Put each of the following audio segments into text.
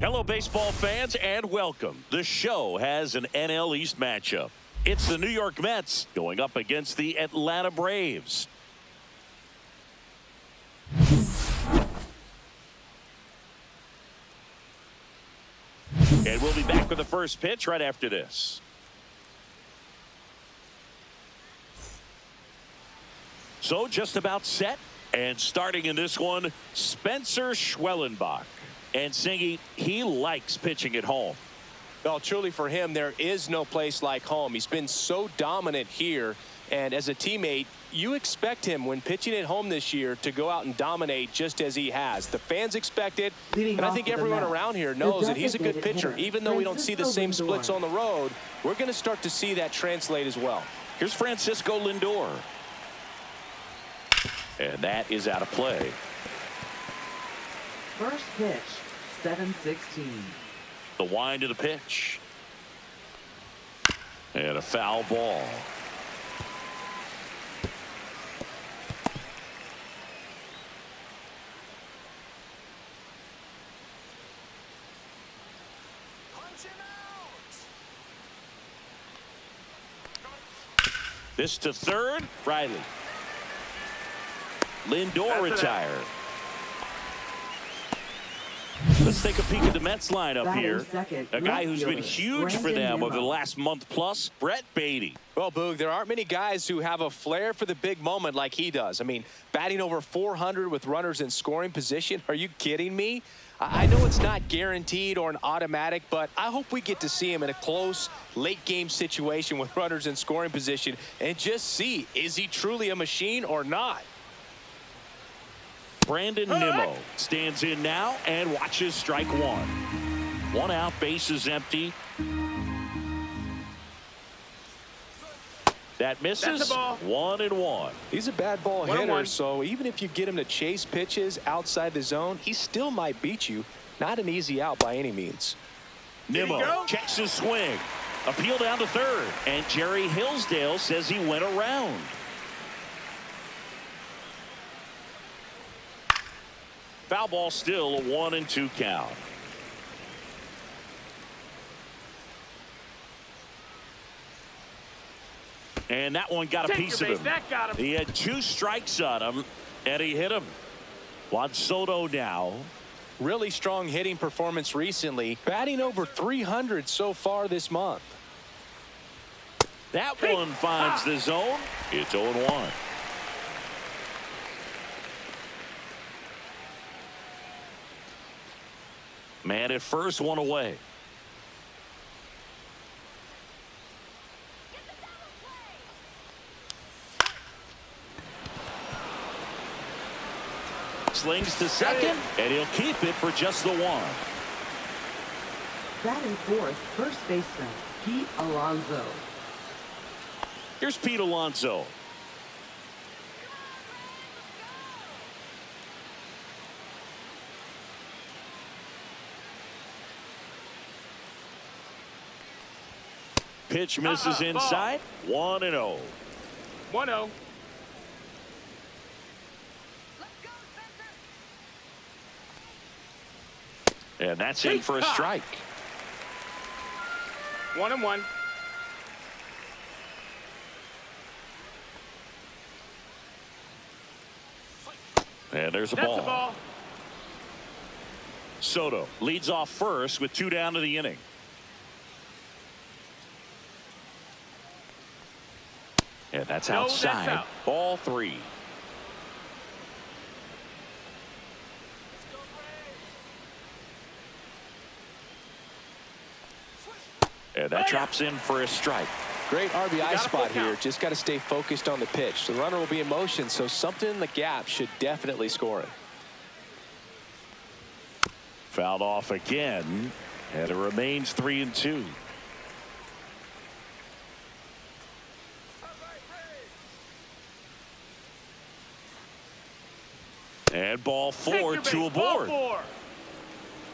Hello, baseball fans, and welcome. The show has an NL East matchup. It's the New York Mets going up against the Atlanta Braves. And we'll be back with the first pitch right after this. So just about set, and starting in this one, Spencer Schwellenbach. And Singy, he likes pitching at home. Well, truly for him, there is no place like home. He's been so dominant here, and as a teammate, you expect him when pitching at home this year to go out and dominate just as he has. The fans expect it, and I think everyone around here knows that he's a good pitcher. Even though we don't see the same splits on the road, we're going to start to see that translate as well. Here's Francisco Lindor. And that is out of play. First pitch, 7-16. The wind of the pitch. And a foul ball. This to third, Riley. Lindor retired. Let's take a peek at the Mets lineup here. A guy who's been huge for them over the last month plus, Brett Beatty. Well, Boog, there aren't many guys who have a flair for the big moment like he does. I mean, batting over 400 with runners in scoring position. Are you kidding me? I know it's not guaranteed or an automatic, but I hope we get to see him in a close, late-game situation with runners in scoring position and just see, is he truly a machine or not? Brandon Nimmo stands in now and watches strike one. One out, base is empty. That misses. 1-1. He's a bad ball hitter, so even if you get him to chase pitches outside the zone, he still might beat you. Not an easy out by any means. Nimmo checks his swing. Appeal down to third, and Jerry Hillsdale says he went around. Foul ball, still a 1-2 count. And that one got a piece of him. He had 2 strikes on him, and he hit him. Juan Soto now. Really strong hitting performance recently. Batting over 300 so far this month. That one finds the zone. It's 0-1. Man at first, one away. Slings to second, and he'll keep it for just the one. Batting fourth, first baseman, Pete Alonso. Here's Pete Alonso. Pitch misses inside. 1-0. 1-0. And that's in for a strike. 1-1. And there's a ball. Soto leads off first with 2 down to the inning. And that's outside. That's out. Ball 3. And that drops in for a strike. Great RBI spot here. Just got to stay focused on the pitch. The runner will be in motion, so something in the gap should definitely score it. Fouled off again, and it remains 3-2. And ball 4, 2 aboard.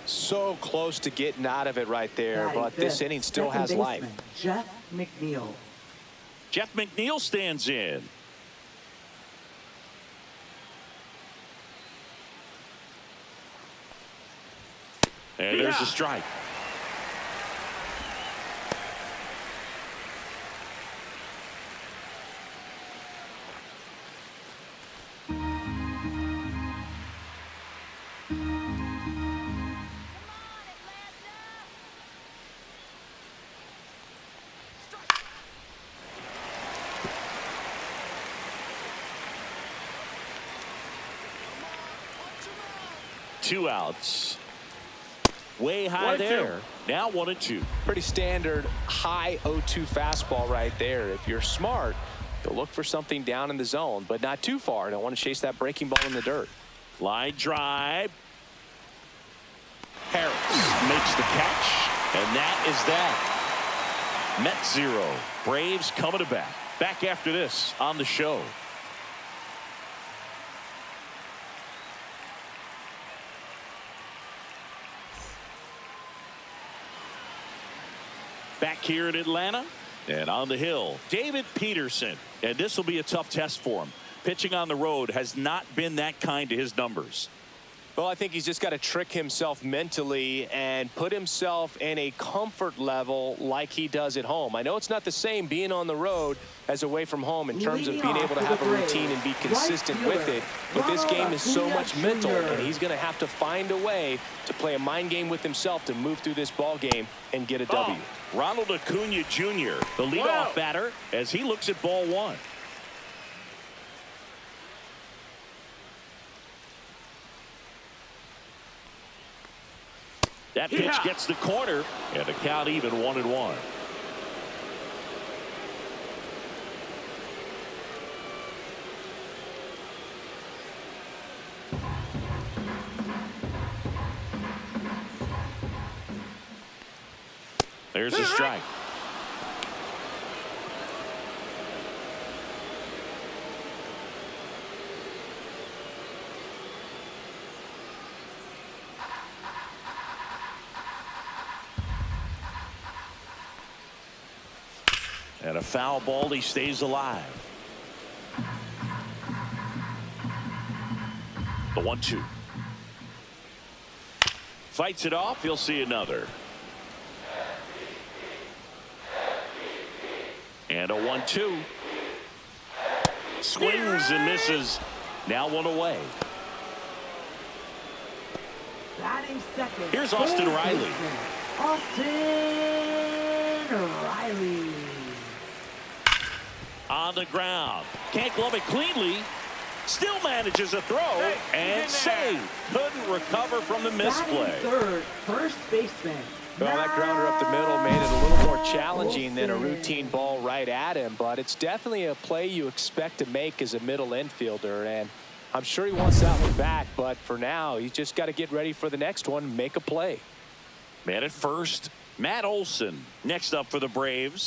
So close to getting out of it right there, but this inning still has life. Jeff McNeil. Jeff McNeil stands in. And there's a strike. Two outs. Way high there. Now 1-2. Pretty standard high 0-2 fastball right there. If you're smart, you'll look for something down in the zone, but not too far. Don't want to chase that breaking ball in the dirt. Line drive. Harris makes the catch, and that is that. Mets 0. Braves coming to bat. Back after this on the show. Back here in Atlanta and on the hill, David Peterson. And this will be a tough test for him. Pitching on the road has not been that kind to his numbers. Well, I think he's just got to trick himself mentally and put himself in a comfort level like he does at home. I know it's not the same being on the road as away from home in terms of being able to have a routine and be consistent with it. But this game is so much mental, and he's going to have to find a way to play a mind game with himself to move through this ball game and get a W. Ronald Acuna Jr., the leadoff batter, as he looks at ball one. That pitch gets the corner, and the count even 1-1. There's a strike. And a foul ball, he stays alive. The 1-2. Fights it off. He'll see another. And a 1-2. Swings and misses. Now one away. Batting second. Here's Austin Riley. Austin Riley. On the ground. Can't glove it cleanly. Still manages a throw and save. Couldn't recover from the misplay. Third, first baseman. Well, that grounder up the middle made it a little more challenging than a routine ball right at him, but it's definitely a play you expect to make as a middle infielder, and I'm sure he wants that one back, but for now, he's just got to get ready for the next one, make a play. Man at first, Matt Olson. Next up for the Braves.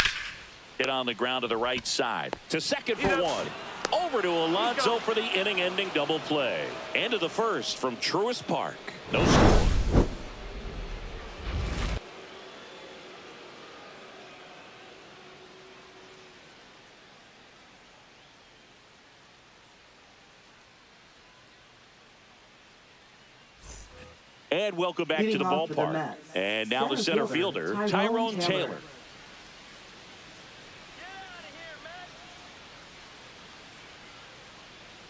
Hit on the ground to the right side. To second for one. Over to Alonso for the inning-ending double play. End of the first from Truist Park. No score. And welcome back to the ballpark. And now the center fielder, Tyrone Taylor.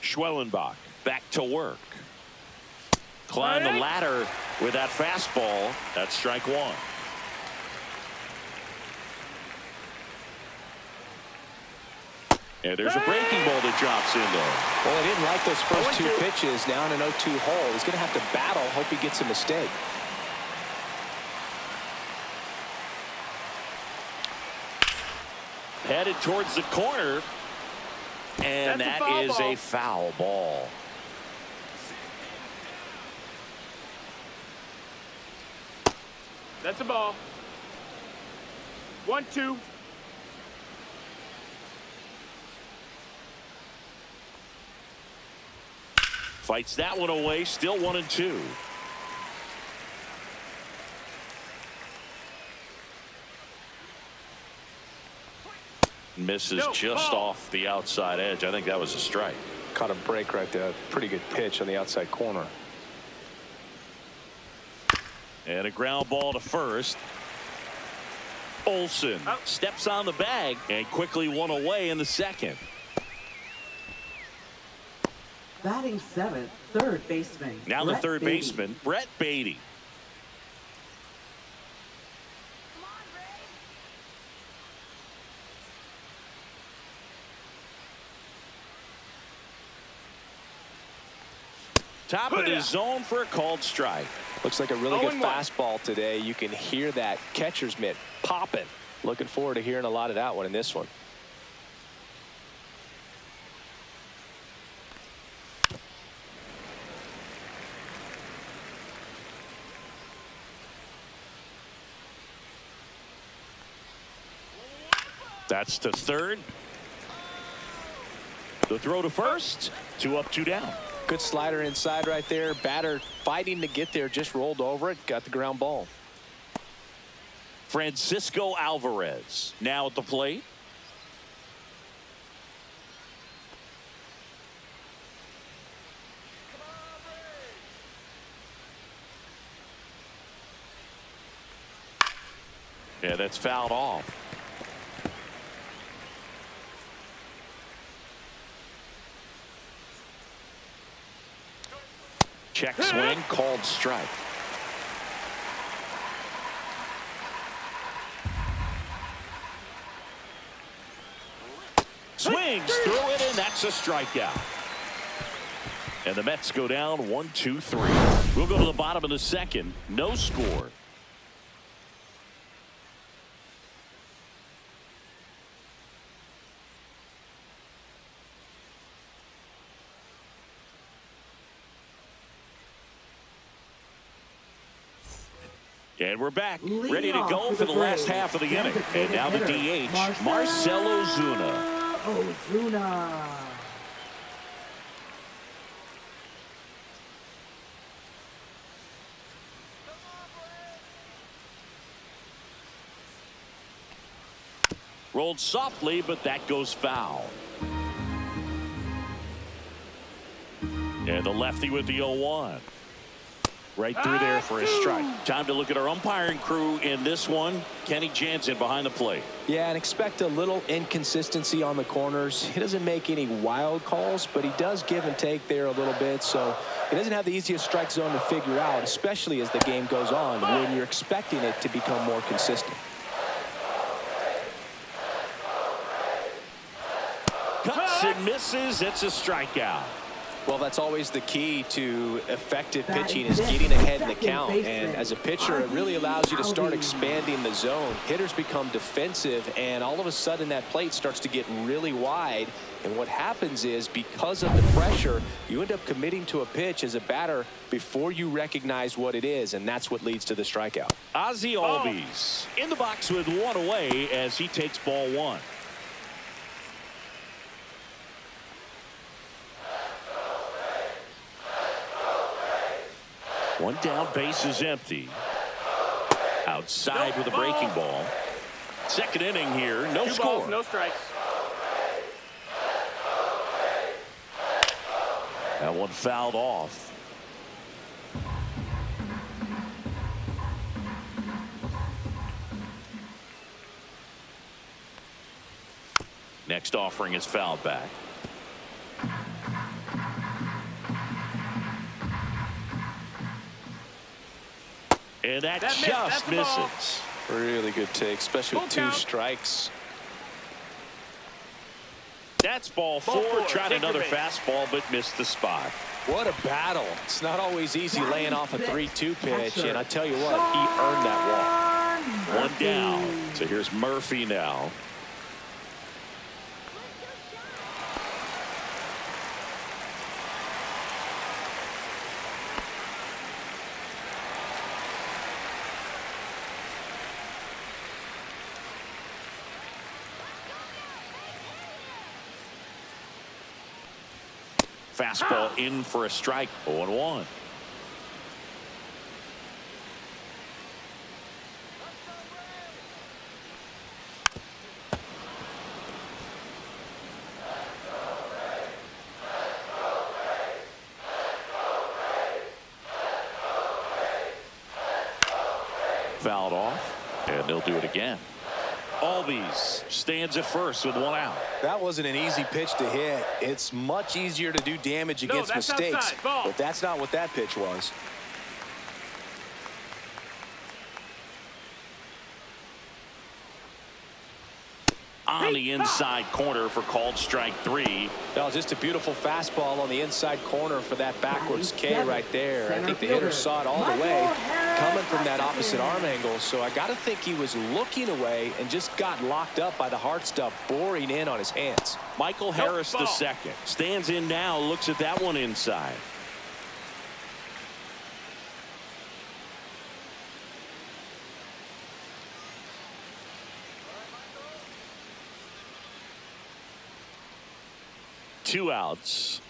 Schwellenbach back to work. Climb the ladder with that fastball. That's strike one. And there's a breaking ball that drops in there. Well, he didn't like those first two pitches. Now in an 0-2 hole. He's going to have to battle. Hope he gets a mistake. Headed towards the corner. And that is a foul ball. That's a ball. 1-2. Fights that one away. Still 1-2. Misses just off the outside edge. I think that was a strike. Caught a break right there. Pretty good pitch on the outside corner. And a ground ball to first. Olsen steps on the bag and quickly one away in the second. Batting seventh, third baseman. Now the third baseman, Brett Beatty. Top of the zone for a called strike. Looks like a really good fastball today. You can hear that catcher's mitt popping. Looking forward to hearing a lot of that one in this one. That's to third. The throw to first. 2 up, 2 down. Good slider inside right there. Batter fighting to get there, just rolled over it, got the ground ball. Francisco Alvarez now at the plate. Yeah, that's fouled off. Check swing, called strike. Swings through it, and that's a strikeout. And the Mets go down 1-2-3. We'll go to the bottom of the second. No score. And we're back, ready to go for the last half of the inning. And now the DH, Marcell Ozuna. Ozuna. Rolled softly, but that goes foul. And the lefty with the 0-1. Right through there for a strike. Time to look at our umpiring crew in this one. Kenny Jansen behind the plate. Yeah, and expect a little inconsistency on the corners. He doesn't make any wild calls, but he does give and take there a little bit. So he doesn't have the easiest strike zone to figure out, especially as the game goes on when you're expecting it to become more consistent. Cuts and misses. It's a strikeout. Well, that's always the key to effective pitching, is getting ahead in the count. And as a pitcher, it really allows you to start expanding the zone. Hitters become defensive, and all of a sudden that plate starts to get really wide. And what happens is, because of the pressure, you end up committing to a pitch as a batter before you recognize what it is, and that's what leads to the strikeout. Ozzie Albies in the box with one away as he takes ball one. One down, base is empty. Outside with a breaking ball. Second inning here, no score. Balls, no strikes. That one fouled off. Next offering is fouled back. And that just misses. Really good take, especially with 2 strikes. That's ball 4. Tried another fastball, but missed the spot. What a battle. It's not always easy laying off a 3-2 pitch, and I tell you what, he earned that walk. One down. So here's Murphy now. Fastball in for a strike. 0-1. Fouled off, and they'll do it again. Albies stands at first with one out. That wasn't an easy pitch to hit. It's much easier to do damage against mistakes, outside. Ball. but that's not what that pitch was. On the inside corner for called strike 3. That was just a beautiful fastball on the inside corner for that backwards K right there. I think the hitter saw it all the way coming from that opposite arm angle. So I got to think he was looking away and just got locked up by the hard stuff boring in on his hands. Michael Harris the second stands in now, looks at that one inside. Two outs.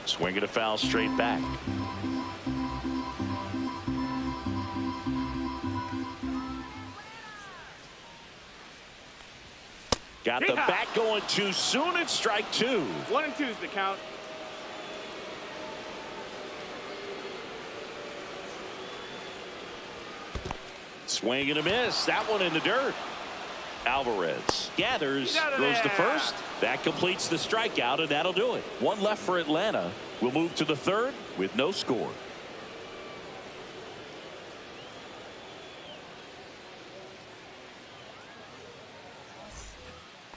Swing and a foul straight back. Got the bat going too soon. It's strike 2. 1 and 2 is the count. Swing and a miss. That one in the dirt. Alvarez gathers, throws to first. That completes the strikeout, and that'll do it. One left for Atlanta. We'll move to the third with no score.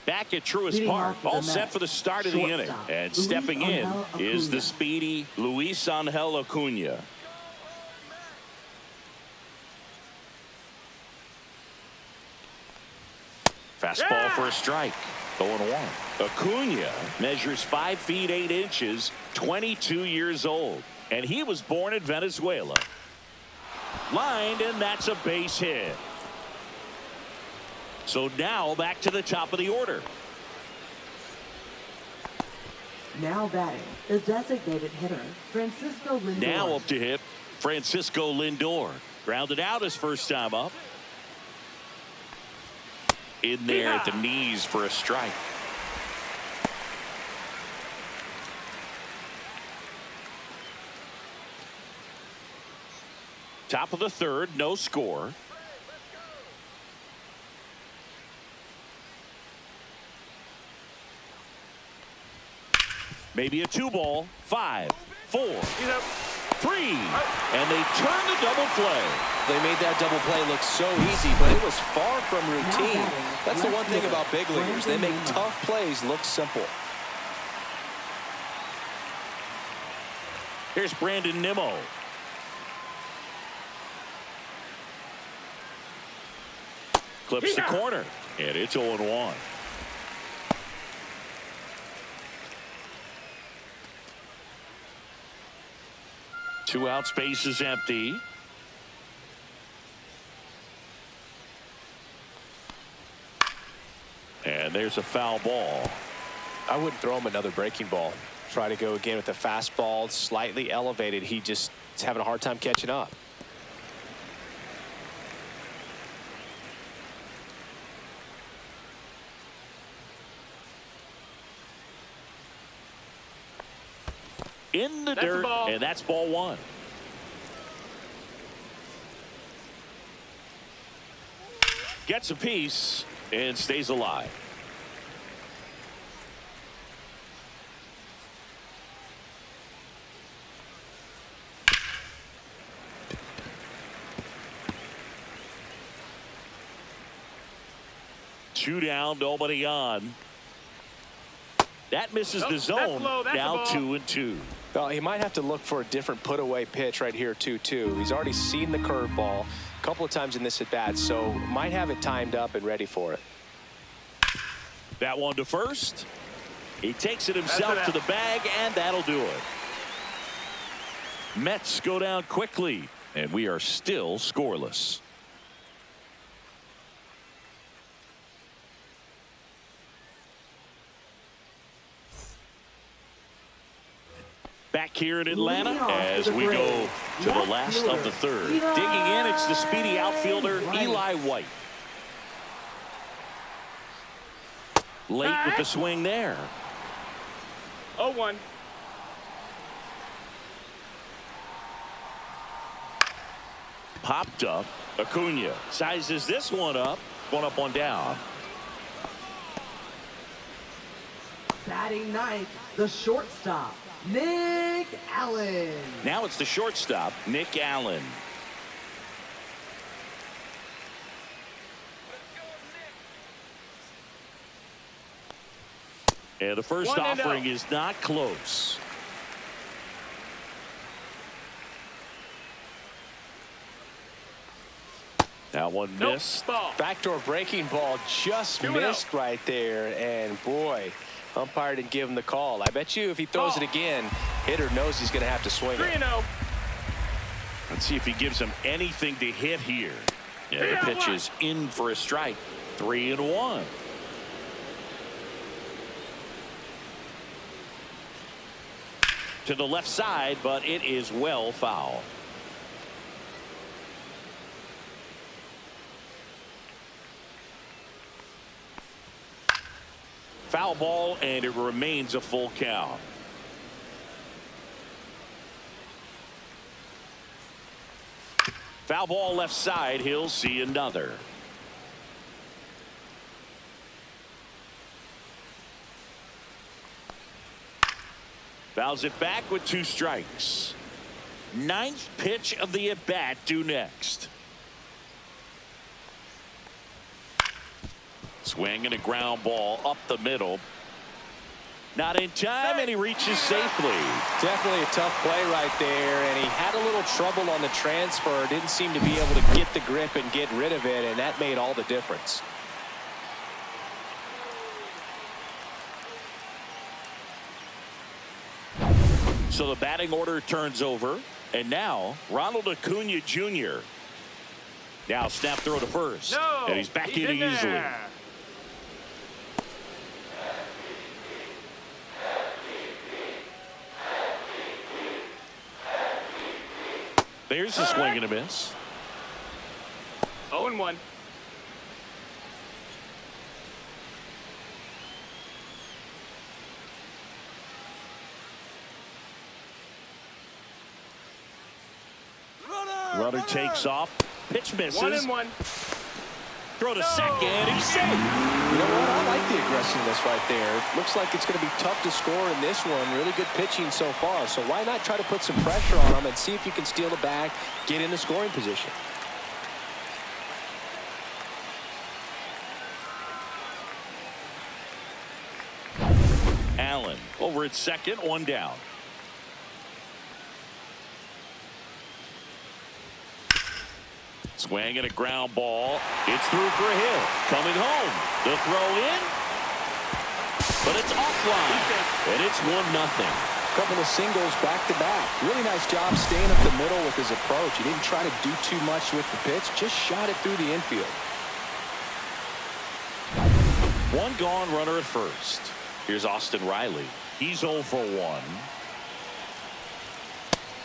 Back at Truist Park, all set for the start of the inning. And stepping in is the speedy Luis Angel Acuna. Fastball for a strike. 0-1. Acuna measures 5 feet 8 inches, 22 years old, and he was born in Venezuela. Lined, and that's a base hit. So now back to the top of the order. Now batting, the designated hitter, Francisco Lindor. Now up to hit, Francisco Lindor. Grounded out his first time up. In there at the knees for a strike. Top of the third, no score. Maybe a 2-ball. 5, 4, 3, and they turn the double play. They made that double play look so easy, but it was far from routine. That's the one thing about big leaguers. They make tough plays look simple. Here's Brandon Nimmo. Clips the corner, and it's 0-1. Two out, space is empty. And there's a foul ball. I wouldn't throw him another breaking ball. Try to go again with the fastball, slightly elevated. He just is having a hard time catching up. In the dirt, and that's ball 1. Gets a piece and stays alive. Two down, nobody on. That misses the zone. Now 2-2. Well, he might have to look for a different put-away pitch right here, 2-2. He's already seen the curveball a couple of times in this at-bat, so might have it timed up and ready for it. That one to first. He takes it himself to the bag, and that'll do it. Mets go down quickly, and we are still scoreless. Back here in Atlanta as we go to the last of the third. Digging in, it's the speedy outfielder Eli White. Late with the swing there. 0-1. popped up. Acuna sizes this one up. One up, one down. Batting ninth, the shortstop, Nick Allen. Now it's the shortstop, Nick Allen. And the first offering is not close. That one missed. Backdoor breaking ball just missed right there. And boy, umpire didn't give him the call. I bet you if he throws it again, hitter knows he's going to have to swing it. 3-0. Let's see if he gives him anything to hit here. Yeah, the pitch is in for a strike. 3-1. To the left side, but it is well foul. Foul ball, and it remains a full count. Foul ball left side. He'll see another. Fouls it back with 2 strikes. 9th pitch of the at-bat due next. Swing and a ground ball up the middle. Not in time, and he reaches safely. Definitely a tough play right there, and he had a little trouble on the transfer. Didn't seem to be able to get the grip and get rid of it, and that made all the difference. So the batting order turns over, and now Ronald Acuna Jr. Now snap throw to first, and he's back in easily. There's a swing and a miss. 0-1. Runner takes off. Pitch misses. 1-1. Throw to second. He's safe. You know what? I like the aggressiveness right there. Looks like it's going to be tough to score in this one. Really good pitching so far. So why not try to put some pressure on him and see if you can steal the bag, get in the scoring position. Allen over at second, 1 down. Swing and a ground ball. It's through for a hit. Coming home. The throw in. But it's offline. And it's 1-0. Couple of singles back to back. Really nice job staying up the middle with his approach. He didn't try to do too much with the pitch. Just shot it through the infield. 1 gone, runner at first. Here's Austin Riley. He's 0 for 1.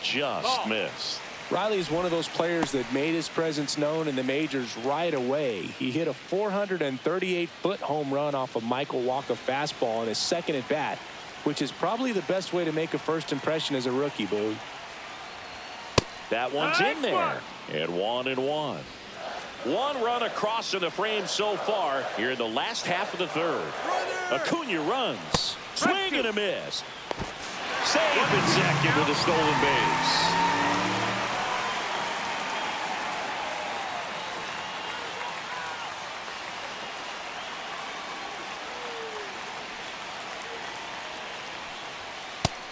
Just missed. Riley is one of those players that made his presence known in the majors right away. He hit a 438-foot home run off of Michael Walker fastball in his second at bat, which is probably the best way to make a first impression as a rookie, Boo. That one's in there. And 1-1. 1 run across in the frame so far here in the last half of the third. Acuna runs. Swing and a miss. Safe in second with a stolen base.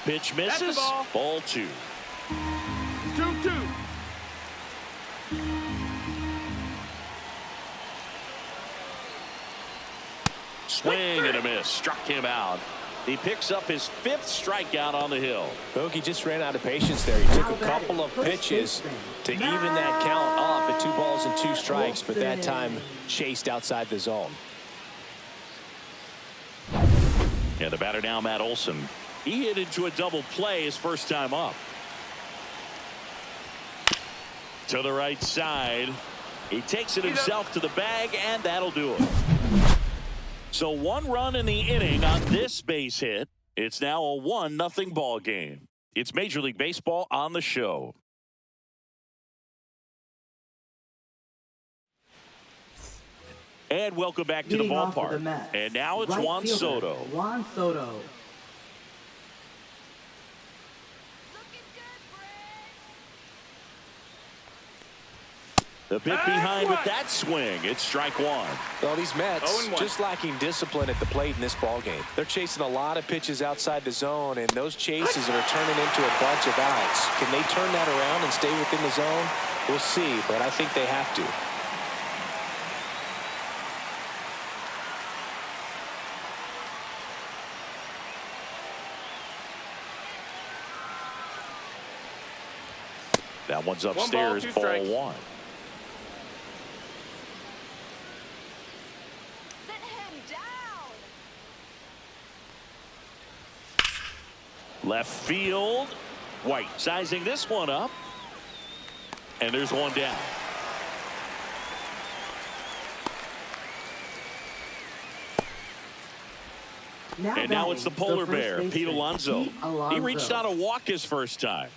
Pitch misses. Ball 2. 2-2. Swing and a miss. Struck him out. He picks up his 5th strikeout on the hill. Bogey just ran out of patience there. He took a couple of pitches to even that count up at 2 balls and 2 strikes, but that time chased outside the zone. And the batter now, Matt Olson. He hit into a double play his first time up. To the right side. He takes it himself to the bag, and that'll do it. So 1 run in the inning on this base hit. It's now a 1-0 ball game. It's Major League Baseball on the show. And welcome back to the Leading off for ballpark. the Mets, And now it's right Juan fielder, Soto. Juan Soto. The bit behind with that swing. It's strike one. Well, these Mets 0-1. just lacking discipline at the plate in this ballgame. They're chasing a lot of pitches outside the zone, and those chases are turning into a bunch of outs. Can they turn that around and stay within the zone? We'll see, but I think they have to. That one's upstairs, two ball strikes. one. Sit him down. Left field. White sizing this one up. And there's one down. And now it's the polar bear, Pete Alonso. He reached out a walk his first time.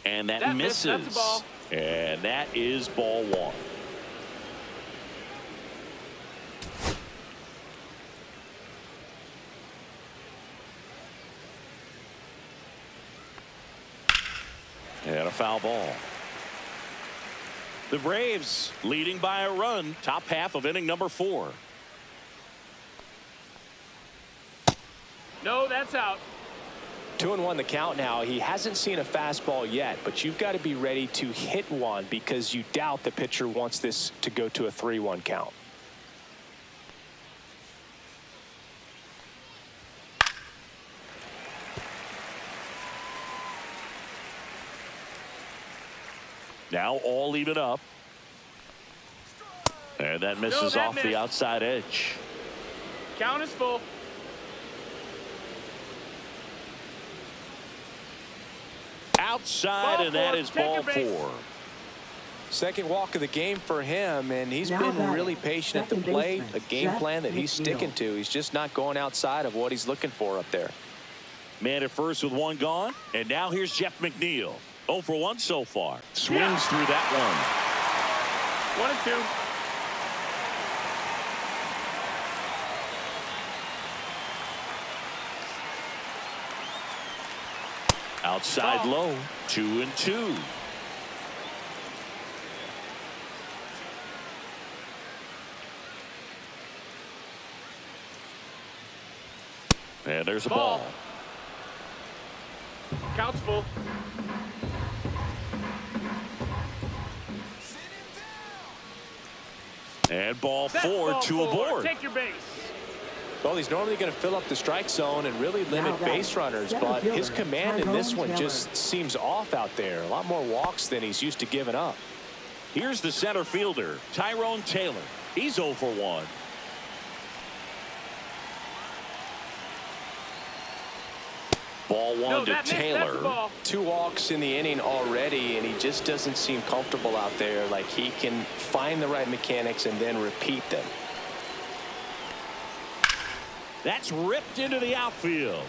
And that missed. That's a misses. ball. And that is ball one. And a foul ball. The Braves leading by a run, top half of inning number 4. No, that's out. 2-1 the count now. He hasn't seen a fastball yet, but you've got to be ready to hit one because you doubt the pitcher wants this to go to a 3-1 count. Now all even up. And that misses that off missed. the outside edge. Count is full. Outside, Ball and that four. is Take ball your base. 4. Second walk of the game for him, and he's Now been batting, really patient at the second plate. baseman, A game Jeff plan that he's McNeil. sticking to. He's just not going outside of what he's looking for up there. Man at first with one gone. And now here's Jeff McNeil. 0 for 1 so far. Swings through that one. 1 and 2. Outside Ball. low. 2 and 2. And there's a Ball. ball. Count's full. And ball That's 4, ball 2 4. aboard. Take your base. Well, he's normally going to fill up the strike zone and really limit Now batting, base runners, center but his fielder, command in this Tyrone one just Taylor. seems off out there. A lot more walks than he's used to giving up. Here's the center fielder, Tyrone Taylor. He's 0 for 1. Ball 1 No, to that missed. That's a Taylor. ball. 2 walks in the inning already, and he just doesn't seem comfortable out there. Like he can find the right mechanics and then repeat them. That's ripped into the outfield.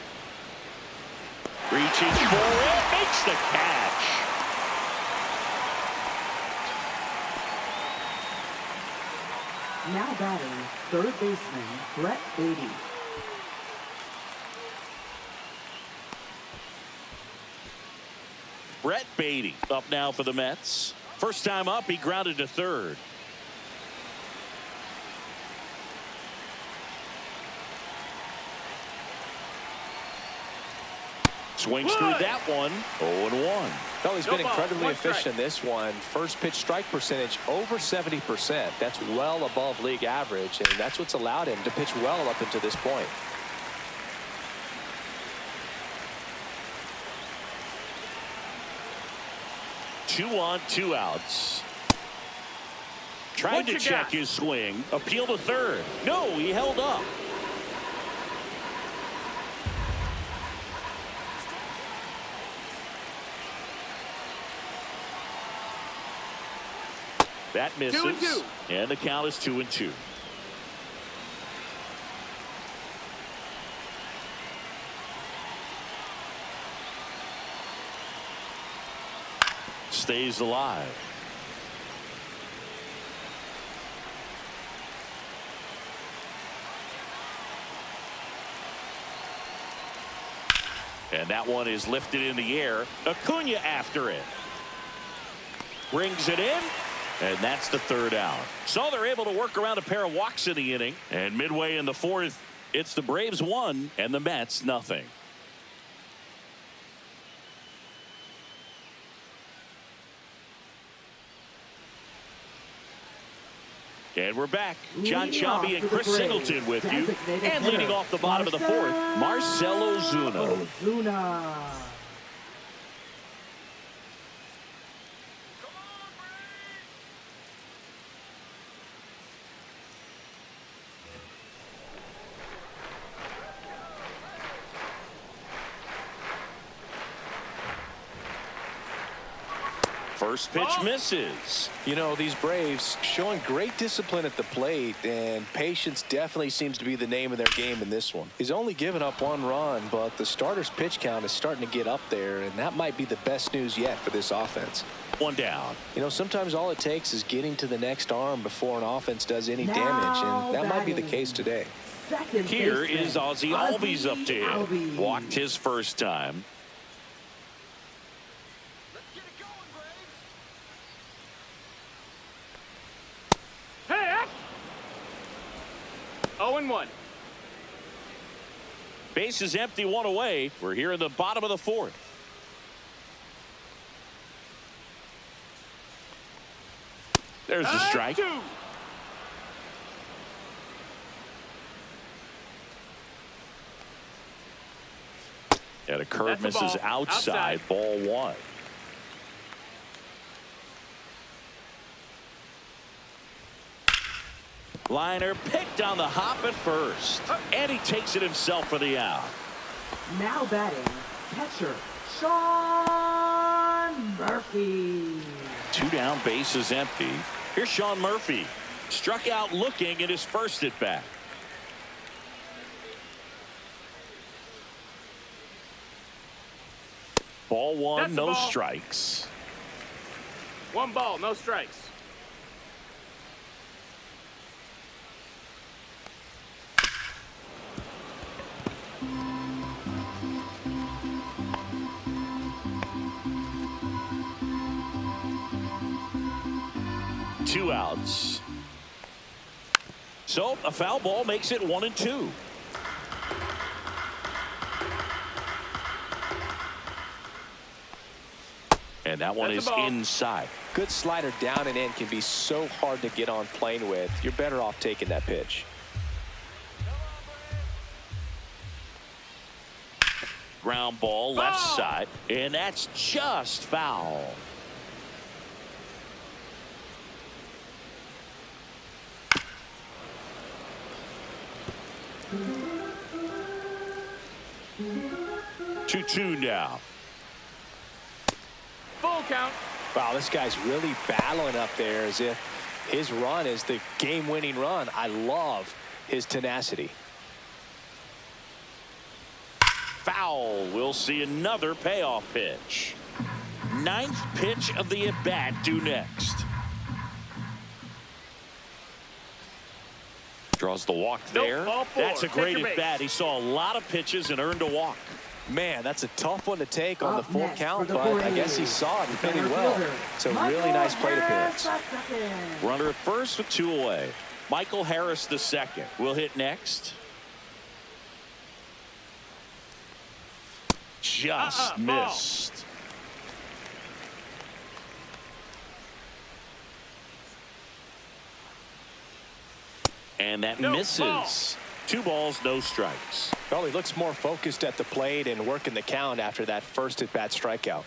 Reaches for it, makes the catch. Now batting, third baseman, Brett Beatty. Brett Beatty up now for the Mets. First time up, he grounded to third. Swings through that one. 0-1. Well, he's No been ball, incredibly 1 efficient strike. in this one. First pitch strike percentage over 70%. That's well above league average, and that's what's allowed him to pitch well up until this point. Two on, 2 outs. Tried What to you check got? his swing. Appeal to third. No, he held up. That misses. 2 and 2. And the count is 2 and 2. stays alive. And that one is lifted in the air. Acuna after it. Brings it in. And that's the third out. So they're able to work around a pair of walks in the inning. And midway in the fourth, it's the Braves 1 and the Mets nothing. And we're back. John Chambi and Chris Singleton with you. And leading off the bottom of the fourth, Marcell Ozuna. First pitch misses. You know, these Braves showing great discipline at the plate, and patience definitely seems to be the name of their game in this one. He's only given up 1 run, but the starter's pitch count is starting to get up there, and that might be the best news yet for this offense. 1 down. You know, sometimes all it takes is getting to the next arm before an offense does any damage, and that might be the case today. Here is Ozzy Albies up to him. Walked his first time. Hey! 0-1. Base is empty, 1 away. We're here in the bottom of the fourth. There's the strike. 2. And a curve That's a misses ball. outside. Ball 1. Liner picked on the hop at first. And he takes it himself for the out. Now batting, catcher Sean Murphy. 2 down, base is empty. Here's Sean Murphy. Struck out looking at his first at bat. Ball 1, That's the no ball. strikes. 1 ball, no strikes. Two outs. So a foul ball makes it 1-2. And that one That's is a ball. inside. Good slider down and in can be so hard to get on plane with. You're better off taking that pitch. Ground ball left Foul. side. And that's just foul. Two now. Full count. Wow, this guy's really battling up there as if his run is the game-winning run. I love his tenacity. Foul. We'll see another payoff pitch. 9th pitch of the at-bat due next. Draws the walk there. Ball 4. That's a Take great your at-bat. He saw a lot of pitches and earned a walk. Man, that's a tough one to take on the Up full next count, for the but I guess he Braves, saw it really center well. fielder, It's a really nice plate appearance. Runner at first with 2 away. Michael Harris the second will hit next. Just missed. And that No, misses. ball. 2 balls, no strikes. Well, he looks more focused at the plate and working the count after that first at-bat strikeout.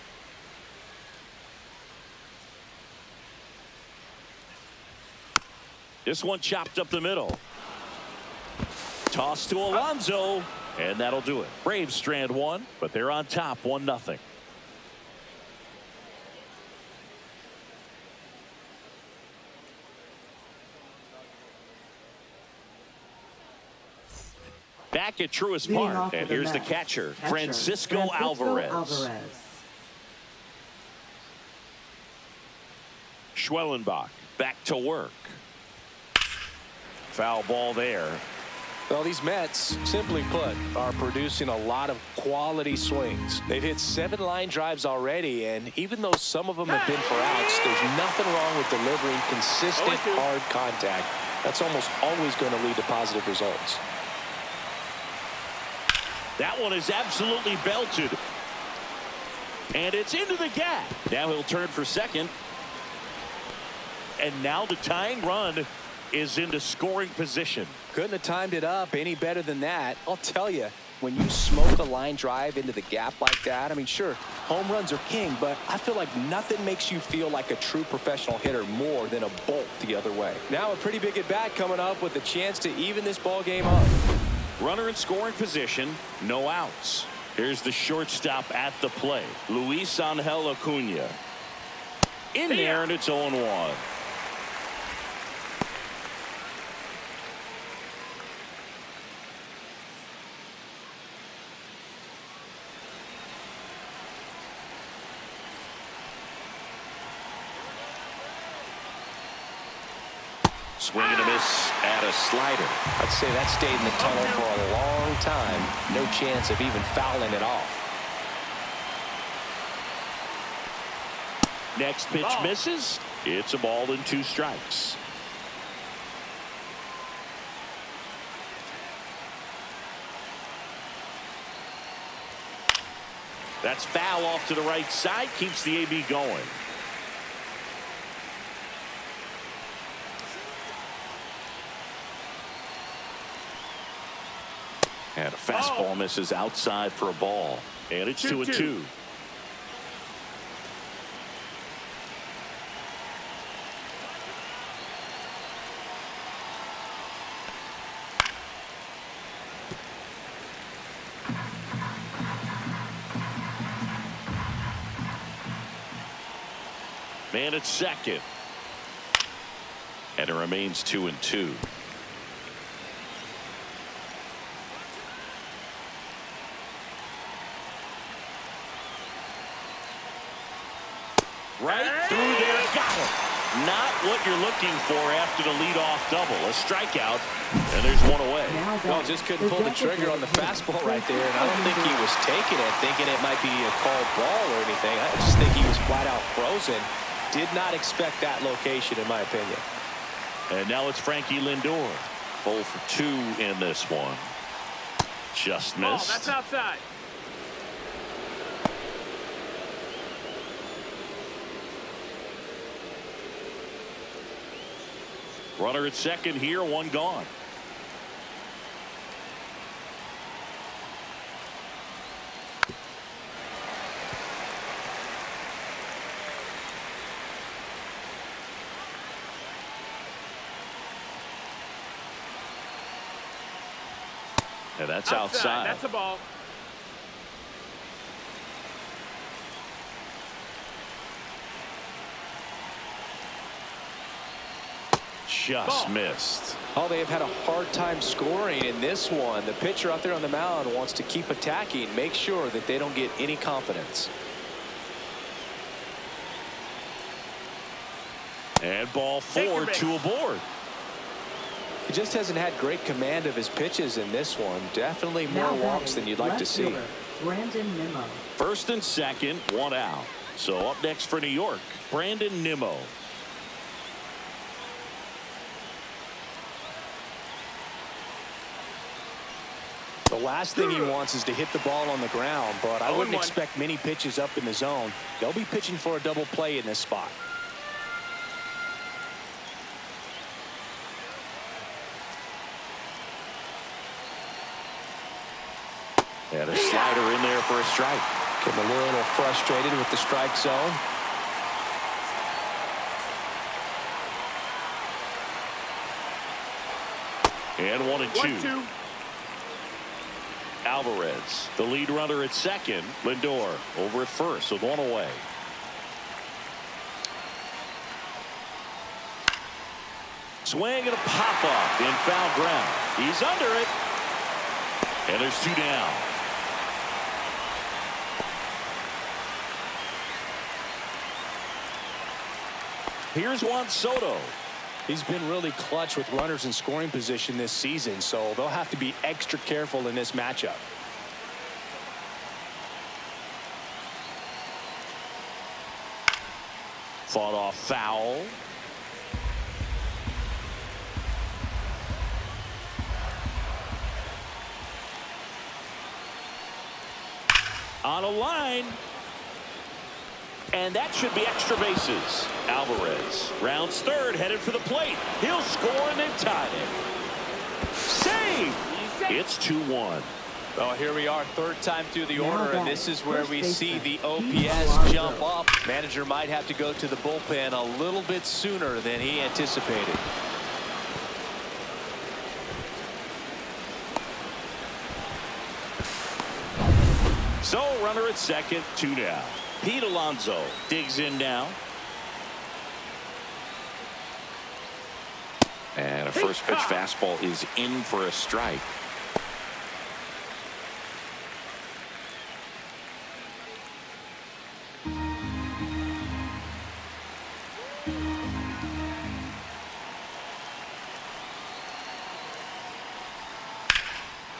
This one chopped up the middle. Toss to Alonso, and that'll do it. Braves strand 1, but they're on top 1-0. Back at Truist Leading Park, off and for the here's the Mets, catcher, Francisco Alvarez. Schwellenbach back to work. Foul ball there. Well, these Mets, simply put, are producing a lot of quality swings. They've hit 7 line drives already, and even though some of them have been for outs, there's nothing wrong with delivering consistent, hard contact. That's almost always going to lead to positive results. That one is absolutely belted. And it's into the gap. Now he'll turn for second. And now the tying run is into scoring position. Couldn't have timed it up any better than that. I'll tell you, when you smoke a line drive into the gap like that, I mean, sure, home runs are king, but I feel like nothing makes you feel like a true professional hitter more than a bolt the other way. Now a pretty big at bat coming up with a chance to even this ball game up. Runner in scoring position, no outs. Here's the shortstop at the plate, Luis Angel Acuna. In there, and it's 0-1. Swing and a miss at a slider. I'd say that stayed in the tunnel for a long time. No chance of even fouling it off. Next pitch misses. It's a ball and 2 strikes. That's foul off to the right side. Keeps the AB going. And a fastball misses outside for a ball. And it's 2-2. Man at second. And it remains 2-2. Right through there, got it. Not what you're looking for after the leadoff double. A strikeout, and there's 1 away. Well, just couldn't pull the trigger on the fastball right there, and I don't think he was taking it, thinking it might be a called ball or anything. I just think he was flat out frozen. Did not expect that location, in my opinion. And now it's Frankie Lindor. 0 for 2 in this one. Just missed. Oh, that's outside. Runner at second here, 1 gone. And that's outside. That's a ball. Just missed. Oh, they have had a hard time scoring in this one. The pitcher out there on the mound wants to keep attacking, make sure that they don't get any confidence. And ball 4, 2 aboard. He just hasn't had great command of his pitches in this one. Definitely more walks than you'd like to see. Brandon Nimmo. First and second, 1 out. So up next for New York, Brandon Nimmo. The last thing he wants is to hit the ball on the ground, but I wouldn't expect many pitches up in the zone. They'll be pitching for a double play in this spot. And a slider in there for a strike. Getting a little frustrated with the strike zone. And 1 and 2. 1-2. Alvarez, the lead runner at second. Lindor over at first with 1 away. Swing and a pop up in foul ground. He's under it. And there's 2 down. Here's Juan Soto. He's been really clutch with runners in scoring position this season, so they'll have to be extra careful in this matchup. Fought off foul. On a line. And that should be extra bases. Alvarez rounds third, headed for the plate. He'll score and then tie it. Save! It's 2-1. Well, here we are, third time through the order, and this is where we see the OPS jump up. Manager might have to go to the bullpen a little bit sooner than he anticipated. So, runner at second, 2 down. Pete Alonso digs in now. And a first pitch fastball is in for a strike.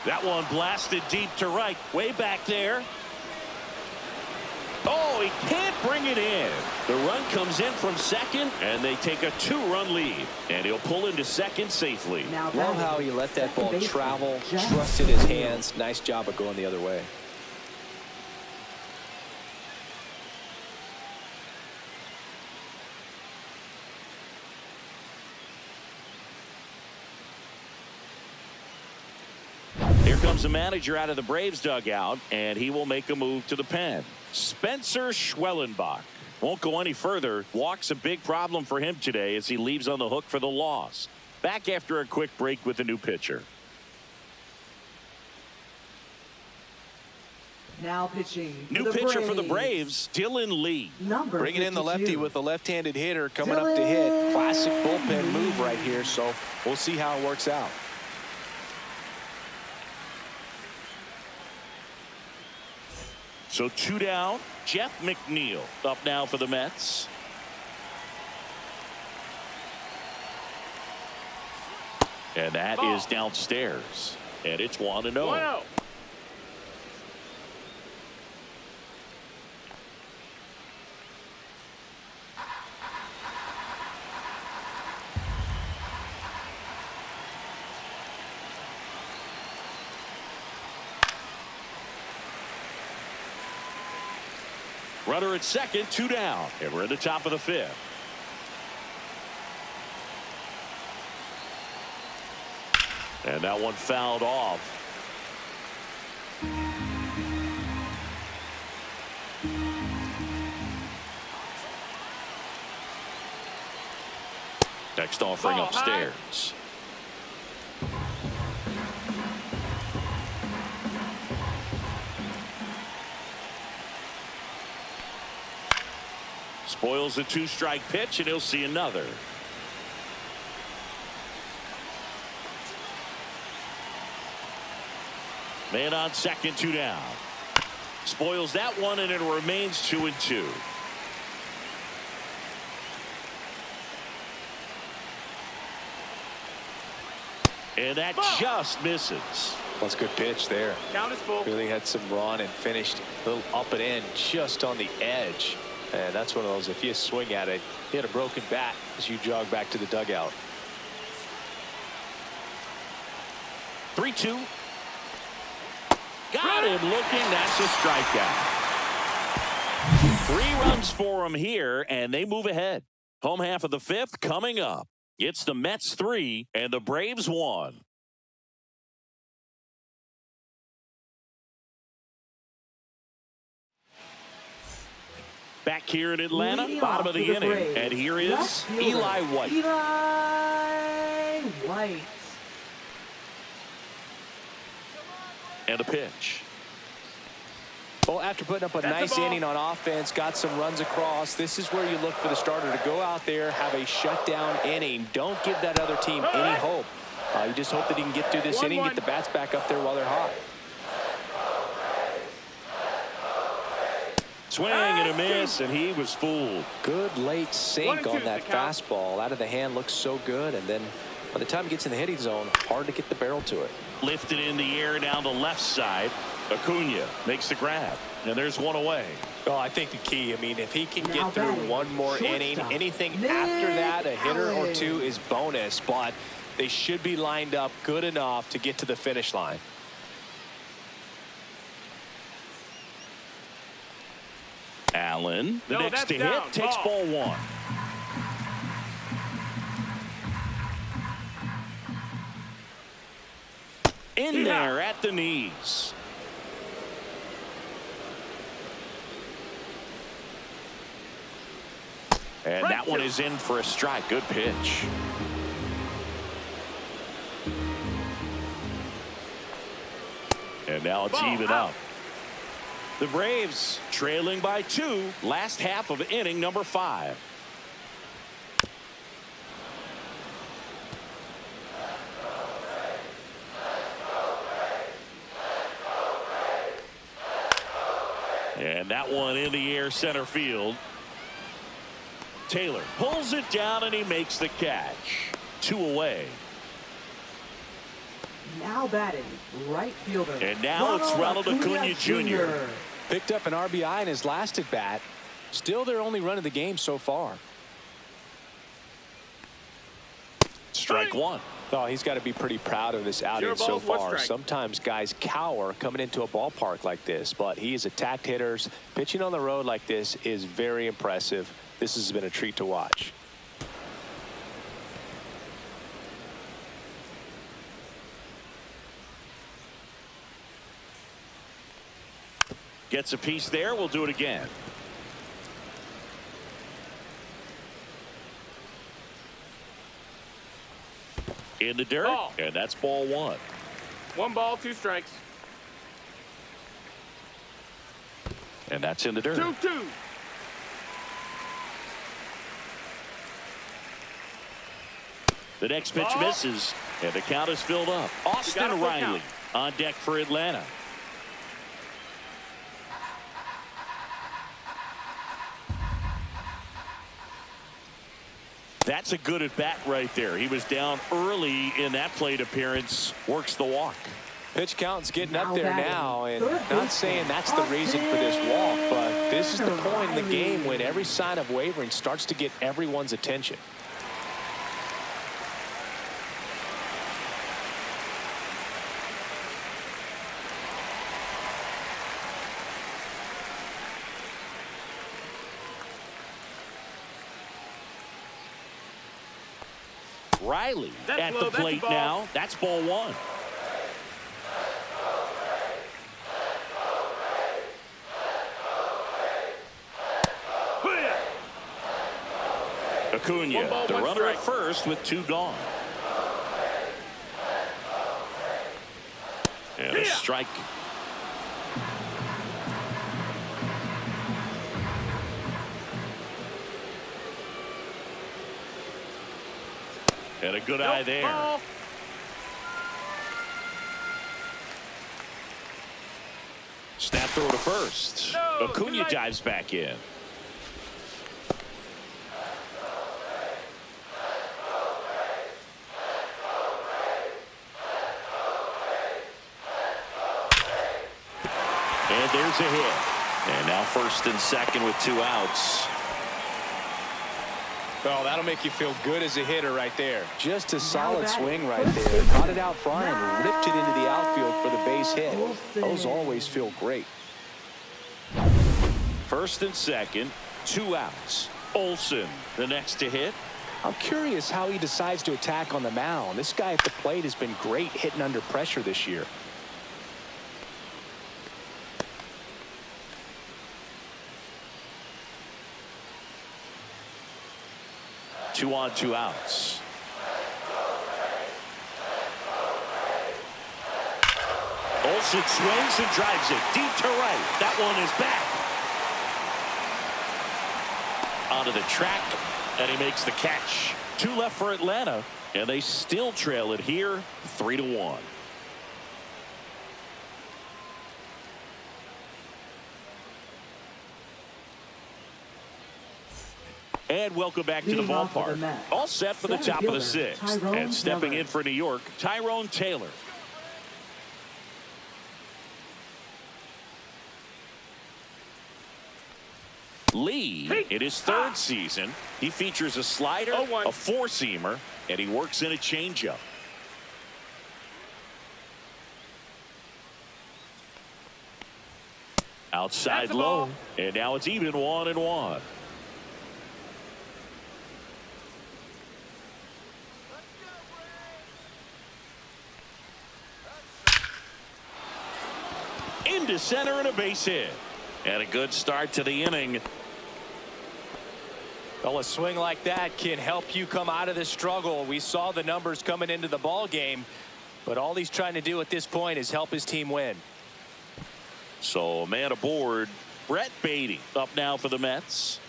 That one blasted deep to right, way back there. Oh, he can't bring it in. The run comes in from second, and they take a 2-run lead. And he'll pull into second safely. Love how he let that ball travel, trusted his hands. Nice job of going the other way. Here comes the manager out of the Braves dugout, and he will make a move to the pen. Spencer Schwellenbach won't go any further. Walk's a big problem for him today as he leaves on the hook for the loss. Back after a quick break with a new pitcher. Now pitching. New pitcher for the Braves, Dylan Lee. Bringing in the lefty with a left-handed hitter coming up to hit. Classic bullpen move right here, so we'll see how it works out. So 2 down. Jeff McNeil up now for the Mets. And that is downstairs. And it's 1-0. 1-0. Runner at second, 2 down. And we're in the top of the 5th. And that one fouled off. Next offering upstairs. Spoils the 2-strike pitch, and he'll see another. Man on second, 2 down. Spoils that one, and it remains 2-2. And that just misses. That's a good pitch there. Count is full. Really had some run and finished a little up and in just on the edge. And that's one of those, if you swing at it, you had a broken bat as you jog back to the dugout. 3-2. Got him looking. That's a strikeout. 3 runs for him here, and they move ahead. Home half of the 5th coming up. It's the Mets 3 and the Braves 1. Back here in Atlanta, bottom of the inning. Braves. And here is Eli White. Eli White. And a pitch. Well, after putting up a nice inning on offense, got some runs across, this is where you look for the starter to go out there, have a shutdown inning. Don't give that other team any hope. You just hope that he can get through this inning, get the bats back up there while they're hot. Swing and a miss, and he was fooled. Good late sink on that fastball. Out of the hand, looks so good. And then by the time it gets in the hitting zone, hard to get the barrel to it. Lifted in the air down the left side. Acuna makes the grab, and there's one away. Well, I think the key, I mean, if he can get through one more inning, anything after that, a hitter or two is bonus, but they should be lined up good enough to get to the finish line. Allen, the next to hit, takes ball one. In there at the knees. And that one is in for a strike. Good pitch. And now it's even up. The Braves trailing by 2, last half of inning number 5. And that one in the air center field. Taylor pulls it down and he makes the catch. 2 away. Now batting, right fielder. And now it's Ronald Acuna Jr. Picked up an RBI in his last at bat. Still their only run of the game so far. Strike one. Oh, he's got to be pretty proud of this outing so far. Sometimes guys cower coming into a ballpark like this, but he has attacked hitters. Pitching on the road like this is very impressive. This has been a treat to watch. Gets a piece there. We'll do it again. In the dirt. Ball. And that's ball one. 1 ball, 2 strikes. And that's in the dirt. 2-2. The next pitch misses, and the count is filled up. Austin Riley on deck for Atlanta. That's a good at bat right there. He was down early in that plate appearance. Works the walk. Pitch count's getting up there now, and not saying that's the reason for this walk, but this is the point in the game when every sign of wavering starts to get everyone's attention. Riley at the plate now. That's ball one. Acuna, the runner at first with 2 gone. And a strike. And a good eye there. Ball. Snap throw to first. No, Acuna dives back in. And there's a hit. And now first and second with 2 outs. Well, that'll make you feel good as a hitter right there. Just a solid swing right there. Caught it out front and ripped it into the outfield for the base hit. Those always feel great. First and second, 2 outs. Olsen, the next to hit. I'm curious how he decides to attack on the mound. This guy at the plate has been great hitting under pressure this year. Two on, 2 outs. Olsen swings and drives it deep to right. That one is back. Onto the track, and he makes the catch. 2 left for Atlanta, and they still trail it here, 3-1. And welcome back to the Leading off for the ballpark. Mets, All set for the center top of the fielder, sixth. Tyrone And stepping Taylor. in for New York, Tyrone Taylor. Lee, in his third season, he features a slider, 0-1. a four-seamer, and he works in a changeup. Outside That's a low, ball. and now it's even 1-1. Into center and a base hit. And a good start to the inning. Well, a swing like that can help you come out of this struggle. We saw the numbers coming into the ball game, but all he's trying to do at this point is help his team win. So a man aboard. Brett Beatty up now for the Mets.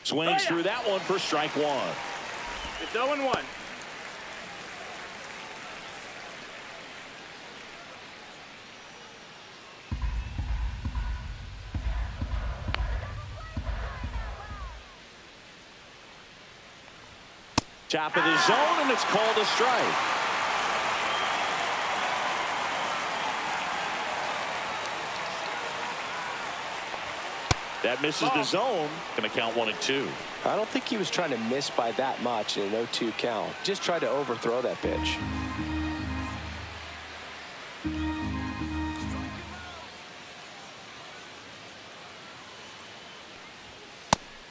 Swings through that one for strike one. It's 0-1. Top of the zone, and it's called a strike. That misses the zone. Going to count 1-2. I don't think he was trying to miss by that much in an 0-2 count. Just tried to overthrow that pitch.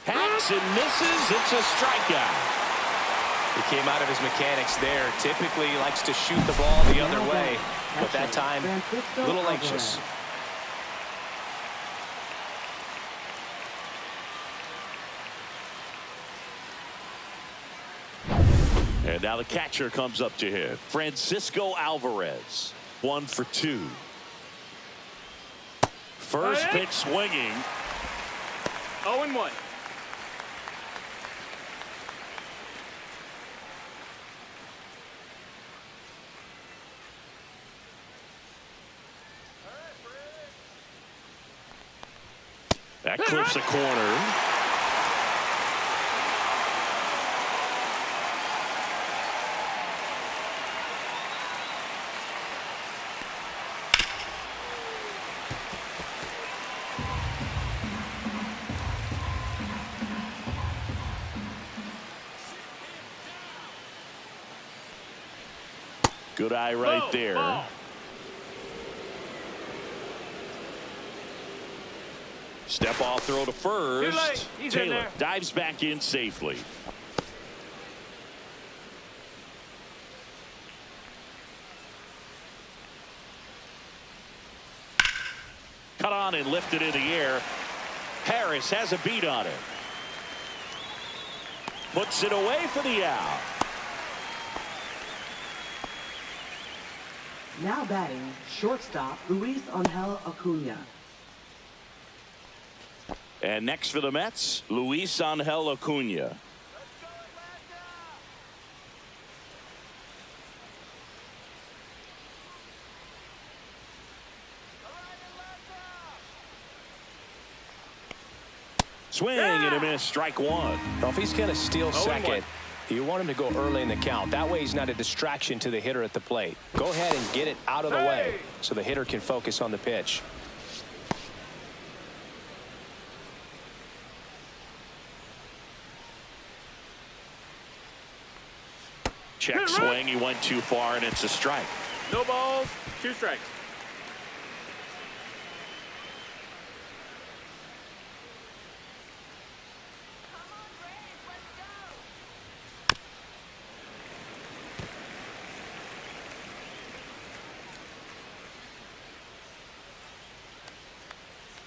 Hacks and misses. It's a strikeout. He came out of his mechanics there. Typically he likes to shoot the ball the other way, but that time a little anxious. And now the catcher comes up to hit. Francisco Alvarez. 1 for 2. First pitch swinging. 0-1. That clips a corner. Good eye right there. Ball. Step off throw to first. Too late. He's in Taylor there. dives back in safely. Cut on and lifted in the air. Harris has a beat on it. Puts it away for the out. Now batting, shortstop Luis Angel Acuna. And next for the Mets, Luis Angel Acuna. Swing and a miss, strike one. Well, if he's going to steal 0-1. second, you want him to go early in the count. That way he's not a distraction to the hitter at the plate. Go ahead and get it out of the way so the hitter can focus on the pitch. Check swing, he went too far, and it's a strike. No balls, 2 strikes.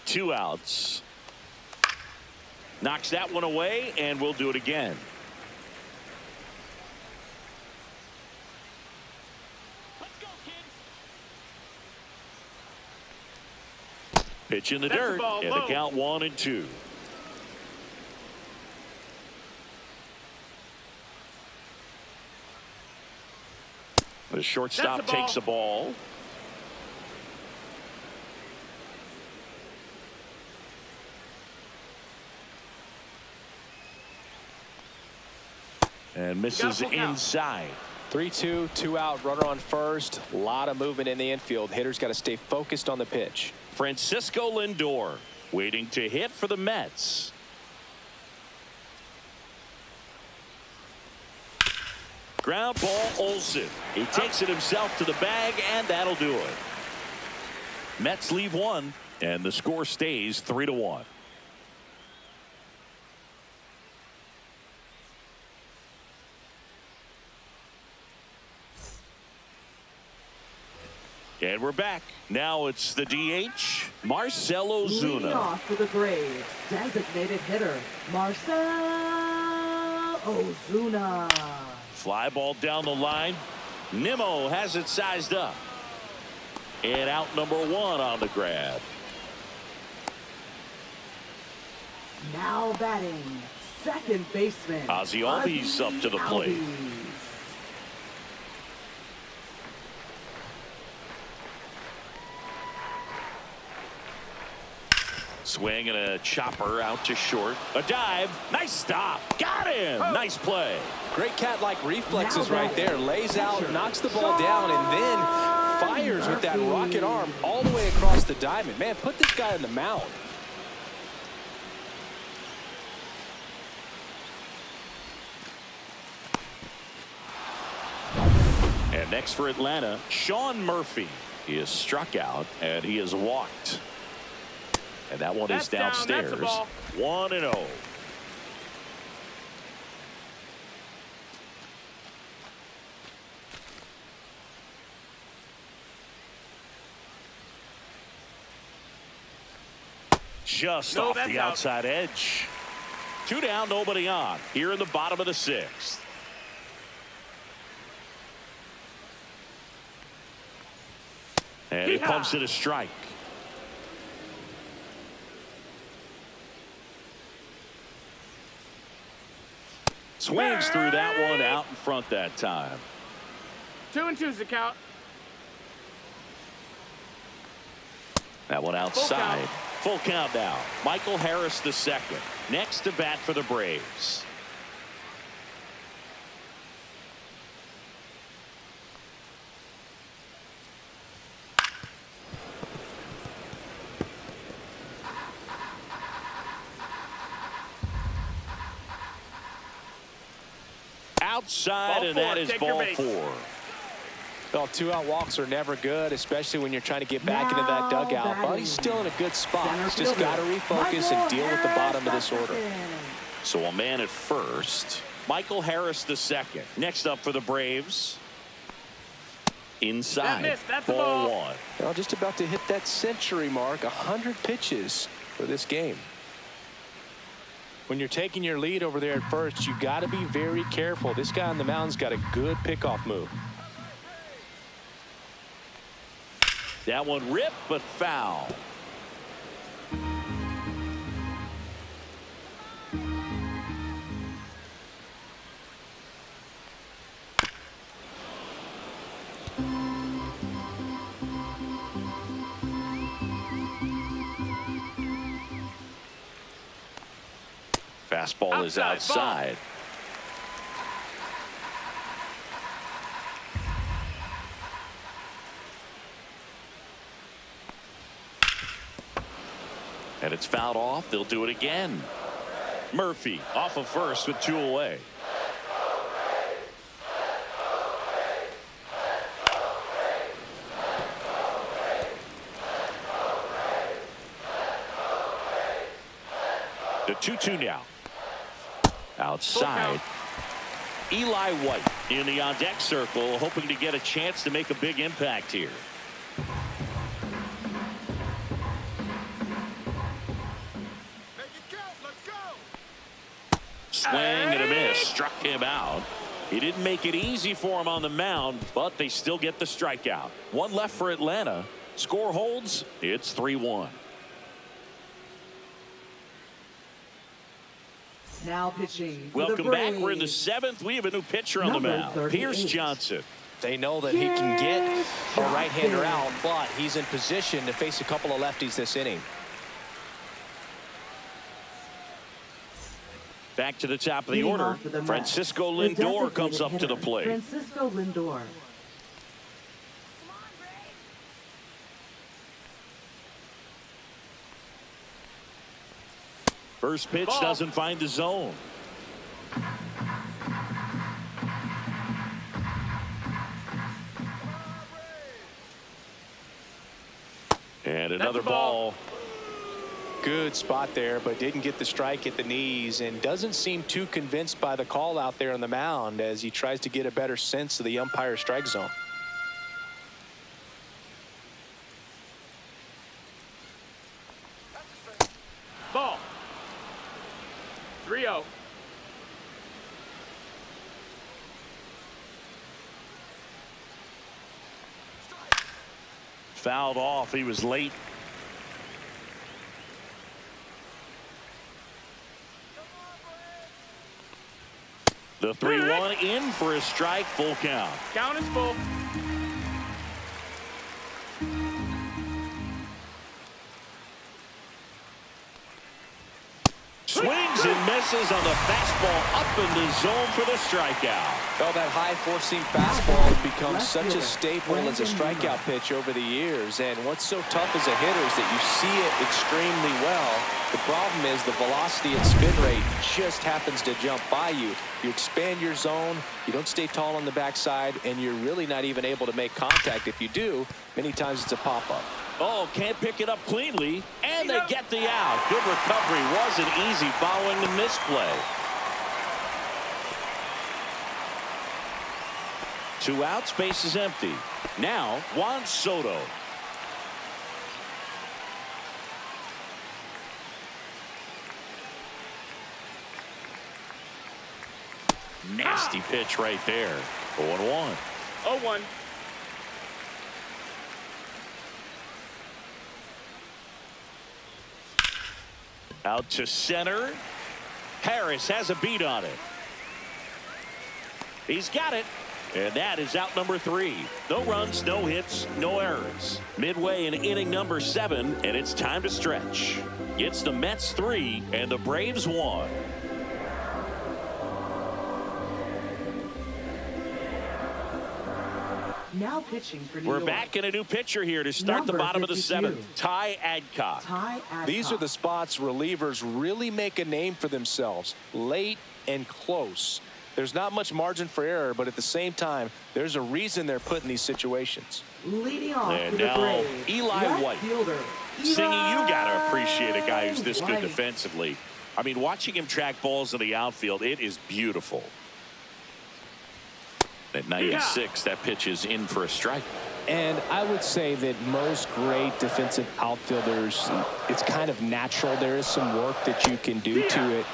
Two outs. Knocks that one away, and we'll do it again. Pitch in the That's the dirt, ball, and low. the count 1-2. The shortstop That's the ball. takes the ball. And misses inside. 3-2, 2 out, runner on first. A lot of movement in the infield. Hitter's got to stay focused on the pitch. Francisco Lindor waiting to hit for the Mets. Ground ball, Olsen. He takes it himself to the bag, and that'll do it. Mets leave one, and the score stays 3-1. And we're back. Now it's the DH, Marcell Ozuna. Leading off for the Braves, designated hitter, Marcell Ozuna. Fly ball down the line. Nimmo has it sized up. And out number 1 on the grab. Now batting, second baseman, Ozzy Albies up to the plate. Albies. Swing and a chopper out to short. A dive. Nice stop. Got him. Nice play. Great cat-like reflexes right there. Lays out, knocks the ball down, and then fires with that rocket arm all the way across the diamond. Man, put this guy in the mound. And next for Atlanta, Sean Murphy. He is struck out, and he is walked. And that one is downstairs. 1-0. Just off the outside edge. 2 down, nobody on. Here in the bottom of the 6th. And he pumps it a strike. Swings through that one, out in front that time. 2-2's the count. That one outside. Full count now. Michael Harris the second. Next to bat for the Braves. Outside, and that is ball 4. Well, 2-out walks are never good, especially when you're trying to get back into that dugout. But he's still in a good spot. He's just got to refocus and deal with the bottom of this order. So a man at first. Michael Harris the second. Next up for the Braves. Inside. Ball 1. Well, just about to hit that century mark. 100 pitches for this game. When you're taking your lead over there at first, you got to be very careful. This guy on the mound's got a good pickoff move. That one ripped, but foul. Fastball is outside. And it's fouled off. They'll do it again. Murphy off of first with 2 away. The 2-2 now. Outside. Eli White in the on-deck circle, hoping to get a chance to make a big impact here. Swing and a miss. Struck him out. He didn't make it easy for him on the mound, but they still get the strikeout. 1 left for Atlanta. Score holds. It's 3-1. Now pitching. Welcome back. We're in the 7th. We have a new pitcher on the mound. Pierce Johnson. They know that he can get a right-hander out, but he's in position to face a couple of lefties this inning. Back to the top of the Leading order, off for the Mets, Francisco the Lindor comes designated up to the hitter, plate. Francisco Lindor. First pitch doesn't find the zone. And another ball. Good spot there, but didn't get the strike at the knees and doesn't seem too convinced by the call out there on the mound as he tries to get a better sense of the umpire strike zone. Ball. 3-0. Fouled off. He was late. The 3-1 in for a strike, full count. Count is full. Swings and misses on the fastball up in the zone for the strikeout. Well, that high four-seam fastball has become such a staple as a strikeout pitch over the years. And what's so tough as a hitter is that you see it extremely well. The problem is the velocity and spin rate just happens to jump by you. You expand your zone, you don't stay tall on the backside, and you're really not even able to make contact. If you do, many times it's a pop-up. Oh, can't pick it up cleanly, and they get the out. Good recovery. Wasn't easy following the misplay. 2 outs, base is empty. Now, Juan Soto. Nasty pitch right there. 0-1. 0-1. Out to center. Harris has a beat on it. He's got it. And that is out number 3. No runs, no hits, no errors. Midway in inning number 7, and it's time to stretch. It's the Mets 3 and the Braves 1. Now pitching for New We're York. back in a new pitcher here to start the Number bottom of the 52. 7th. Ty Adcock. Ty Adcock. These are the spots relievers really make a name for themselves. Late and close. There's not much margin for error, but at the same time, there's a reason they're put in these situations. Leading off And for the now, Braves, Eli left White. fielder, Singing, you got to Eli appreciate a guy who's this good White. defensively. I mean, watching him track balls in the outfield, it is beautiful. At 96, that pitch is in for a strike. And I would say that most great defensive outfielders, it's kind of natural. There is some work that you can do to it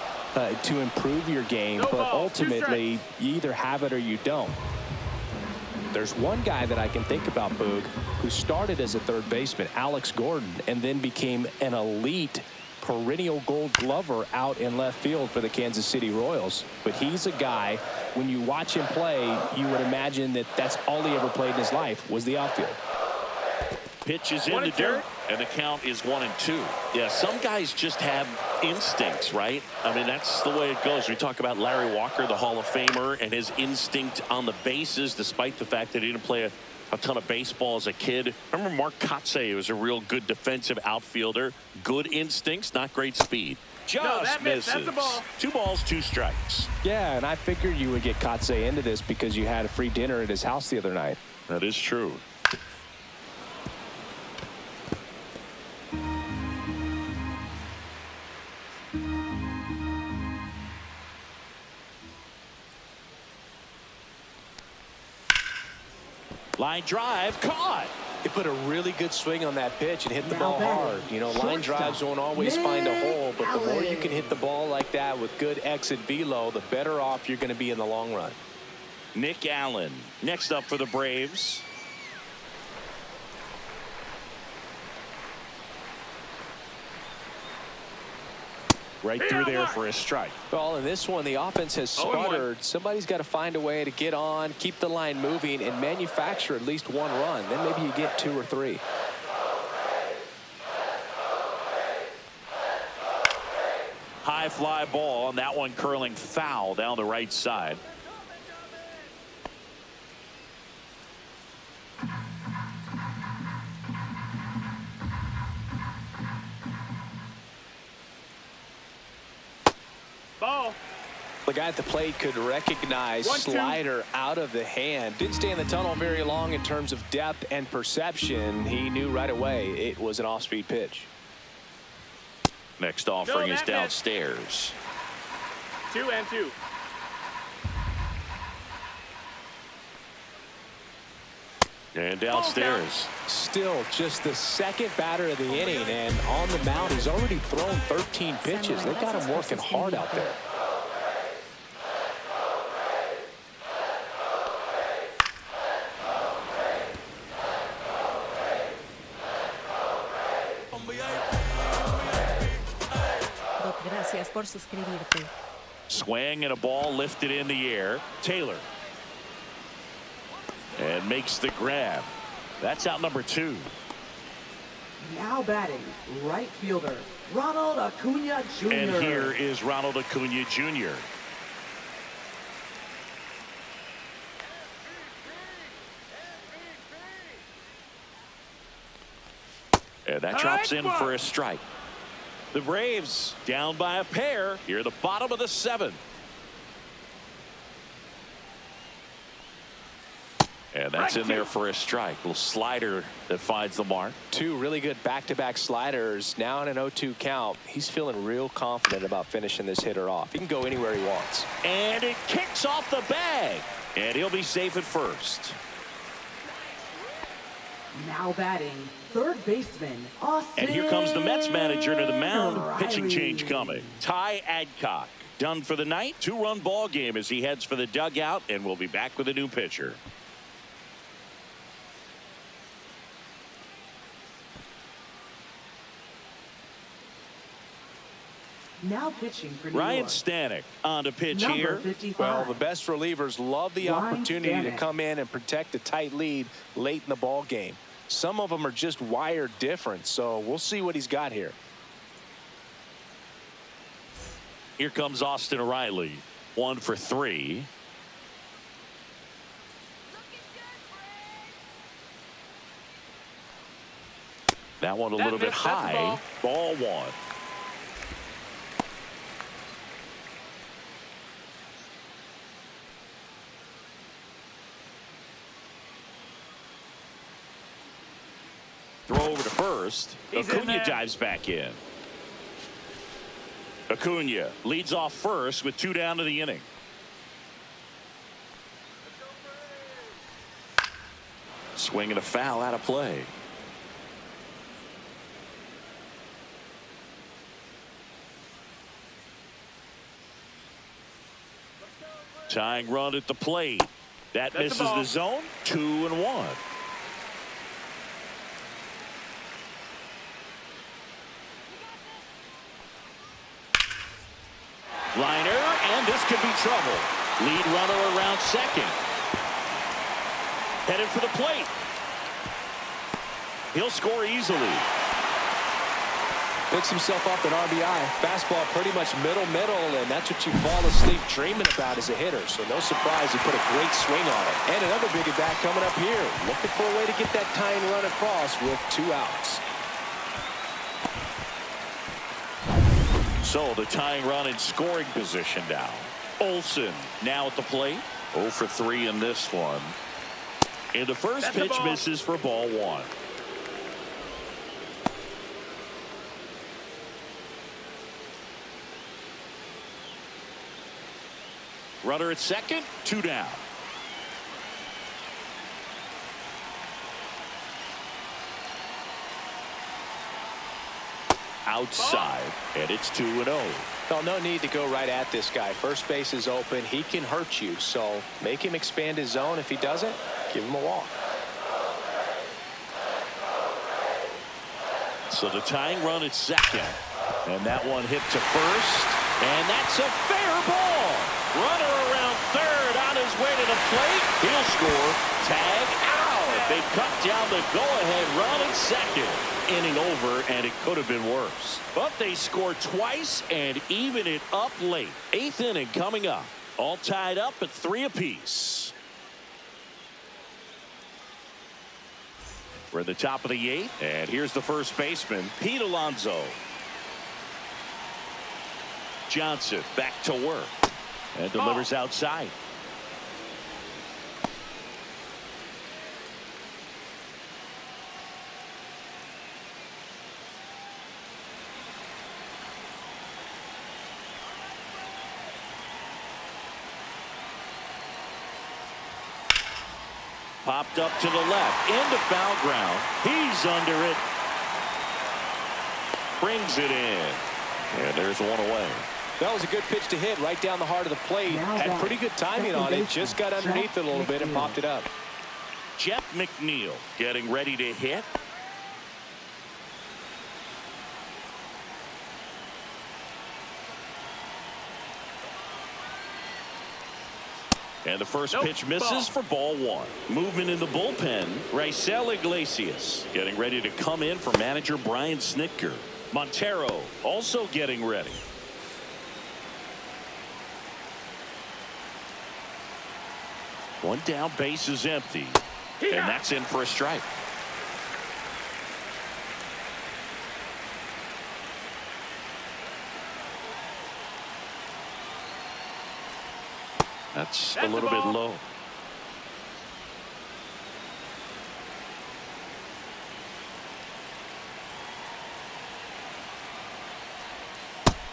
to improve your game, No but balls, 2 ultimately you either have it or you don't. There's one guy that I can think about, Boog, who started as a third baseman, Alex Gordon, and then became an elite perennial Gold Glover out in left field for the Kansas City Royals. But he's a guy, when you watch him play, you would imagine that that's all he ever played in his life was the outfield. Pitch is in 1 the and 2. dirt, and the count is 1-2. Yeah, some guys just have instincts, right? I mean, that's the way it goes. We talk about Larry Walker, the Hall of Famer, and his instinct on the bases, despite the fact that he didn't play a ton of baseball as a kid. I remember Mark Kotsay was a real good defensive outfielder. Good instincts, not great speed. Just misses. That's a ball. 2 balls, 2 strikes. Yeah, and I figured you would get Kotsay into this because you had a free dinner at his house the other night. That is true. Line drive, caught. He put a really good swing on that pitch and hit the Now ball batting, hard. You know, line shortstop, drives won't always find a hole, but the more you Nick can hit the ball like that with good exit velo, the better off you're going to be in the long run. Nick Allen next up for the Braves. Right through there for a strike. Well, in this one, the offense has 0-1. sputtered. Somebody's got to find a way to get on, keep the line moving, and manufacture at least 1 run. Then maybe you get 2 or 3. High fly ball, and that one curling foul down the right side. Ball. The guy at the plate could recognize 1-2. slider out of the hand. Didn't stay in the tunnel very long in terms of depth and perception. He knew right away it was an off-speed pitch. Next offering is that downstairs. 2-2. And downstairs. Still just the second batter of the inning, and on the mound he's already thrown 13 pitches. They got him working hard out there. Gracias por suscribirte. Swing and a ball lifted in the air. Taylor. And makes the grab. That's out number 2. Now batting, right fielder, Ronald Acuna Jr. And here is Ronald Acuna Jr. And that drops in for a strike. The Braves down by a pair here at the bottom of the 7th. And that's in there for a strike. Little slider that finds the mark. 2 really good back-to-back sliders. Now in an 0-2 count. He's feeling real confident about finishing this hitter off. He can go anywhere he wants. And it kicks off the bag. And he'll be safe at first. Now batting, third baseman, Austin. And here comes the Mets manager to the mound. Riley. Pitching change coming. Ty Adcock done for the night. 2-run ball game as he heads for the dugout, and we'll be back with a new pitcher. Now pitching for New Ryan York. Stanek on to pitch Number here. 55. Well, the best relievers love the Ryan opportunity to Stanek. come in and protect a tight lead late in the ball game. Some of them are just wired different, so we'll see what he's got here. Here comes Austin Riley. 1 for 3. That one a little bit high. Ball 1. Throw over to first. He's in Acuna there. dives back in. Acuna leads off first with 2 down to the inning. Swing and a foul out of play. Tying run at the plate. That That's misses the ball. the zone. 2-1. Liner, and this could be trouble. Lead runner around second. Headed for the plate. He'll score easily. Picks himself up an RBI. Fastball pretty much middle, and that's what you fall asleep dreaming about as a hitter. So no surprise he put a great swing on it. And another big at bat coming up here. Looking for a way to get that tying run across with 2 outs. So the tying run in scoring position now. Olsen now at the plate. 0 for 3 in this one. And the first That's the pitch ball. misses for ball 1. Runner at second, 2 down. Outside, and it's 2-0. Well, no need to go right at this guy. First base is open. He can hurt you, so make him expand his zone. If he doesn't, give him a walk. So the tying run at second, and that one hit to first, and that's a fair ball. Runner around third on his way to the plate. He'll score. Tag out. They cut down the go-ahead run at second. Inning over, and it could have been worse. But they scored twice and even it up late. 8th inning coming up. All tied up at 3 apiece. We're at the top of the 8th, and here's the first baseman, Pete Alonso. Johnson back to work and delivers outside. Popped up to the left into foul ground. He's under it. Brings it in. And there's one away. That was a good pitch to hit right down the heart of the plate. Had pretty good timing on it. Just got underneath it a little bit and popped it up. Jeff McNeil getting ready to hit. And the first pitch misses for ball 1. Movement in the bullpen. Raisel Iglesias getting ready to come in for manager Brian Snitker. Montero also getting ready. One down, base is empty. And that's in for a strike. That's a little bit low.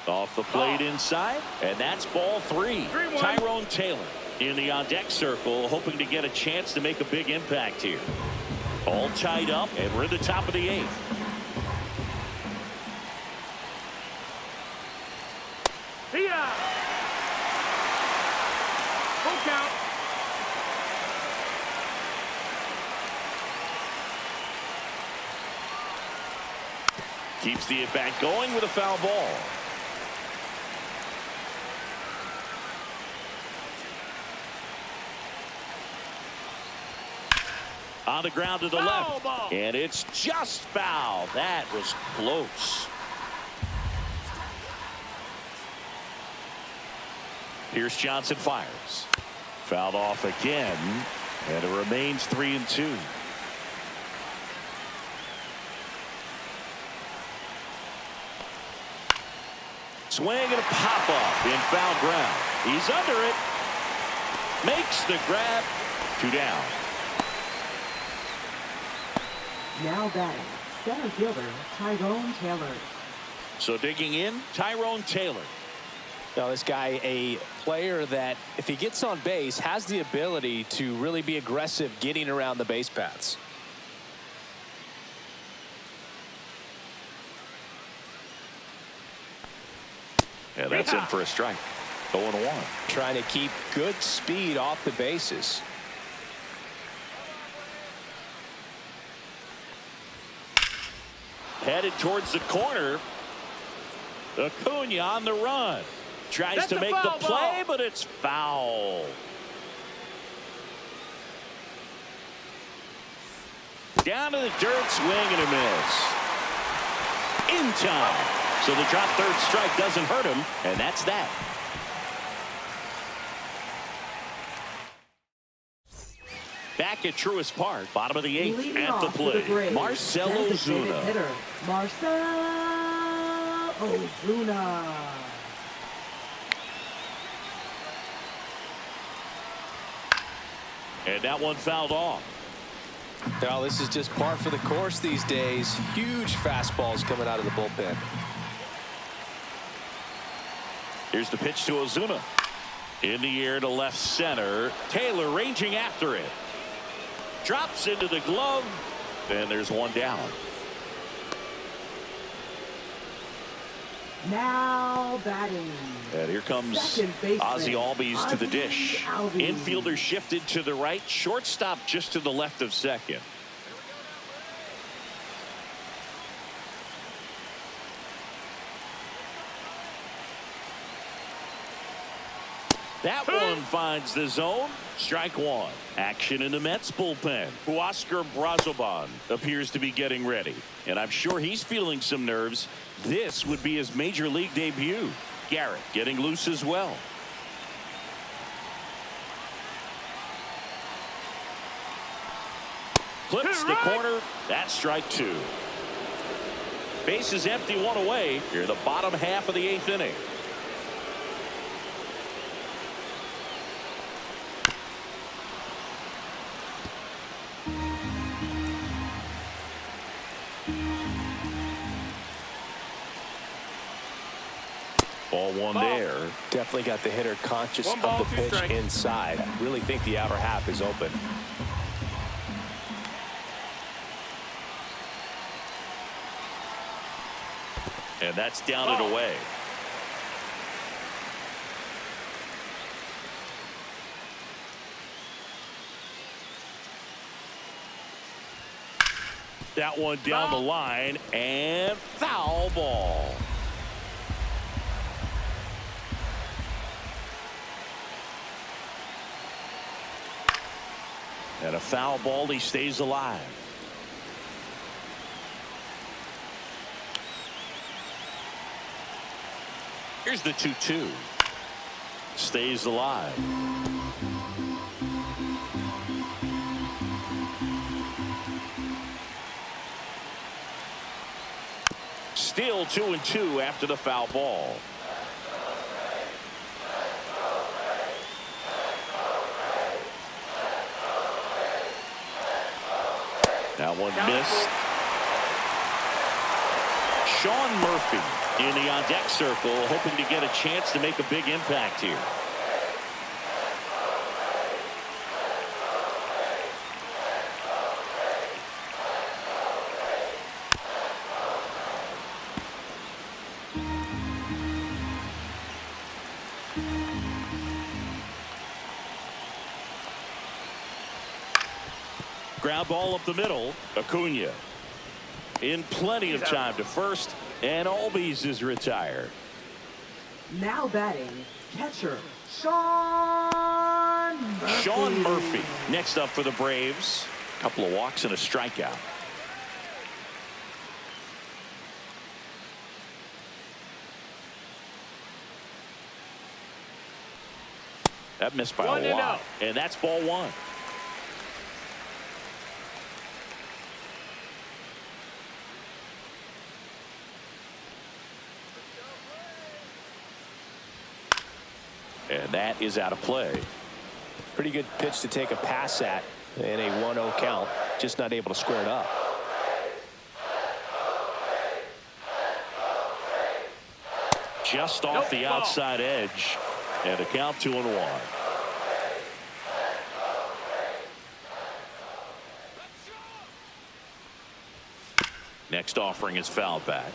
Off the plate inside, and that's ball 3. Tyrone Taylor in the on-deck circle, hoping to get a chance to make a big impact here. All tied up, and we're at the top of the 8th. Vida. Full count. Keeps the at-bat going with a foul ball. On the ground to the left. Ball. And it's just foul. That was close. Here's Johnson fires. Fouled off again. And it remains 3-2. Swing and a pop-up in foul ground. He's under it. Makes the grab. 2 down. Now batting, center fielder Tyrone Taylor. So digging in, Tyrone Taylor. Now this guy, a player that if he gets on base has the ability to really be aggressive getting around the base paths. Yeah, that's in for a strike. 0-1. Trying to keep good speed off the bases. Headed towards the corner. Acuna on the run. Tries to make the play, but it's foul. Down to the dirt, swing and a miss. In time. So the drop third strike doesn't hurt him, and that's that. Back at Truist Park, bottom of the 8th at the plate. Marcell Ozuna. Hitter, Marcell Ozuna. And that one fouled off. Now this is just par for the course these days. Huge fastballs coming out of the bullpen. Here's the pitch to Ozuna. In the air to left center. Taylor ranging after it. Drops into the glove. And there's one down. Now batting. And here comes Ozzy Albies to the dish. Infielder shifted to the right. Shortstop just to the left of second. That one finds the zone. Strike one. Action in the Mets bullpen. Huascar Brazoban appears to be getting ready. And I'm sure he's feeling some nerves. This would be his major league debut. Garrett getting loose as well. Clips the corner. That's strike two. Base is empty, one away. Here in the bottom half of the eighth inning. Ball one there. Definitely got the hitter conscious of the pitch inside. I really think the outer half is open. And that's down and away. That one down the line and foul ball. And a foul ball, he stays alive. Here's the 2-2. Stays alive. Still 2-2 after the foul ball. That one missed. Sean Murphy in the on-deck circle, hoping to get a chance to make a big impact here. Ground ball up the middle. Acuna in plenty of time to first, and Albies is retired. Now batting, catcher Sean Murphy. Sean Murphy next up for the Braves. A couple of walks and a strikeout. That missed by a lot, and that's ball one. And that is out of play. Pretty good pitch to take a pass at in a 1-0 count. Just not able to square it up. Just off the outside edge. And a count 2-1. Next offering is fouled back.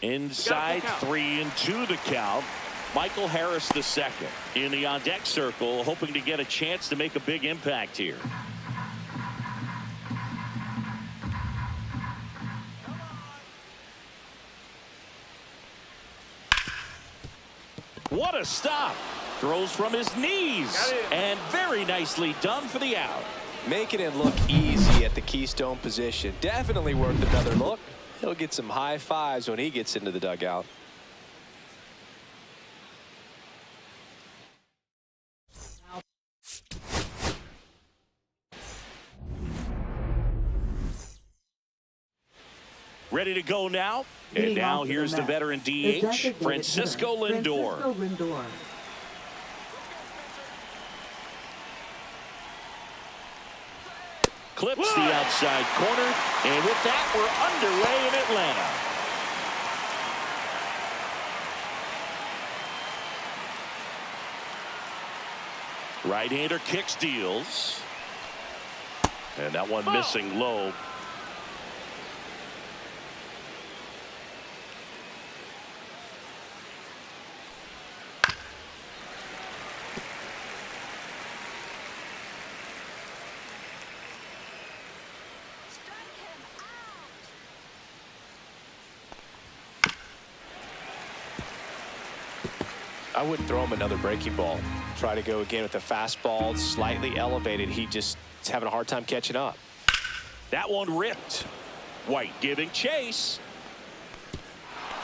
Inside 3-2 the count. Michael Harris the second in the on-deck circle, hoping to get a chance to make a big impact here. What a stop. Throws from his knees. And very nicely done for the out. Making it look easy at the keystone position. Definitely worth another look. He'll get some high fives when he gets into the dugout. Ready to go now. And now here's the veteran DH, Francisco Lindor. Clips the outside corner, and with that, we're underway in Atlanta. Right-hander kicks, deals. And that one missing low. I wouldn't throw him another breaking ball. Try to go again with the fastball, slightly elevated. He just is having a hard time catching up. That one ripped. White giving chase.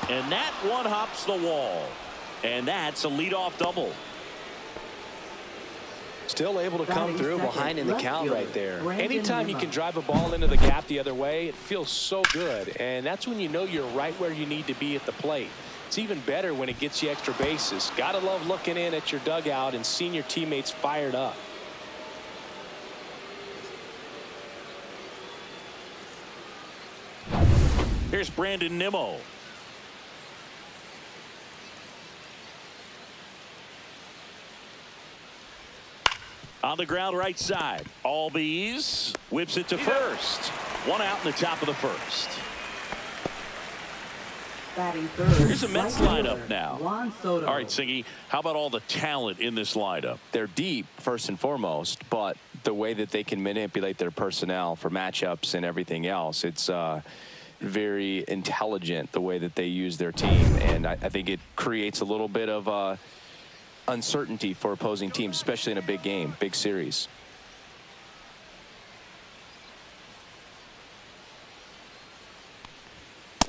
And that one hops the wall. And that's a leadoff double. Still able to come through behind in the count right there. Anytime you Nemo. can drive a ball into the gap the other way, it feels so good. And that's when you know you're right where you need to be at the plate. It's even better when it gets you extra bases. Gotta love looking in at your dugout and seeing your teammates fired up. Here's Brandon Nimmo. On the ground right side. Albies whips it to first. One out in the top of the first. Batting third. Here's a Mets right lineup fielder, now. Juan Soto. All right, Singy, how about all the talent in this lineup? They're deep, first and foremost, but the way that they can manipulate their personnel for matchups and everything else, it's very intelligent the way that they use their team. And I think it creates a little bit of uncertainty for opposing teams, especially in a big game, big series.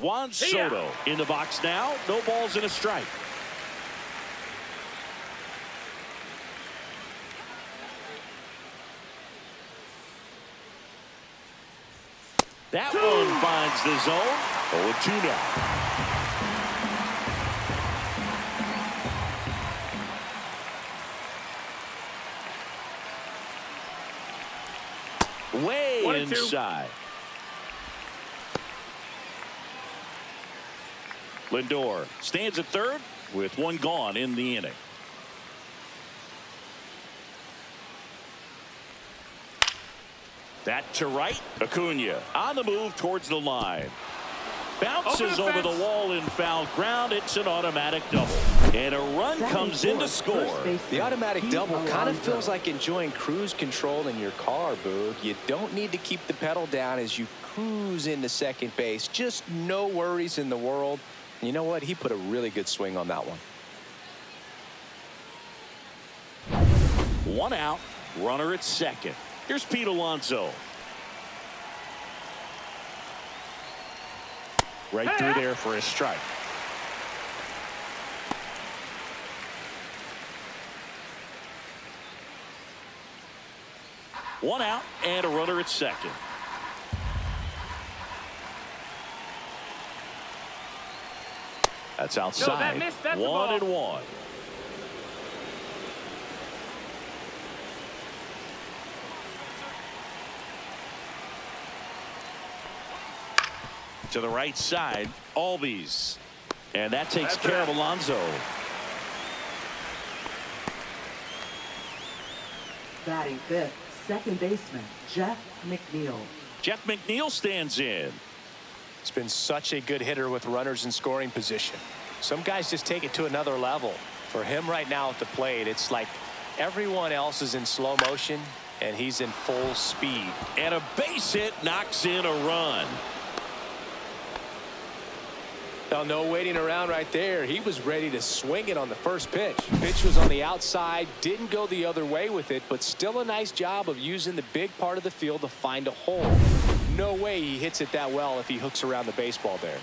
Juan Soto in the box now. No balls and a strike. That one finds the zone. 0-2 now. Way 1-2. inside. Lindor stands at third with one gone in the inning. That to right. Acuna on the move towards the line. Bounces over the wall in foul ground. It's an automatic double. And a run comes in to score. The automatic double kind of feels like enjoying cruise control in your car, Boog. You don't need to keep the pedal down as you cruise into second base. Just no worries in the world. You know what? He put a really good swing on that one. One out. Runner at second. Here's Pete Alonso. Right through there for a strike. One out and a runner at second. That's outside. No, that's a 1-1. To the right side, Albies. And that takes care of Alonso. Batting fifth, second baseman, Jeff McNeil. Jeff McNeil stands in. He's been such a good hitter with runners in scoring position. Some guys just take it to another level. For him right now at the plate, it's like everyone else is in slow motion and he's in full speed. And a base hit knocks in a run. Now, no waiting around right there. He was ready to swing it on the first pitch. Pitch was on the outside, didn't go the other way with it, but still a nice job of using the big part of the field to find a hole. No way he hits it that well if he hooks around the baseball there.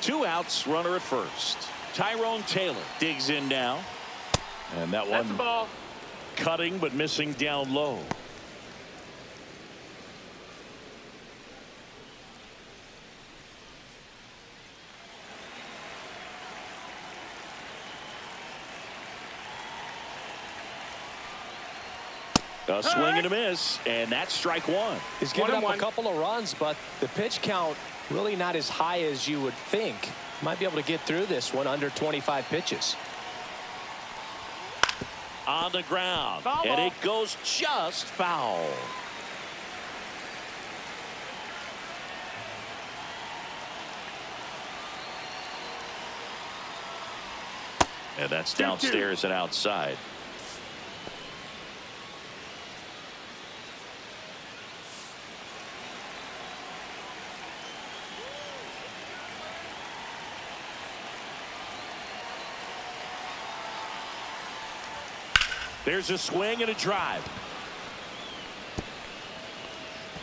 2 outs, runner at first. Tyrone Taylor digs in now. And that That's one the ball. cutting but missing down low. A swing and a miss, and that's strike one. He's given up 1-1. a couple of runs, but the pitch count really not as high as you would think. Might be able to get through this one under 25 pitches. On the ground, Foul and ball. it goes just foul. And that's 2-2. downstairs and outside. There's a swing and a drive.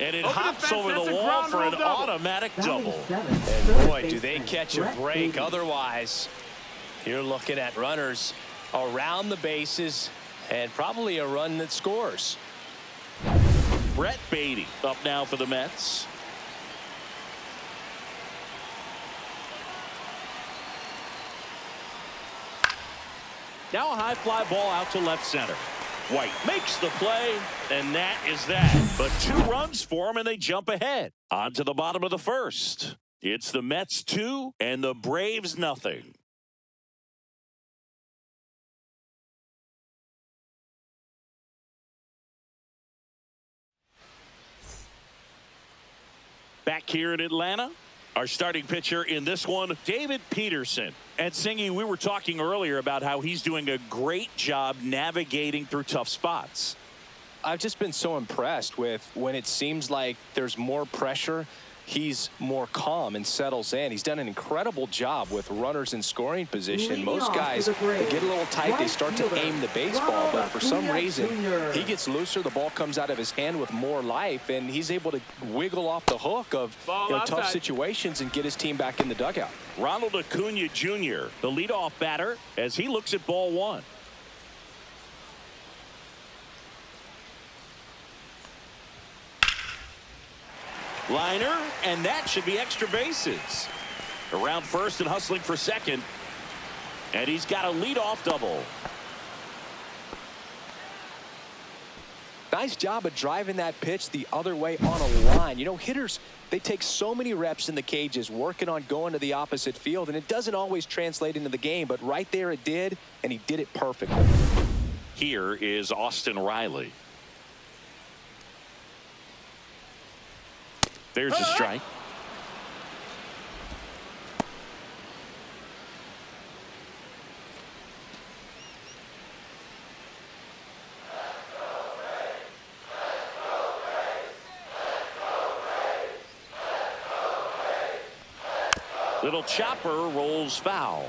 And it hops over the wall for an automatic double. And boy, do they catch a break. Otherwise, you're looking at runners around the bases and probably a run that scores. Brett Beatty up now for the Mets. Now a high fly ball out to left center. White makes the play, and that is that. But 2 runs for him, and they jump ahead. On to the bottom of the first. It's the Mets 2 and the Braves nothing. Back here in Atlanta, our starting pitcher in this one, David Peterson. And Singy, we were talking earlier about how he's doing a great job navigating through tough spots. I've just been so impressed with when it seems like there's more pressure, he's more calm and settles in. He's done an incredible job with runners in scoring position. Most guys, they get a little tight, they start to aim the baseball, but for some reason, he gets looser, the ball comes out of his hand with more life, and he's able to wiggle off the hook of tough situations and get his team back in the dugout. Ronald Acuna Jr., the leadoff batter, as he looks at ball 1. Liner, and that should be extra bases. Around first and hustling for second. And he's got a leadoff double. Nice job of driving that pitch the other way on a line. You know, hitters, they take so many reps in the cages working on going to the opposite field, and it doesn't always translate into the game, but right there it did, and he did it perfectly. Here is Austin Riley. There's a strike. Little chopper rolls foul.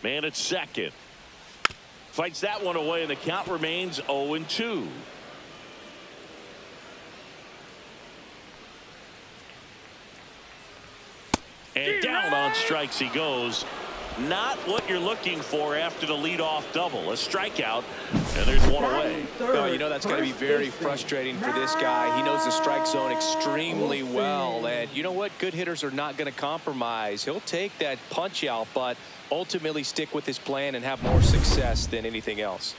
Man at second. Fights that one away, and the count remains 0-2. And down on strikes he goes. Not what you're looking for after the leadoff double. A strikeout, and there's one away. Oh, you know that's going to be very frustrating for this guy. He knows the strike zone extremely well, and you know what? Good hitters are not going to compromise. He'll take that punch out, but ultimately stick with his plan and have more success than anything else.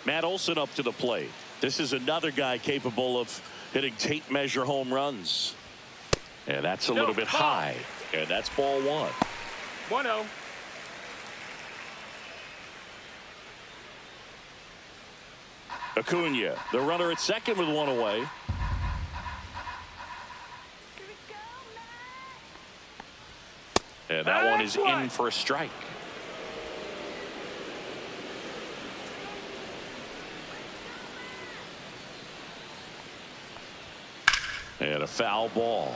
Matt Olson up to the plate. This is another guy capable of hitting tape measure home runs. And that's a little bit high. And that's ball 1. 1-0. Acuna, the runner at second with one away. And that one is in for a strike. And a foul ball.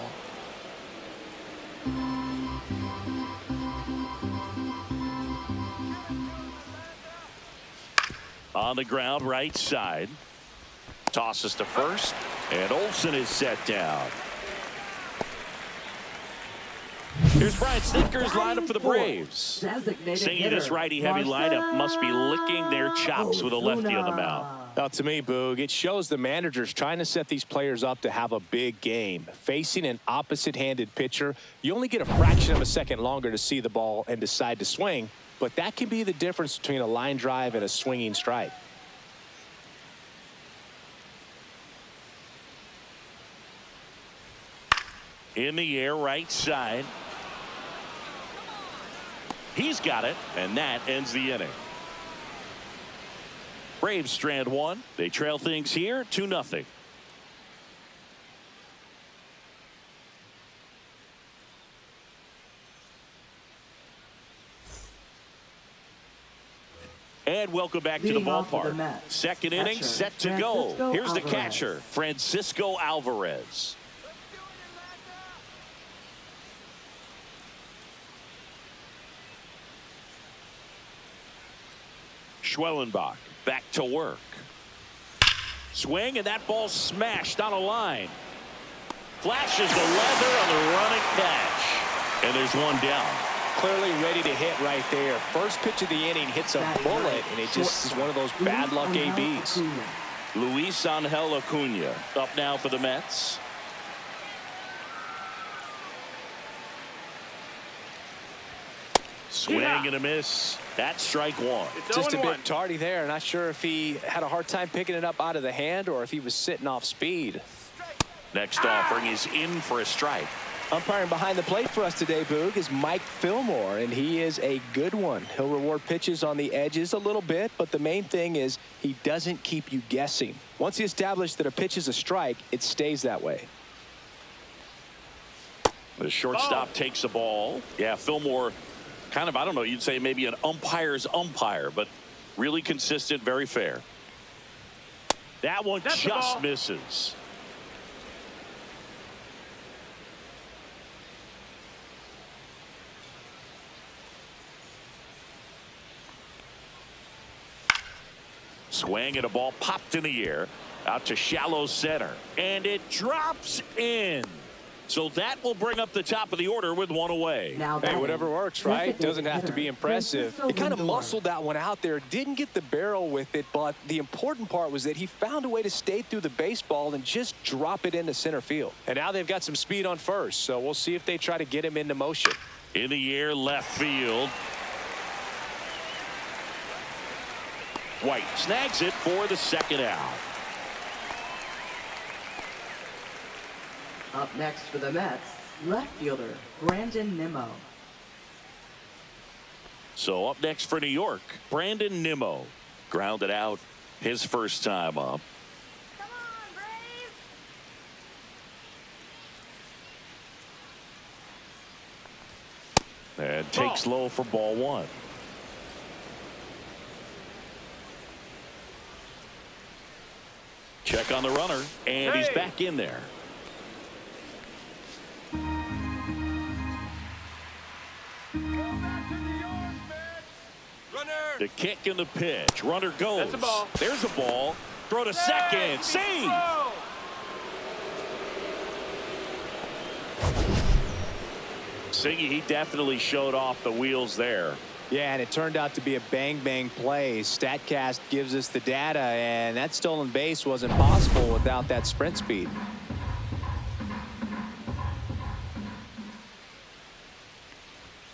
On the ground, right side. Tosses to first, and Olson is set down. Here's Brian Stinker's lineup for the Braves. Seeing this righty-heavy lineup must be licking their chops with a lefty on the mound. Now, to me, Boog, it shows the manager's trying to set these players up to have a big game. Facing an opposite-handed pitcher, you only get a fraction of a second longer to see the ball and decide to swing, but that can be the difference between a line drive and a swinging strike. In the air, right side. He's got it, and that ends the inning. Braves strand one. They trail things here 2-0. And welcome back to the ballpark. Second inning set to go. Here's the catcher, Francisco Alvarez. Schwellenbach back to work. Swing, and that ball smashed on a line. Flashes the leather on the running catch. And there's one down. Clearly ready to hit right there. First pitch of the inning hits a bullet, and it just is one of those bad luck ABs. Luis Angel Acuna up now for the Mets. Swing and a miss. That's strike one. Just a bit tardy there. Not sure if he had a hard time picking it up out of the hand or if he was sitting off speed. Next offering is in for a strike. Umpiring behind the plate for us today, Boog, is Mike Fillmore, and he is a good one. He'll reward pitches on the edges a little bit, but the main thing is he doesn't keep you guessing. Once he established that a pitch is a strike, it stays that way. The shortstop takes the ball. Yeah, Fillmore, kind of, I don't know, you'd say maybe an umpire's umpire, but really consistent, very fair. That one just misses. Swing, and a ball popped in the air out to shallow center, and it drops in. So that will bring up the top of the order with one away. Hey, whatever works, right? Doesn't have to be impressive. He kind of muscled that one out there, didn't get the barrel with it, but the important part was that he found a way to stay through the baseball and just drop it into center field. And now they've got some speed on first, so we'll see if they try to get him into motion. In the air, left field. White snags it for the second out. Up next for the Mets, left fielder Brandon Nimmo. So up next for New York, Brandon Nimmo. Grounded out his first time up. Come on, Braves! And takes low for ball one. Check on the runner, and he's back in there. The kick and the pitch. Runner goes. That's a ball. There's a ball. Throw to second. Save. Singy, he definitely showed off the wheels there. Yeah, and it turned out to be a bang-bang play. StatCast gives us the data, and that stolen base wasn't possible without that sprint speed.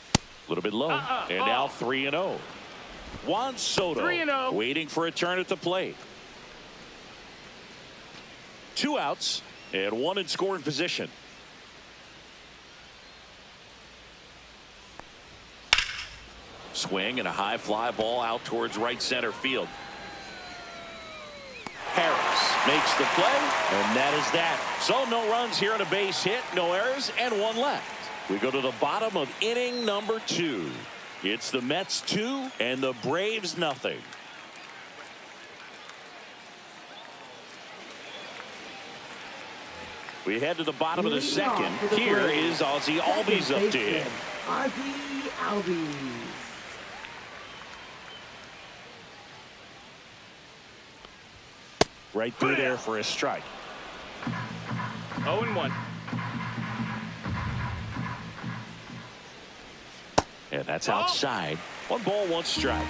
A little bit low. And now 3-0. Juan Soto 3-0. waiting for a turn at the plate. 2 outs and 1 in scoring position. Swing and a high fly ball out towards right center field. Harris makes the play, and that is that. So no runs here on a base hit, no errors, and 1 left. We go to the bottom of inning number 2. It's the Mets 2 and the Braves nothing. We head to the bottom of the second. Here is Ozzie Albies up to him. Ozzie Albies. Right through there for a strike. 0-1. And that's outside. 1 ball, 1 strike.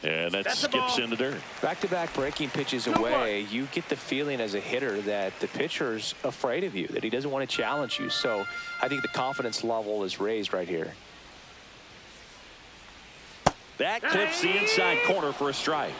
And that skips in the dirt. Back-to-back breaking pitches away, you get the feeling as a hitter that the pitcher's afraid of you, that he doesn't want to challenge you. So I think the confidence level is raised right here. That clips the inside corner for a strike.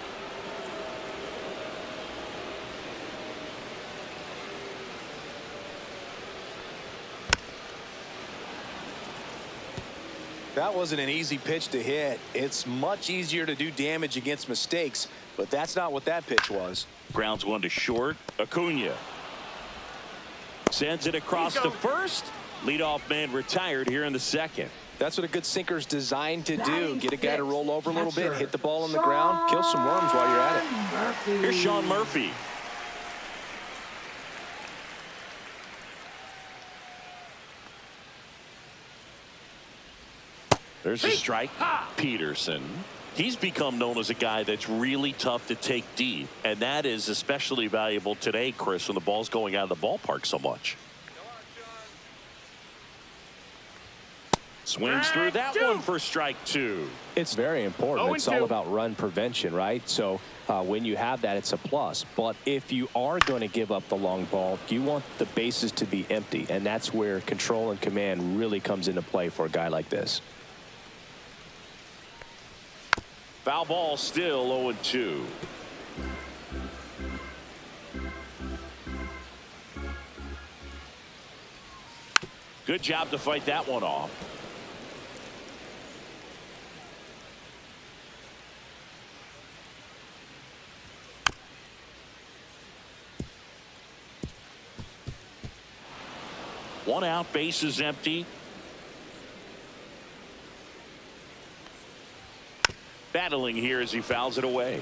That wasn't an easy pitch to hit. It's much easier to do damage against mistakes, but that's not what that pitch was. Grounds 1 to short. Acuna sends it across to first. Leadoff man retired here in the second. That's what a good sinker's designed to do. Get a guy to roll over a little bit, hit the ball on the ground, kill some worms while you're at it. Here's Sean Murphy. There's a strike. Peterson. He's become known as a guy that's really tough to take deep, and that is especially valuable today, Chris, when the ball's going out of the ballpark so much. Swings through that one for strike 2. It's very important. It's all about run prevention, right? So when you have that, it's a plus. But if you are going to give up the long ball, you want the bases to be empty, and that's where control and command really comes into play for a guy like this. Foul ball, still 0-2. Good job to fight that one off. One out, base is empty. Battling here as he fouls it away.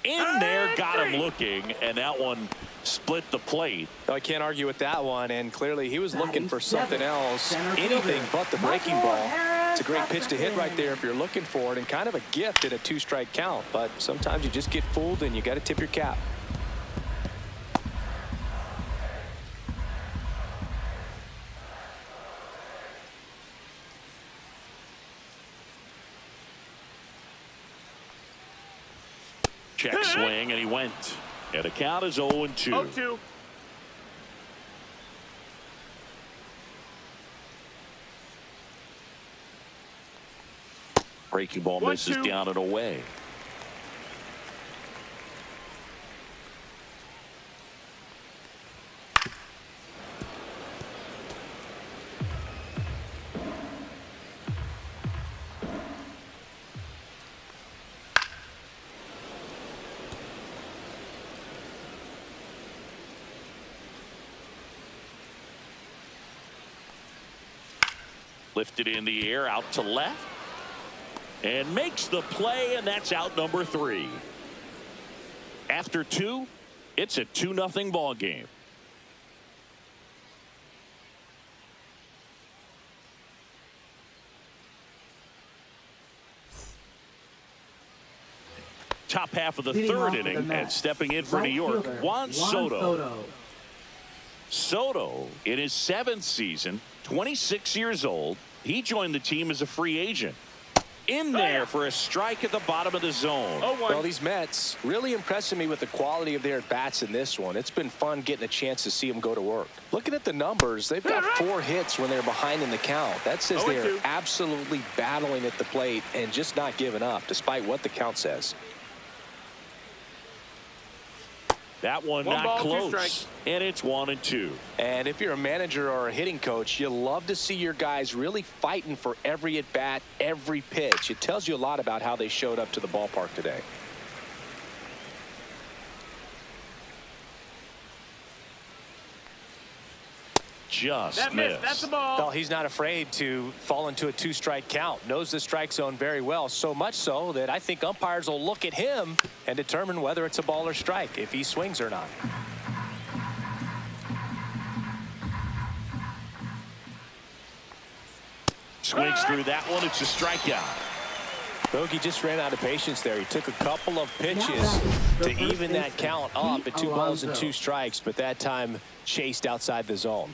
In there, got him looking, and that one split the plate. I can't argue with that one, and clearly he was looking for something else, anything but the breaking ball. It's a great pitch to hit right there if you're looking for it, and kind of a gift at a 2-strike count, but sometimes you just get fooled and you got to tip your cap. Check swing, and he went. And the count is 0-2. 0-2. Breaking ball misses down and away. Lifted in the air, out to left. And makes the play, and that's out number 3. After 2, it's a 2-0 ball game. Top half of the third inning, and stepping in for New York, Juan Soto. Soto, in his 7th season, 26 years old. He joined the team as a free agent. In there for a strike at the bottom of the zone. Well, these Mets really impressing me with the quality of their at-bats in this one. It's been fun getting a chance to see them go to work. Looking at the numbers, they've got 4 hits when they're behind in the count. That says they're absolutely battling at the plate and just not giving up, despite what the count says. That one not close, and it's 1-2. And if you're a manager or a hitting coach, you love to see your guys really fighting for every at-bat, every pitch. It tells you a lot about how they showed up to the ballpark today. Just missed. That's the ball. Well, he's not afraid to fall into a 2-strike count. Knows the strike zone very well, so much so that I think umpires will look at him and determine whether it's a ball or strike, if he swings or not. Swings through that one. It's a strikeout. Bogey just ran out of patience there. He took a couple of pitches to even that count up at 2 balls and 2 strikes, but that time chased outside the zone.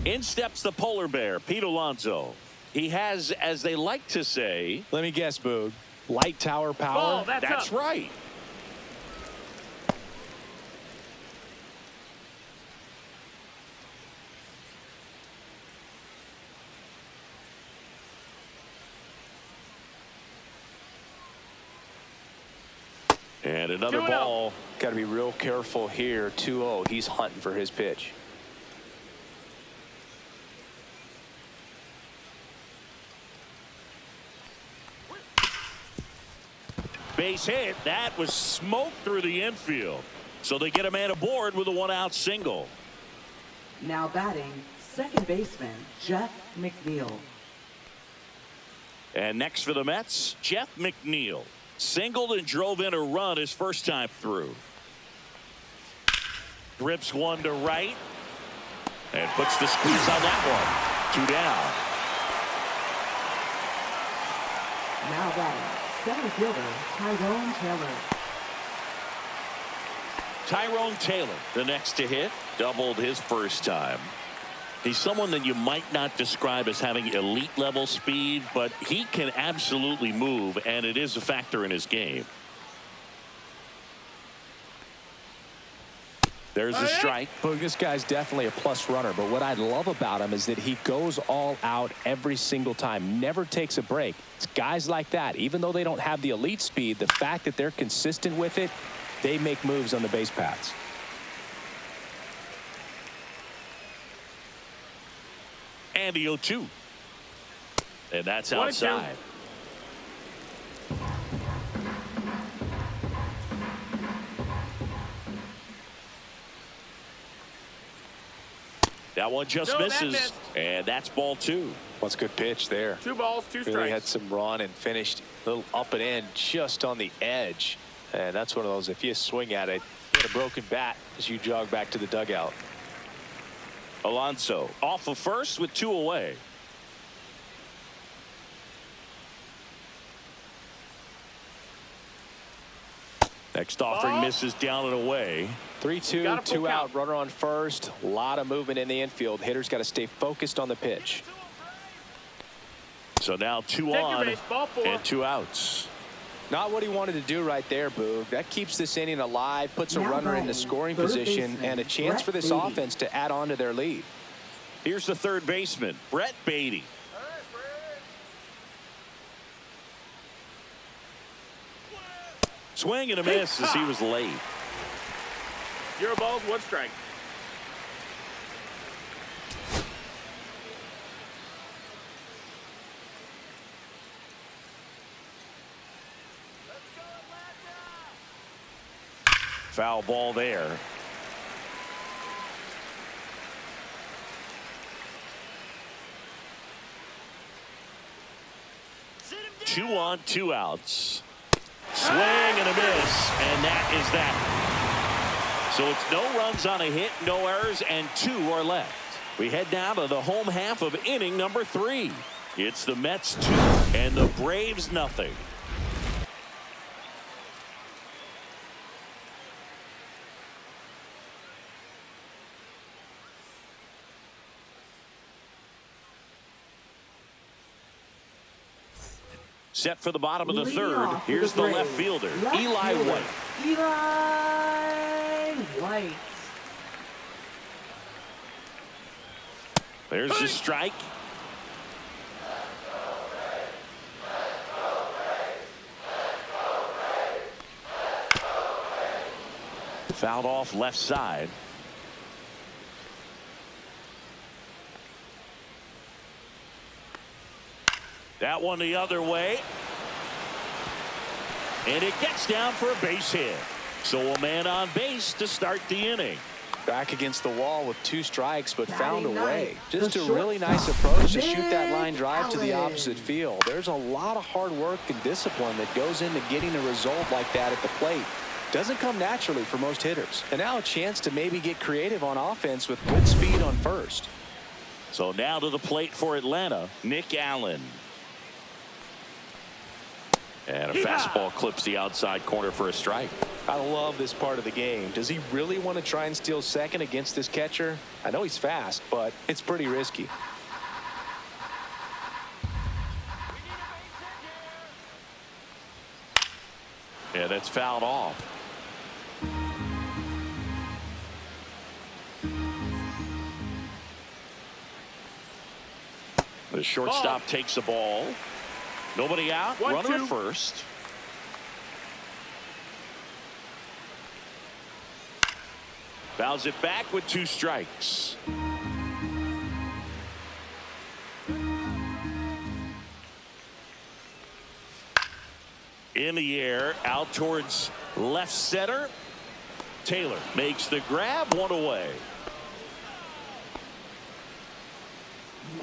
In steps the polar bear, Pete Alonso. He has, as they like to say, let me guess, Boog, light tower power. That's right. And another ball. Got to be real careful here. 2-0. He's hunting for his pitch. Base hit. That was smoked through the infield. So they get a man aboard with a 1-out single. Now batting, second baseman, Jeff McNeil. And next for the Mets, Jeff McNeil. Singled and drove in a run his first time through. Drips one to right. And puts the squeeze on that one. 2 down. Now batting, center fielder, Tyrone Taylor. Tyrone Taylor, the next to hit, doubled his first time. He's someone that you might not describe as having elite level speed, but he can absolutely move, and it is a factor in his game. There's a strike. Well, this guy's definitely a plus runner, but what I love about him is that he goes all out every single time, never takes a break. It's guys like that, even though they don't have the elite speed, the fact that they're consistent with it, they make moves on the base paths. And the 0-2. And that's outside. That one just misses. And that's ball 2. What's a good pitch there? 2 balls, 2 strikes. Really had some run and finished a little up and in just on the edge. And that's one of those, if you swing at it, you get a broken bat as you jog back to the dugout. Alonso off of first with 2 away. Next offering misses down and away. 3-2, 2 out, runner on first. A lot of movement in the infield. Hitters got to stay focused on the pitch. So now 2 on and 2 outs. Not what he wanted to do right there, Boog. That keeps this inning alive, puts a runner in the scoring position, and a chance for this offense to add on to their lead. Here's the third baseman, Brett Beatty. Swing and a miss as he was late. 0 balls, 1 strike. Foul ball there. Two on, 2 outs. Swing and a miss, and that is that. So it's no runs on a hit, no errors, and 2 are left. We head down to the home half of inning number 3. It's the Mets 2 and the Braves nothing. Set for the bottom of the third. Here's the left fielder, Eli White. Eli White. There's the strike. Fouled off left side. That one the other way. And it gets down for a base hit. So a man on base to start the inning. Back against the wall with 2 strikes, but found a way. Just a really nice approach to shoot that line drive to the opposite field. There's a lot of hard work and discipline that goes into getting a result like that at the plate. Doesn't come naturally for most hitters. And now a chance to maybe get creative on offense with good speed on first. So now to the plate for Atlanta, Nick Allen. And a fastball clips the outside corner for a strike. I love this part of the game. Does he really want to try and steal second against this catcher? I know he's fast, but it's pretty risky. Yeah, that's fouled off. The shortstop takes the ball. Nobody out. Runner at first. Fouls it back with 2 strikes. In the air, out towards left center. Taylor makes the grab, 1 away.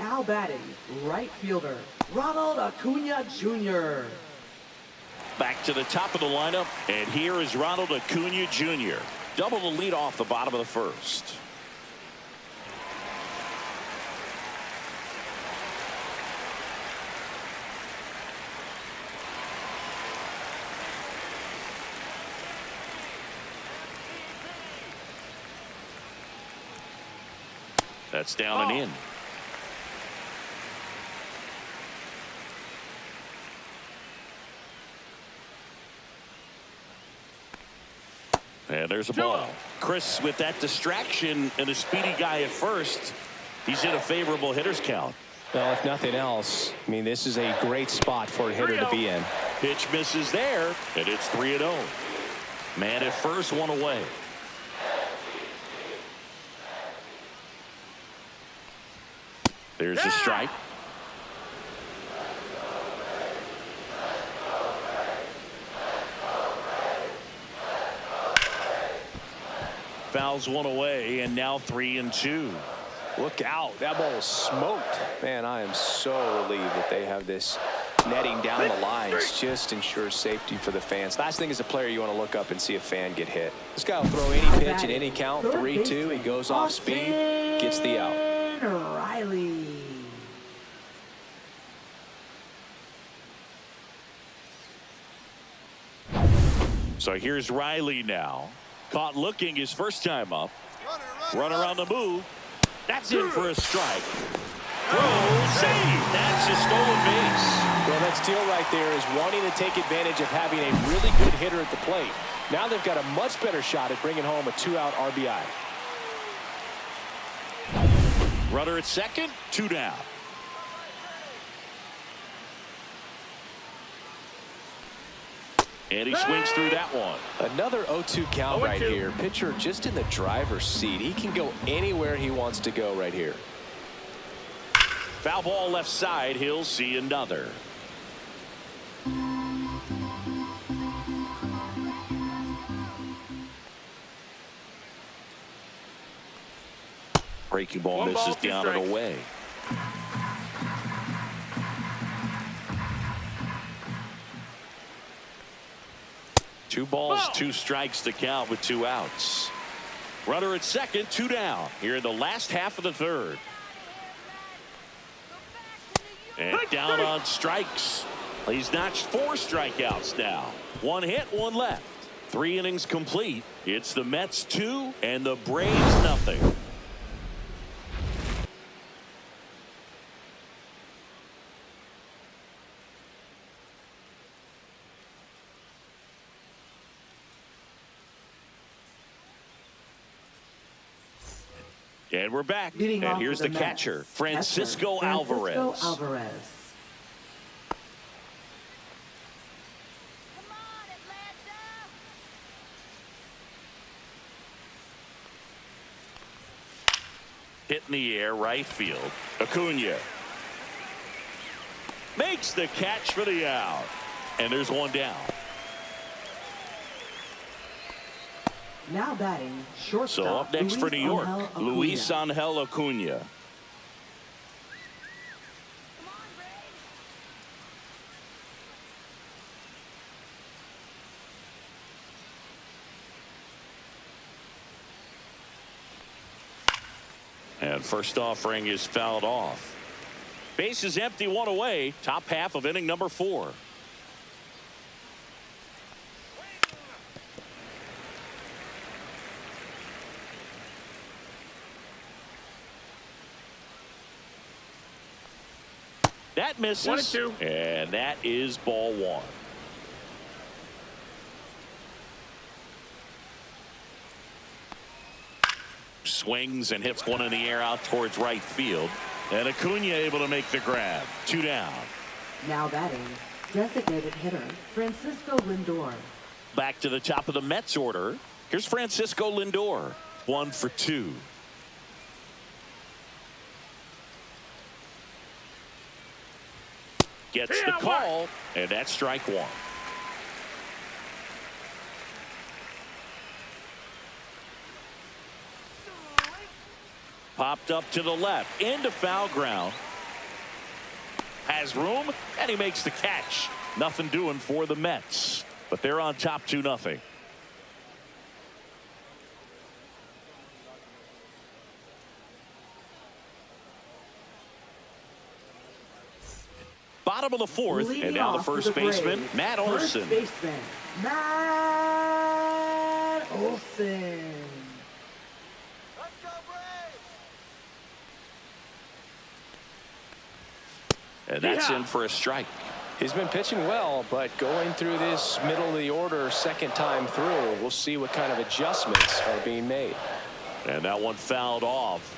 Now batting, right fielder, Ronald Acuna Jr. Back to the top of the lineup, and here is Ronald Acuna Jr. Double the lead off the bottom of the first. That's down and in. And there's a ball. Chris, with that distraction and a speedy guy at first, he's in a favorable hitter's count. Well, if nothing else, I mean, this is a great spot for a hitter to be in. Pitch misses there, and it's 3-0. Man at first, one away. There's a strike. Fouls one away, and now 3-2. Look out. That ball was smoked. Man, I am so relieved that they have this netting down the lines. Just ensures safety for the fans. Last thing as a player, you want to look up and see a fan get hit. This guy will throw any pitch in any count. 3-2. He goes off speed, gets the out. Riley. So here's Riley now. Caught looking his first time up. Runner on the move. That's in for a strike. Throw, save. That's a stolen base. Well, that steal right there is wanting to take advantage of having a really good hitter at the plate. Now they've got a much better shot at bringing home a 2-out RBI. Runner at second, 2 down. And he swings through that one. Another 0-2 count right here. Pitcher just in the driver's seat. He can go anywhere he wants to go right here. Foul ball left side. He'll see another. Breaking ball misses down and away. Two balls, 2 strikes to count with 2 outs. Runner at second, 2 down here in the last half of the third. And down on strikes. He's notched 4 strikeouts now. 1 hit, 1 left. 3 innings complete. It's the Mets 2 and the Braves nothing. And we're back. Leading and off here's for the the catcher, Mets. Francisco Alvarez. Come on, Atlanta! Hit in the air, right field. Acuna makes the catch for the out. And there's 1 down. Now batting, shortstop. So up next for New York, Luis Angel Angel Acuna. And first offering is fouled off. Base is empty, 1 away. Top half of inning number 4. That misses. 1-2. And that is ball 1. Swings and hits one in the air out towards right field. And Acuna able to make the grab. 2 down. Now batting, designated hitter, Francisco Lindor. Back to the top of the Mets order. Here's Francisco Lindor. 1 for 2. Gets the call, and that's strike 1. Popped up to the left, into foul ground. has room, and he makes the catch. Nothing doing for the Mets, but they're on top 2-0. Bottom of the fourth, Leading and now the off first for the baseman, Braves, Matt Olson. First baseman, Matt Olson. And that's in for a strike. He's been pitching well, but going through this middle of the order second time through, we'll see what kind of adjustments are being made. And that one fouled off.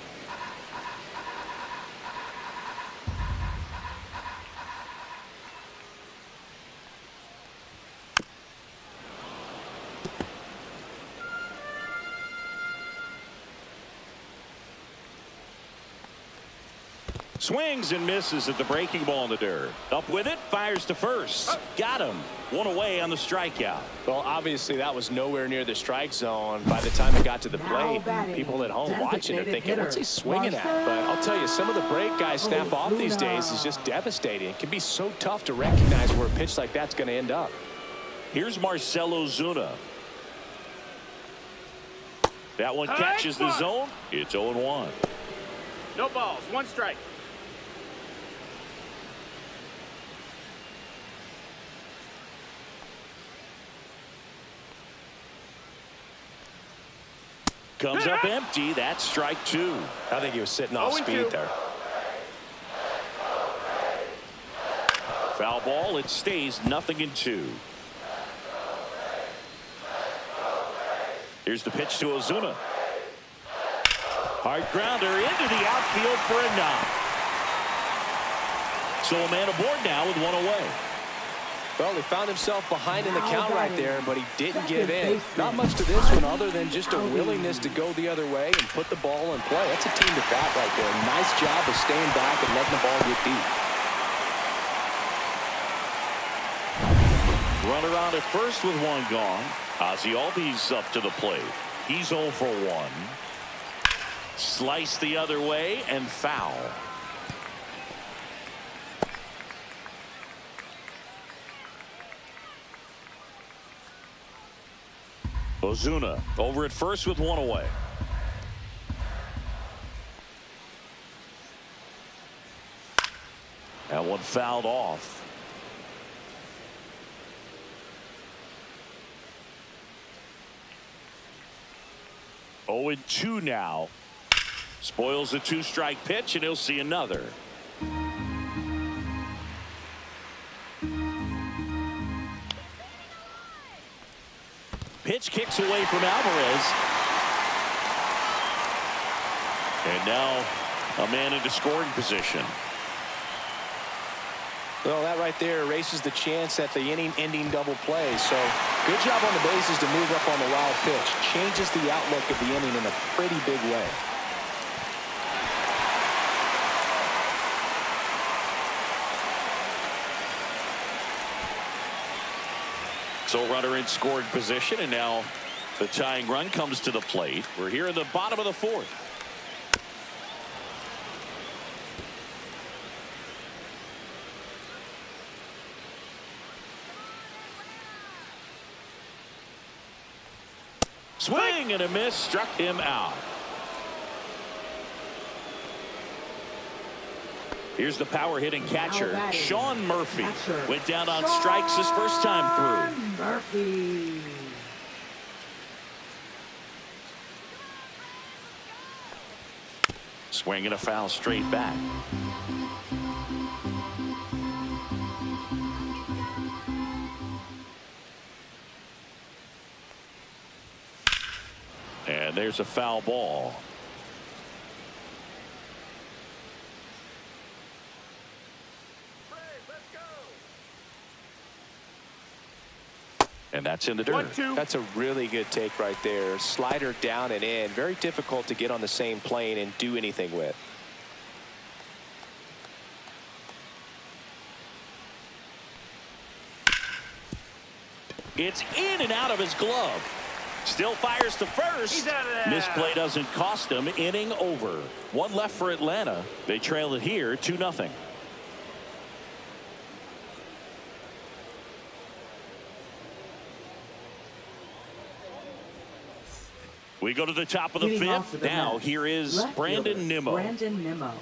Swings and misses at the breaking ball in the dirt. Up with it, fires to first. Got him. One away on the strikeout. Well, obviously that was nowhere near the strike zone by the time it got to the plate. People at home watching are thinking, what's he swinging at? But I'll tell you, some of the break guys snap off these days is just devastating. It can be so tough to recognize where a pitch like that's going to end up. Here's Marcell Ozuna. That one catches the zone. It's 0-1. No balls, 1 strike. Comes up empty. That's strike 2. I think he was sitting off speed there. Foul ball. It stays 0-2. Here's the pitch to Ozuna. Hard grounder into the outfield for a knock. So a man aboard now with 1 away. Well, he found himself behind in the count right there, but he didn't give in. Not much to this one other than just a willingness to go the other way and put the ball in play. That's a team to bat right there. Nice job of staying back and letting the ball get deep. Runner on at first with 1 gone. Ozzy Albies up to the plate. He's 0 for 1. Slice the other way and foul. Ozuna over at first with 1 away. That one fouled off. Oh, and 2 now. Spoils the 2-strike pitch, and he'll see another. Pitch kicks away from Alvarez. And now a man into scoring position. Well, that right there erases the chance at the inning-ending double play. So good job on the bases to move up on the wild pitch. Changes the outlook of the inning in a pretty big way. So runner in scoring position, and now the tying run comes to the plate. We're here in the bottom of the 4th. Swing and a miss, struck him out. Here's the power hitting catcher, Sean Murphy. Went down on strikes his first time through. Murphy. Swing and a foul straight back. And there's a foul ball. And that's in the dirt. 1-2. That's a really good take right there. Slider down and in. Very difficult to get on the same plane and do anything with. It's in and out of his glove. Still fires to first. He's out of there. Misplay doesn't cost him. Inning over. 1 left for Atlanta. They trail it here 2-0. We go to the top of the Leading off fifth. for the Now Mets, here is left Brandon fielder, Nimmo. Brandon Nimmo.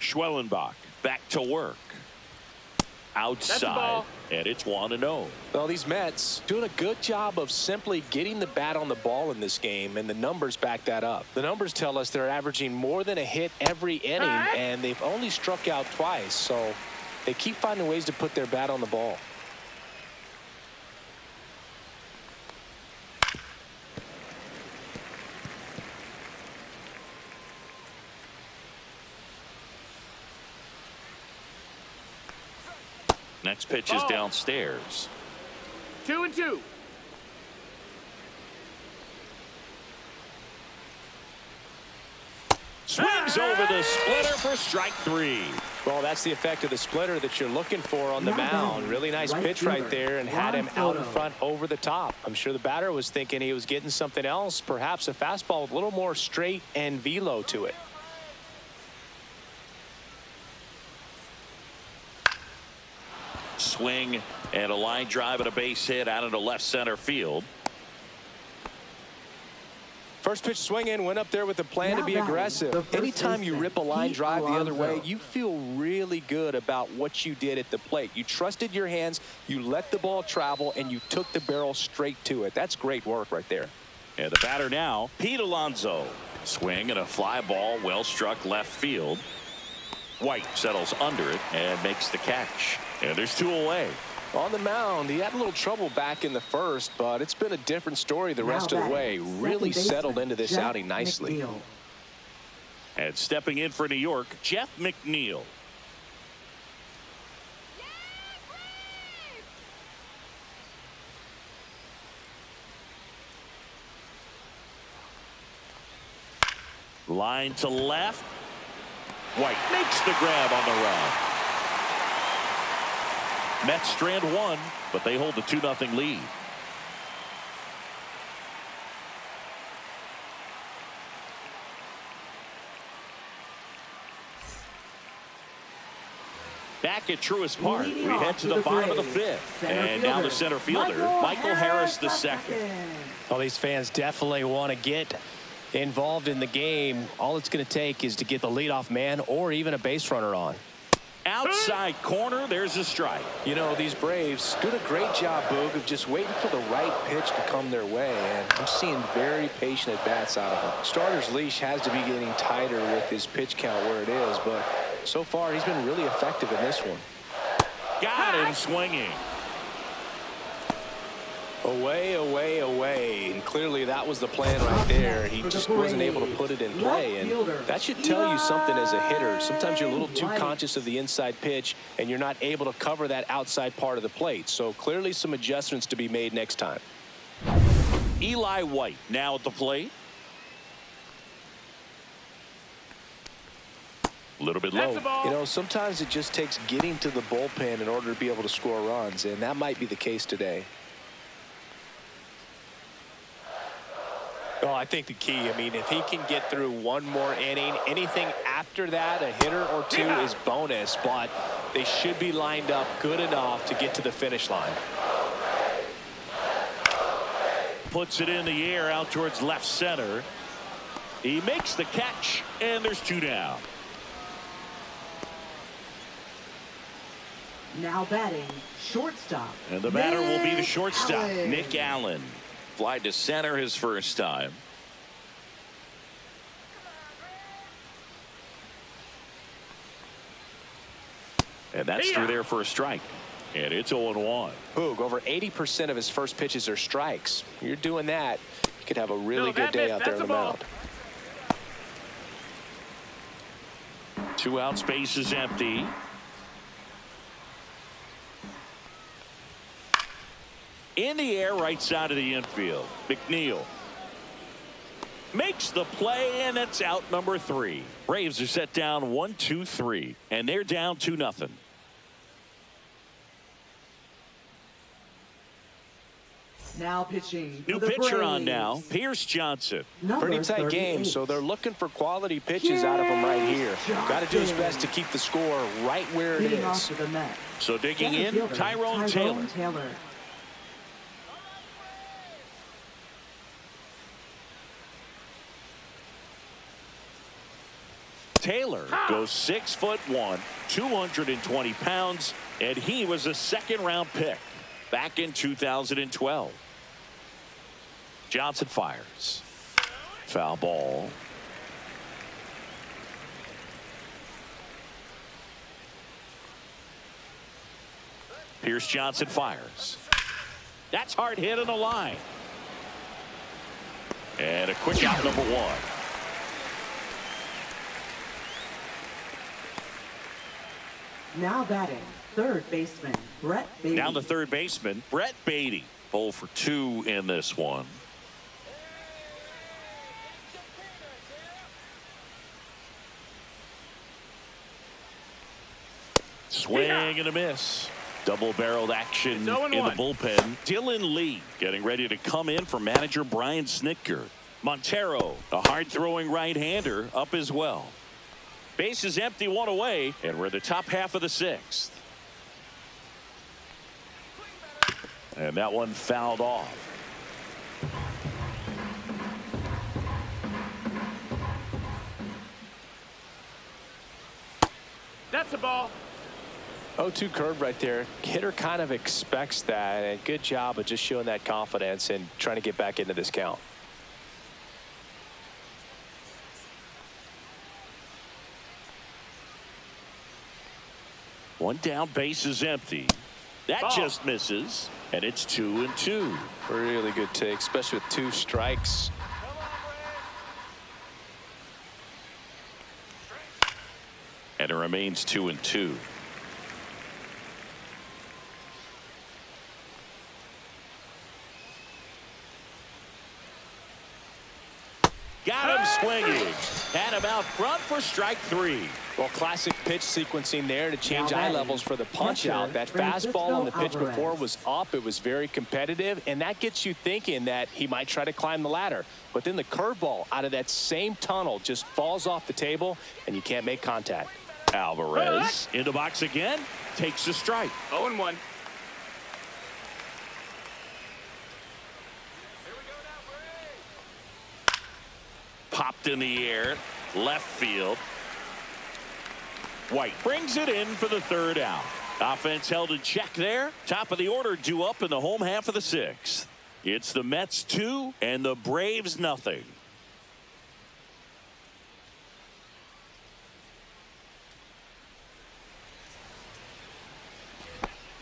Schwellenbach back to work. Outside, and it's 1-0. Well, these Mets doing a good job of simply getting the bat on the ball in this game, and the numbers back that up. The numbers tell us they're averaging more than a hit every inning, and they've only struck out twice, so they keep finding ways to put their bat on the ball. Next pitch is downstairs. 2-2. Swings over the splitter for strike 3. Well, that's the effect of the splitter that you're looking for on the mound. Really nice pitch right there, and had him out in front over the top. I'm sure the batter was thinking he was getting something else, perhaps a fastball with a little more straight and velo to it. Swing and a line drive and a base hit out into left center field. First pitch swinging, went up there with a plan to be aggressive. Anytime you rip a line drive the other way, you feel really good about what you did at the plate. You trusted your hands, you let the ball travel, and you took the barrel straight to it. That's great work right there. And the batter now, Pete Alonso. Swing and a fly ball, well struck left field. White settles under it and makes the catch. And there's 2 away. On the mound, he had a little trouble back in the first, but it's been a different story the rest of the way. Really settled into this outing nicely. And stepping in for New York, Jeff McNeil. Line to left. White makes the grab on the run. Mets strand 1, but they hold the 2-0 lead. Back at Truist Park, we head to the bottom of the 5th. And now the center fielder, Michael Harris II. Well, these fans definitely want to get involved in the game. All it's going to take is to get the leadoff man or even a base runner on. Outside corner, there's a strike. You know, these Braves doing a great job, Boog, of just waiting for the right pitch to come their way, and I'm seeing very patient at-bats out of him. Starter's leash has to be getting tighter with his pitch count where it is, but so far he's been really effective in this one. Got him swinging. Away, away, away, and clearly that was the plan right there. He just wasn't able to put it in play, and that should tell you something as a hitter. Sometimes you're a little too conscious of the inside pitch, and you're not able to cover that outside part of the plate. So clearly some adjustments to be made next time. Eli White now at the plate. A little bit low. You know, sometimes it just takes getting to the bullpen in order to be able to score runs, and that might be the case today. Well, I think the key, I mean, if he can get through one more inning, anything after that, a hitter or two is bonus, but they should be lined up good enough to get to the finish line. Puts it in the air out towards left center. He makes the catch, and there's 2 down. Now batting, shortstop. And the batter will be the shortstop, Nick Allen. Fly to center his first time. And that's through there for a strike. And it's 0-1. Boog, over 80% of his first pitches are strikes. You're doing that, you could have a really good day out there on the mound. 2 out, space is empty. In the air, right side of the infield. McNeil makes the play, and it's out number 3. Braves are set down 1-2-3, and they're down 2-0. Now pitching. New pitcher on now, Pierce Johnson. Pretty tight game, so they're looking for quality pitches out of him right here. Got to do his best to keep the score right where it is. So digging in, Tyrone Taylor. Taylor goes 6'1", 220 pounds, and he was a second-round pick back in 2012. Johnson fires. Foul ball. Pierce Johnson fires. That's hard hit on the line. And a quick out, number one. Now batting, third baseman, Brett Beatty. Down to third baseman, Brett Beatty. 0 for 2 in this one. Swing and a miss. Double-barreled action in the bullpen. Dylan Lee getting ready to come in for manager Brian Snitker. Montero, a hard-throwing right-hander, up as well. Base is empty, one away, and we're in the top half of the sixth. And that one fouled off. That's a ball. 0-2 curve right there. Hitter kind of expects that, and good job of just showing that confidence and trying to get back into this count. One down, base is empty. That just misses, and it's 2-2. Really good take, especially with 2 strikes. And it remains 2-2. Got him swinging. Had him out front for strike 3. Well, classic pitch sequencing there to change eye levels for the punch out. That fastball on the pitch before was up. It was very competitive, and that gets you thinking that he might try to climb the ladder. But then the curveball out of that same tunnel just falls off the table, and you can't make contact. Alvarez in the box again. Takes the strike. 0-1. Popped in the air. Left field. White brings it in for the third out. Offense held in check there. Top of the order due up in the home half of the sixth. It's the Mets 2 and the Braves nothing.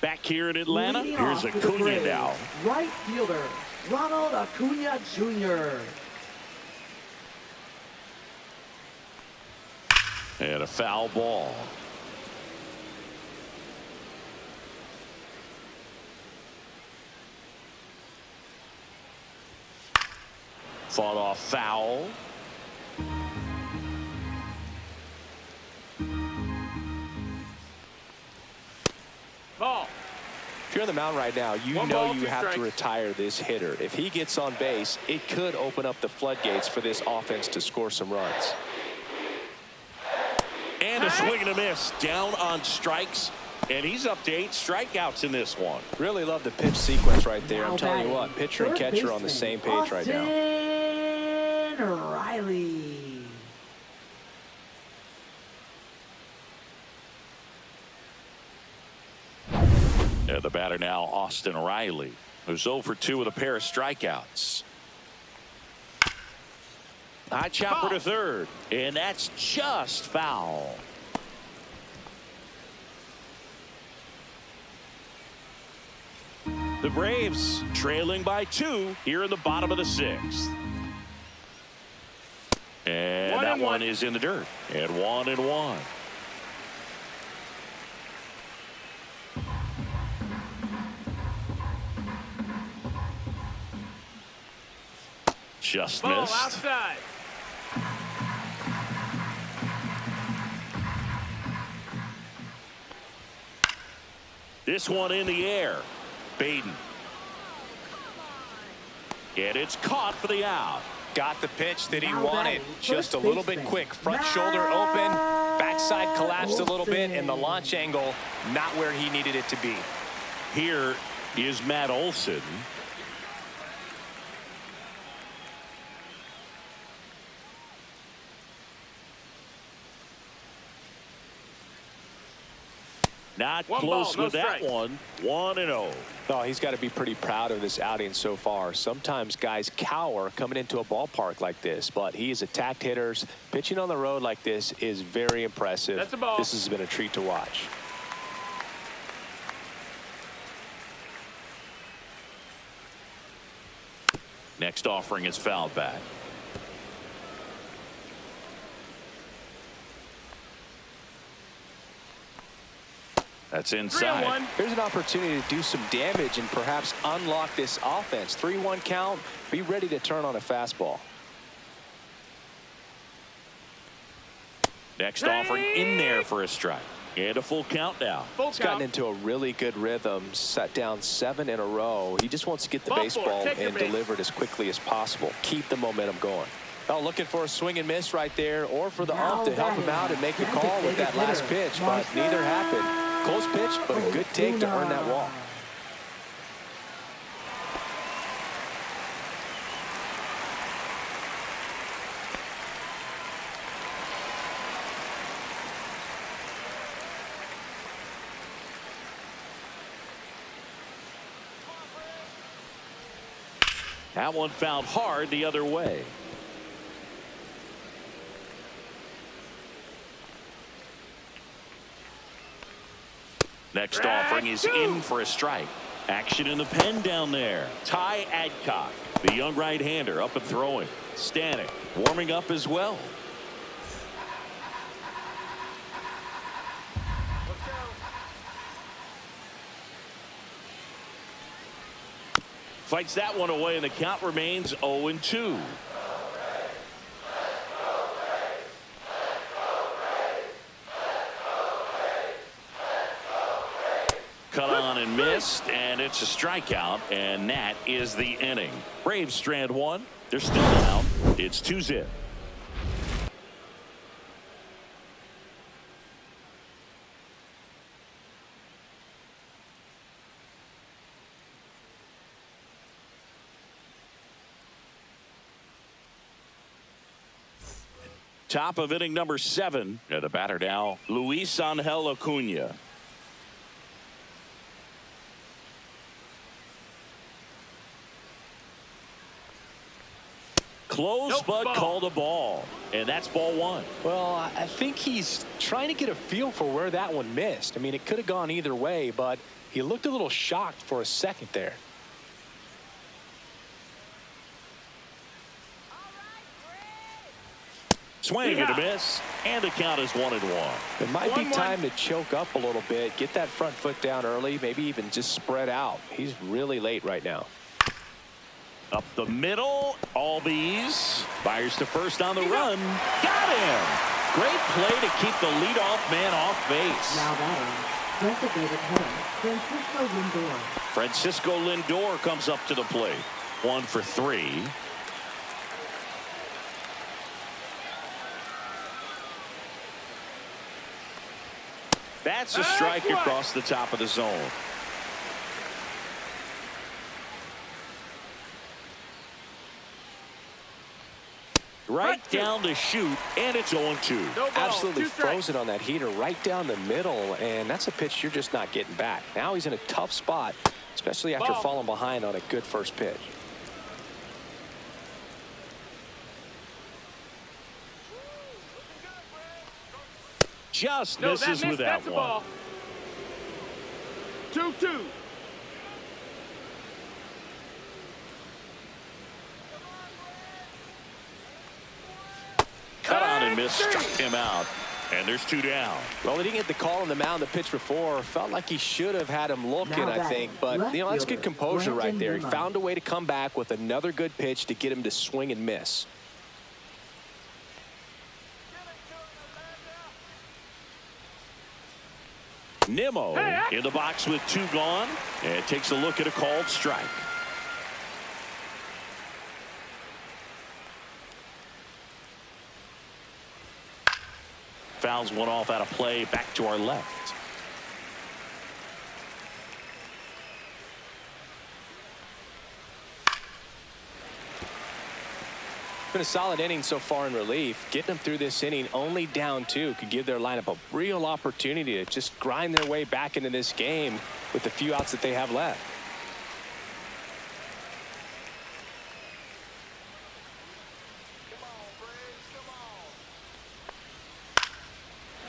Back here in Atlanta, here's Acuna now. Right fielder, Ronald Acuna Jr. And a foul ball. Fought off foul. Ball. If you're on the mound right now, you know you have to retire this hitter. If he gets on base, it could open up the floodgates for this offense to score some runs. And a swing and a miss. Down on strikes. And he's up to 8 strikeouts in this one. Really love the pitch sequence right there. I'm telling you what, pitcher and catcher on the same page right now. Riley. Yeah, the batter now, Austin Riley, who's 0 for 2 with a pair of strikeouts. High chopper to third, and that's just foul. The Braves trailing by 2 here in the bottom of the sixth. And that one is in the dirt. And 1-1. Just Ball missed. outside. This one in the air. Baden. And it's caught for the out. Got the pitch that he wanted. Just a little bit quick. Front shoulder open. Backside collapsed a little bit. And the launch angle not where he needed it to be. Here is Matt Olson. Not One close ball, no with that strikes. one. 1-0. Oh, he's got to be pretty proud of this outing so far. Sometimes guys cower coming into a ballpark like this, but he's attacked hitters. Pitching on the road like this is very impressive. That's a ball. This has been a treat to watch. Next offering is fouled back. That's inside. 3-1. Here's an opportunity to do some damage and perhaps unlock this offense. 3-1 count. Be ready to turn on a fastball. Next offering in there for a strike. And a full count now. Full He's gotten count. into a really good rhythm, set down 7 in a row. He just wants to get the Ball baseball four, take your and base. deliver it as quickly as possible. Keep the momentum going. Oh, looking for a swing and miss right there, or for the ump to help him out and make the call with that last pitch, but neither happened. Close pitch, but a good take to earn that walk. That one fouled hard the other way. Next offering is in for a strike. Action in the pen down there. Ty Adcock, the young right-hander, up and throwing. Stanek warming up as well. Fights that one away, and the count remains 0-2. Cut on and missed, and it's a strikeout, and that is the inning. Braves strand one. They're still down. It's 2-0. Top of inning number 7. And the batter now, Luis Angel Acuna. Close, Nope, but ball. called a ball. And that's ball 1. Well, I think he's trying to get a feel for where that one missed. I mean, it could have gone either way, but he looked a little shocked for a second there. Swing and a miss, and the count is 1-1. It might be 1-1. time to choke up a little bit, get that front foot down early, maybe even just spread out. He's really late right now. Up the middle, all bees. Fires to first on the run. Got him. Great play to keep the leadoff man off base. Now batting, designated hitter, Francisco Lindor. Francisco Lindor comes up to the plate. 1 for 3. That's a strike across the top of the zone. Right down to shoot, and it's 0-2. No ball, Absolutely 2 strikes. frozen on that heater right down the middle, and that's a pitch you're just not getting back. Now he's in a tough spot, especially after Ball. falling behind on a good first pitch. Just No, misses that missed. with that That's a one. ball. 2-2. Cut on and missed, struck him out. And there's 2 down. Well, he didn't get the call on the mound the pitch before. Felt like he should have had him looking, Now I batting, think. But, left you know, that's good fielder, composure right Brandon there. He Nimmo. found a way to come back with another good pitch to get him to swing and miss. Nimmo in the box with 2 gone, and takes a look at a called strike. Fouls one off out of play, back to our left. Been a solid inning so far in relief. Getting them through this inning only down 2 could give their lineup a real opportunity to just grind their way back into this game with the few outs that they have left.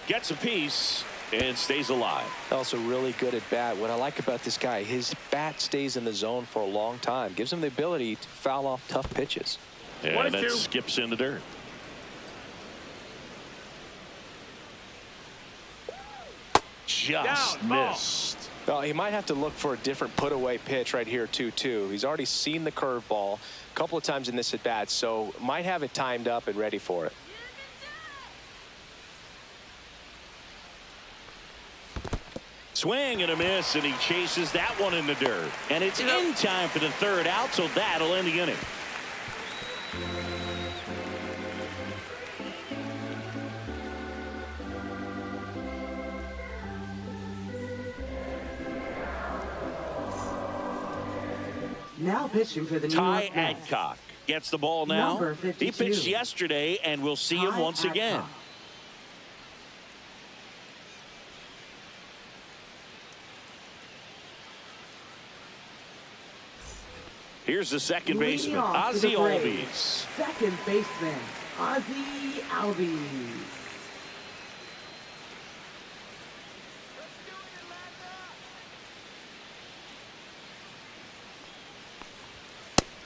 Gets a piece and stays alive. Also really good at bat. What I like about this guy, his bat stays in the zone for a long time. Gives him the ability to foul off tough pitches. And that skips in the dirt. Just missed. Well, he might have to look for a different put-away pitch right here, 2-2. He's already seen the curveball a couple of times in this at-bat, so might have it timed up and ready for it. Swing and a miss, and he chases that one in the dirt. And it's in time for the 3rd out, so that'll end the inning. Now pitching for the New Ty York Mets. Adcock gets the ball now. Number 52. He pitched yesterday, and we'll see him once again. Here's the second baseman, Ozzie Albies. Second baseman, Ozzie Albies.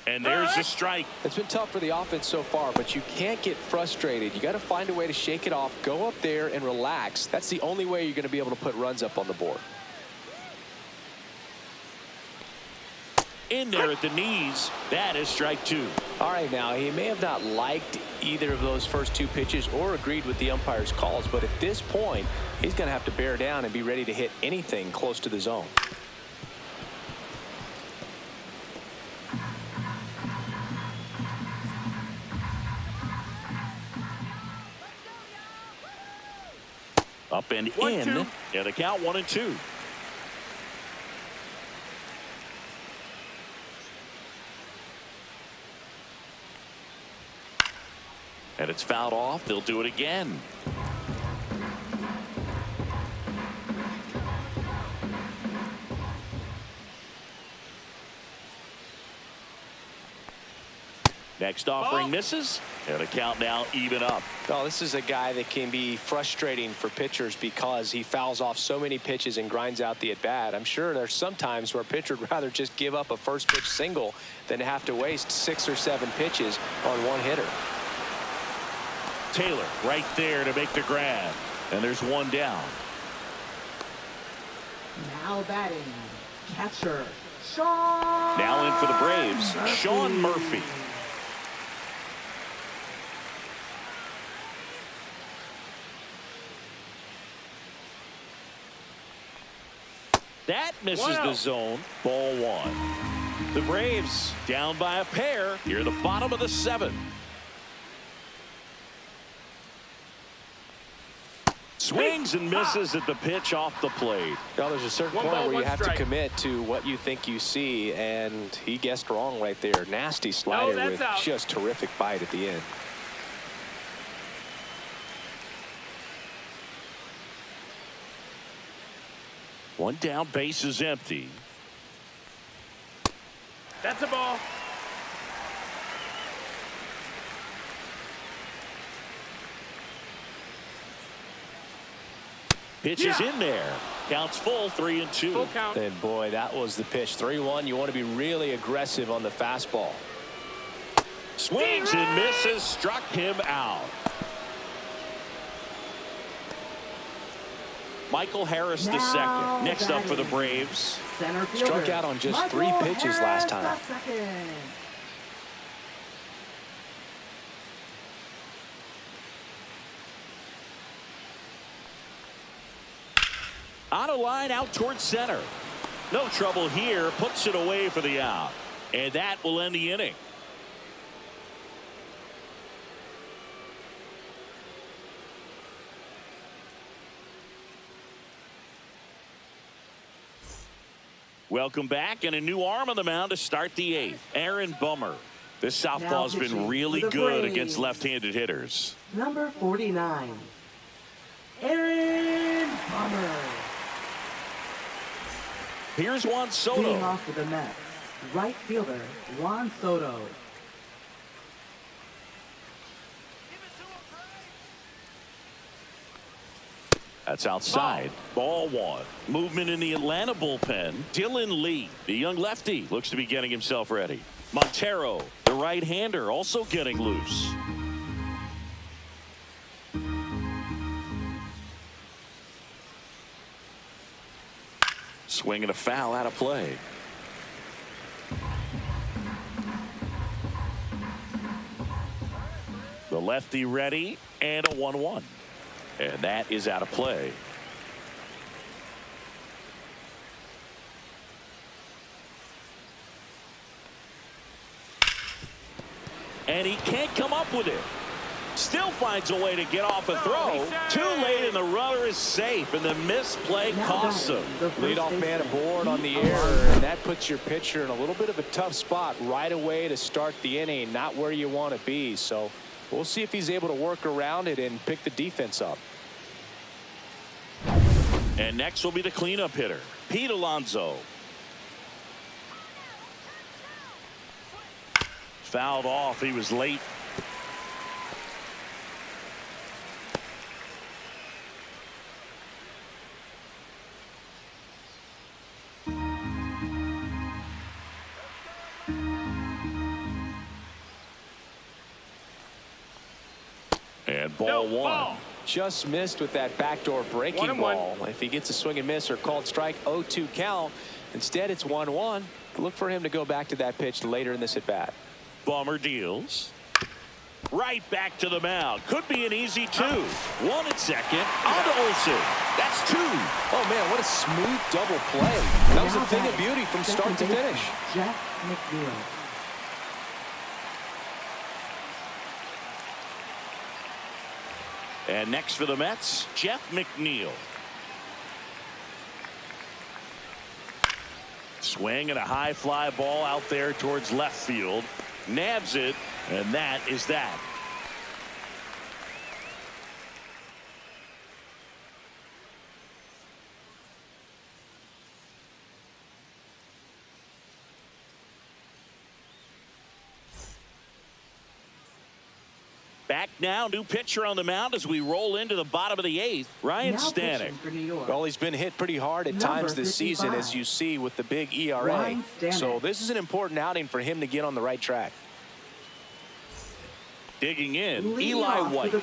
And there's a strike. It's been tough for the offense so far, but you can't get frustrated. You got to find a way to shake it off, go up there and relax. That's the only way you're going to be able to put runs up on the board. In there at the knees. That is strike 2. All right, now he may have not liked either of those first 2 pitches or agreed with the umpire's calls, but at this point he's going to have to bear down and be ready to hit anything close to the zone. Up and 1-2. in. Yeah, the count 1-2. And it's fouled off. They'll do it again. Next offering misses. And the count now even up. Oh, this is a guy that can be frustrating for pitchers because he fouls off so many pitches and grinds out the at-bat. I'm sure there's some times where a pitcher would rather just give up a first pitch single than have to waste 6 or 7 pitches on one hitter. Taylor right there to make the grab. And there's one down. Now batting, catcher, Sean. Now in for the Braves, Sean Murphy. That misses the zone. Ball 1. The Braves down by a pair near the bottom of the 7th. Swings and misses at the pitch off the plate. Well, there's a certain point where you have to commit to what you think you see, and he guessed wrong right there. Nasty slider with just terrific bite at the end. One down, base is empty. That's a ball. Pitch is in there. Counts full, 3-2. Full count. And boy, that was the pitch. 3-1. You want to be really aggressive on the fastball. Swings and misses, struck him out. Michael Harris the second. Next up for the Braves. Center fielder, Struck out on just 3 Michael pitches Harris last time. the second. On a line out towards center. No trouble here. Puts it away for the out. And that will end the inning. Welcome back, and a new arm on the mound to start the 8th. Aaron Bummer. This southpaw's been really good against left-handed hitters. Number 49, Aaron Palmer. Here's Juan Leading Soto. off for the Mets, right fielder Juan Soto. That's outside. Ball one. Movement in the Atlanta bullpen. Dylan Lee, the young lefty, looks to be getting himself ready. Montero, the right-hander, also getting loose. Swing and a foul out of play. The lefty ready, and a 1-1. And that is out of play. And he can't come up with it. Still finds a way to get off a throw. Too late, and the runner is safe, and the misplay costs him. Leadoff man aboard on the air, and that puts your pitcher in a little bit of a tough spot right away to start the inning. Not where you want to be. So we'll see if he's able to work around it and pick the defense up. And next will be the cleanup hitter, Pete Alonso. Fouled off. He was late. And ball one. Just missed with that backdoor breaking ball. If he gets a swing and miss or called strike, 0-2 count. Instead, it's 1-1. Look for him to go back to that pitch later in this at bat. Bomber deals. Right back to the mound. Could be an easy two. One at second. On to Olsen. That's two. Oh, man, what a smooth double play. That was a thing of beauty from start to finish. Jeff McNeil. And next for the Mets, Jeff McNeil. Swing and a high fly ball out there towards left field. Nabs it, and that is that. Back now, new pitcher on the mound as we roll into the bottom of the eighth. Ryan Stanek. Well, he's been hit pretty hard at times this season, as you see with the big ERA. So this is an important outing for him to get on the right track. Digging in, Eli White.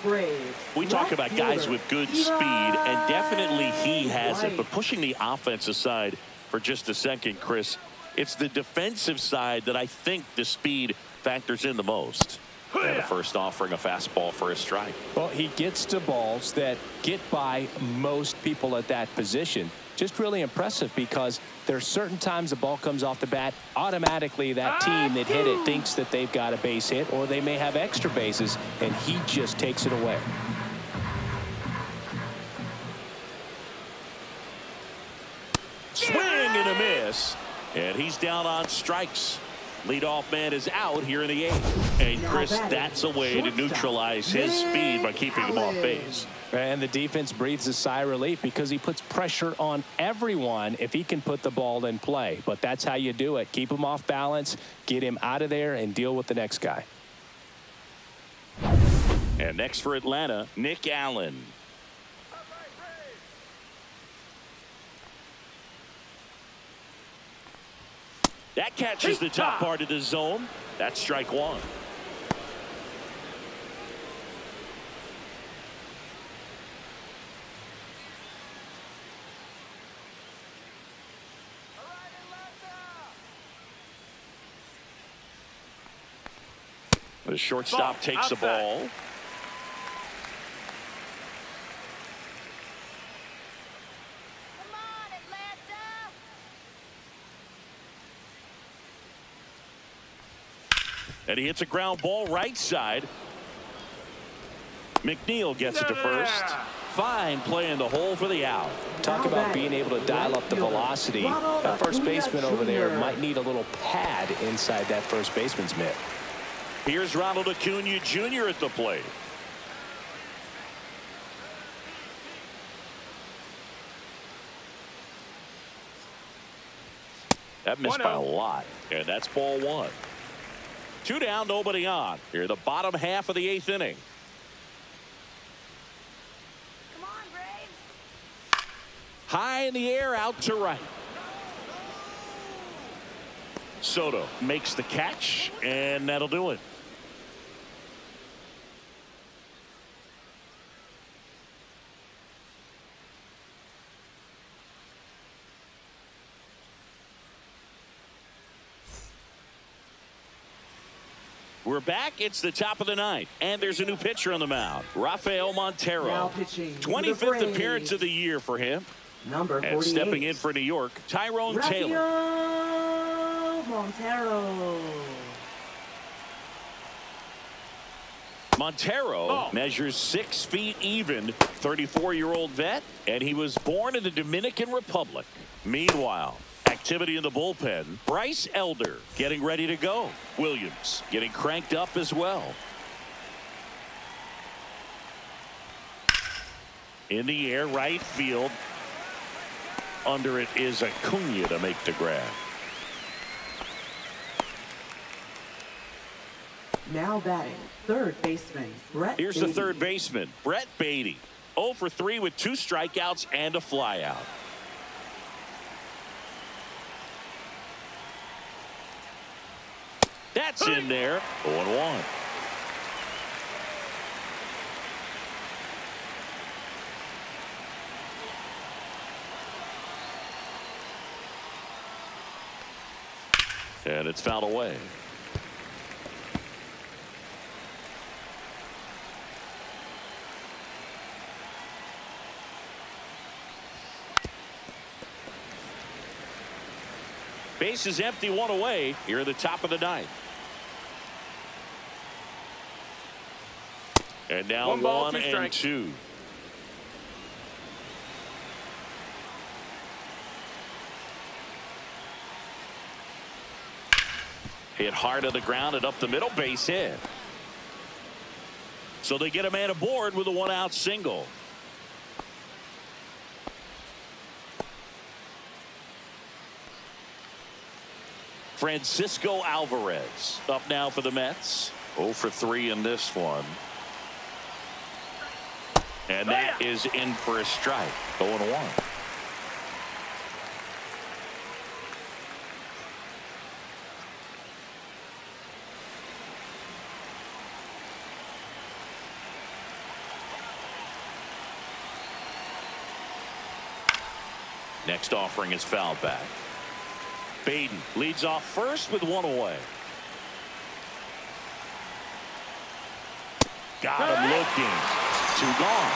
We talk about guys with good speed, and definitely he has it. But pushing the offense aside for just a second, Chris, it's the defensive side that I think the speed factors in the most. And the first offering a fastball for a strike. Well, he gets to balls that get by most people at that position. Just really impressive because there's certain times the ball comes off the bat, automatically that team that hit it thinks that they've got a base hit, or they may have extra bases, and he just takes it away. Swing and a miss, and he's down on strikes. Leadoff man is out here in the eighth. And Chris, that's a way to neutralize his speed by keeping him off base. And the defense breathes a sigh of relief because he puts pressure on everyone if he can put the ball in play. But that's how you do it. Keep him off balance, get him out of there, and deal with the next guy. And next for Atlanta, Nick Allen. That catches the top part of the zone. That's strike one. The shortstop takes the ball. And he hits a ground ball right side. McNeil gets it to first. Fine play in the hole for the out. Talk about being able to dial up the velocity. That first baseman over there might need a little pad inside that first baseman's mitt. Here's Ronald Acuna Jr. at the plate. That missed by a lot, and that's ball one. 2 down, nobody on. Here, the bottom half of the 8th inning. Come on, Braves. High in the air, out to right. Soto makes the catch, and that'll do it. We're back. It's the top of the 9th, and there's a new pitcher on the mound, Rafael Montero. Now pitching for the 25th Braves. appearance of the year for him. Number 48. And stepping in for New York, Tyrone Taylor. Rafael Montero. Montero measures 6 feet even, 34-year-old vet, and he was born in the Dominican Republic. Meanwhile, activity in the bullpen. Bryce Elder getting ready to go. Williams getting cranked up as well. In the air, right field. Under it is Acuna to make the grab. Now batting, third baseman, Brett Here's Beatty. the third baseman, Brett Beatty. 0 for 3 with 2 strikeouts and a flyout. That's in there. 0-1. And it's fouled away. Base is empty, 1 away here at the top of the 9th. And now 1 ball, 1 2 and strikes. 2. Hit hard on the ground and up the middle, base hit. So they get a man aboard with a 1-out single. Francisco Alvarez up now for the Mets. 0 for 3 in this one. And that is in for a strike. 0-1. Next offering is fouled back. Baden leads off first with 1 away. Got him looking. 2 gone.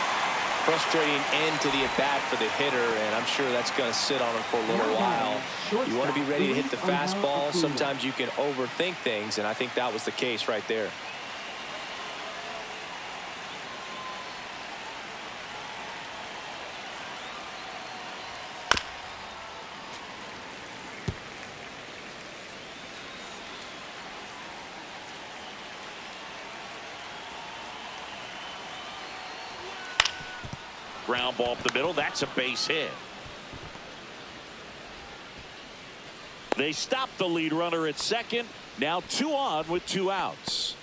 Frustrating end to the at-bat for the hitter, and I'm sure that's going to sit on him for a little while. You want to be ready to hit the fastball. Sometimes you can overthink things, and I think that was the case right there. Ground ball up the middle. That's a base hit. They stop the lead runner at second. Now 2 on with 2 outs.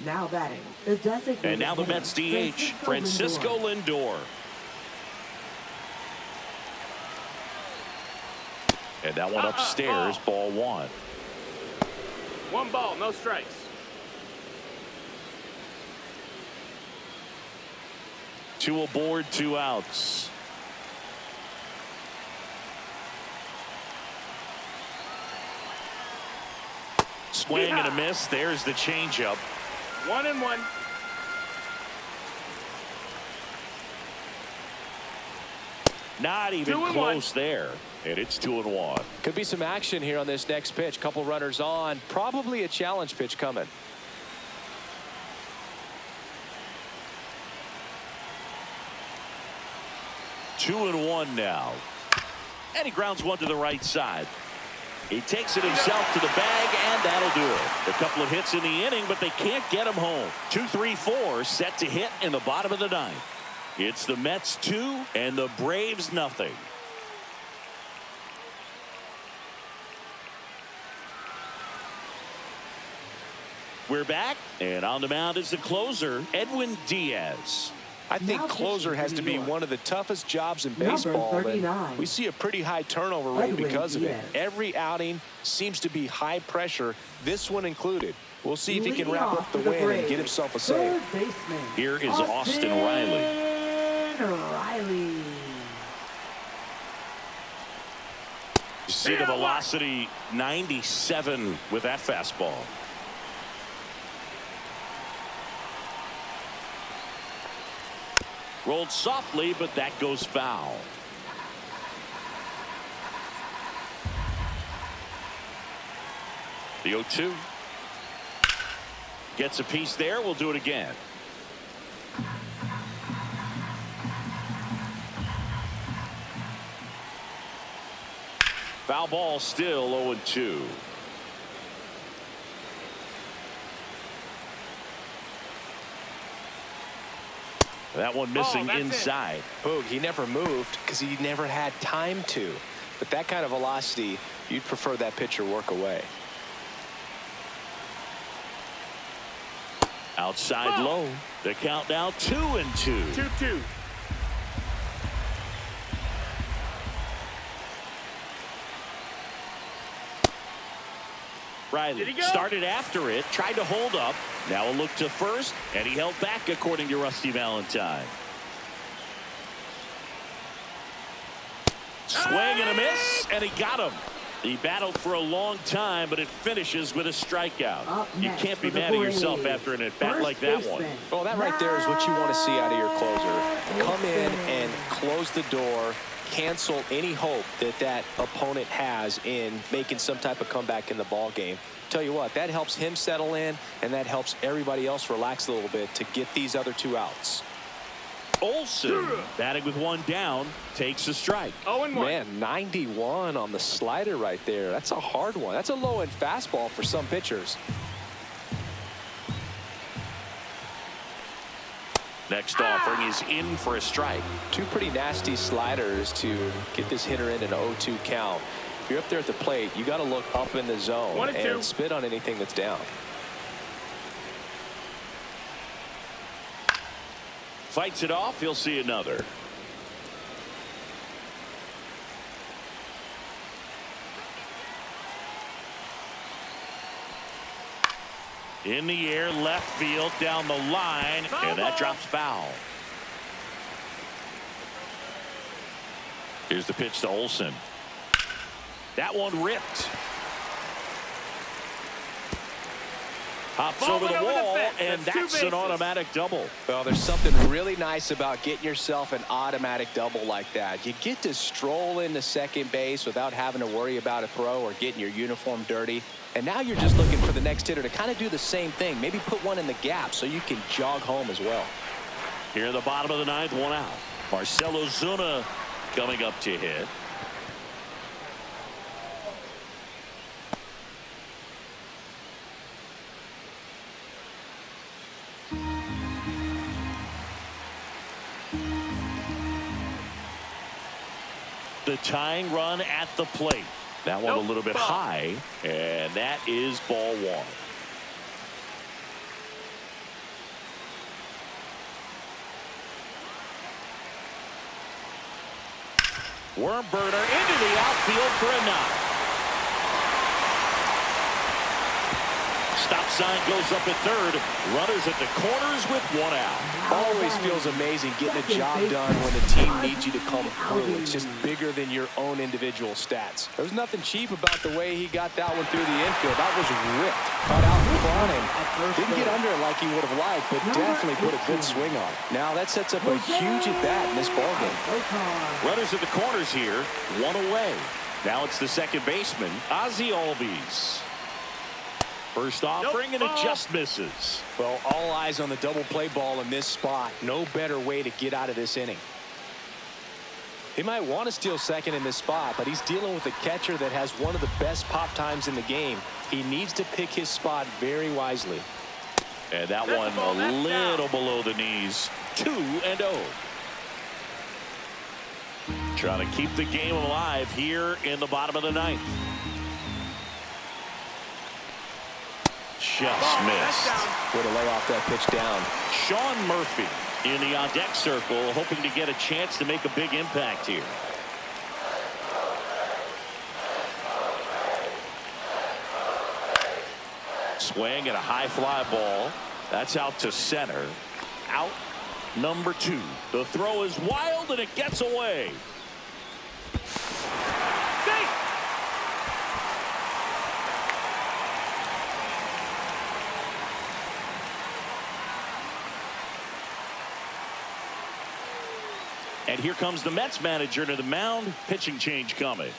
Now batting, the designated And now the hitter, Mets DH, Francisco Lindor. And that one upstairs, ball 1. 1 ball, no strikes. 2 aboard, 2 outs. Swing and a miss. There's the changeup. 1-1. Not even 2-1. close there. And it's 2-1. Could be some action here on this next pitch. Couple runners on. Probably a challenge pitch coming. 2-1 now. And he grounds one to the right side. He takes it himself to the bag, and that'll do it. A couple of hits in the inning, but they can't get him home. 2, 3, 4 set to hit in the bottom of the ninth. It's the Mets 2 and the Braves nothing. We're back, and on the mound is the closer, Edwin Diaz. I think closer has to be one of the toughest jobs in baseball. And we see a pretty high turnover rate because of it. Every outing seems to be high pressure, this one included. We'll see if he can wrap up the win and get himself a save. Here is Austin Riley. You see the velocity 97 with that fastball. Rolled softly, but that goes foul. The 0-2. Gets a piece there. We'll do it again. Foul ball, still 0-2. That one missing inside. Boog, he never moved because he never had time to. But that kind of velocity, you'd prefer that pitcher work away. Outside low. The count now 2-2. 2-2. Riley started after it, tried to hold up. Now a look to first, and he held back, according to Rusty Valentine. Swing and a miss, and he got him. He battled for a long time, but it finishes with a strikeout. You can't be mad at yourself after an at-bat like that one. Well, that right there is what you want to see out of your closer. Come in and close the door, cancel any hope that that opponent has in making some type of comeback in the ball game. Tell you what, that helps him settle in, and that helps everybody else relax a little bit to get these other two outs. Olsen, batting with one down, takes a strike. 0-1. Man, 91 on the slider right there. That's a hard one. That's a low-end fastball for some pitchers. Next offering is in for a strike. Two pretty nasty sliders to get this hitter in an 0-2 count. If you're up there at the plate, you got to look up in the zone and spit on anything that's down. Fights it off. He'll see another. In the air, left field, down the line, and that drops foul. Here's the pitch to Olsen. That one ripped. Hops over the wall, and that's an automatic double. Well, there's something really nice about getting yourself an automatic double like that. You get to stroll into second base without having to worry about a throw or getting your uniform dirty. And now you're just looking for the next hitter to kind of do the same thing. Maybe put one in the gap so you can jog home as well. Here in the bottom of the ninth, one out. Marcelo Zuna coming up to hit. The tying run at the plate. That one a little bit high, and that is ball one. Worm burner into the outfield for a knock. Stop sign goes up at third. Runners at the corners with one out. Always feels amazing getting a job done when the team needs you to come through. It's just bigger than your own individual stats. There's nothing cheap about the way he got that one through the infield. That was ripped, cut out in front, and didn't get under it like he would have liked, but definitely put a good swing on it. Now that sets up a huge at-bat in this ballgame. Runners at the corners here, one away. Now it's the second baseman, Ozzie Albies. First offering, and it just misses. Well, all eyes on the double play ball in this spot. No better way to get out of this inning. He might want to steal second in this spot, but he's dealing with a catcher that has one of the best pop times in the game. He needs to pick his spot very wisely. And that one a little below the knees. 2-0. Trying to keep the game alive here in the bottom of the ninth. Just missed. Way to lay off that pitch down. Sean Murphy in the on-deck circle, hoping to get a chance to make a big impact here. Swing and a high fly ball. That's out to center. Out number 2. The throw is wild and it gets away. And here comes the Mets manager to the mound. Pitching change coming.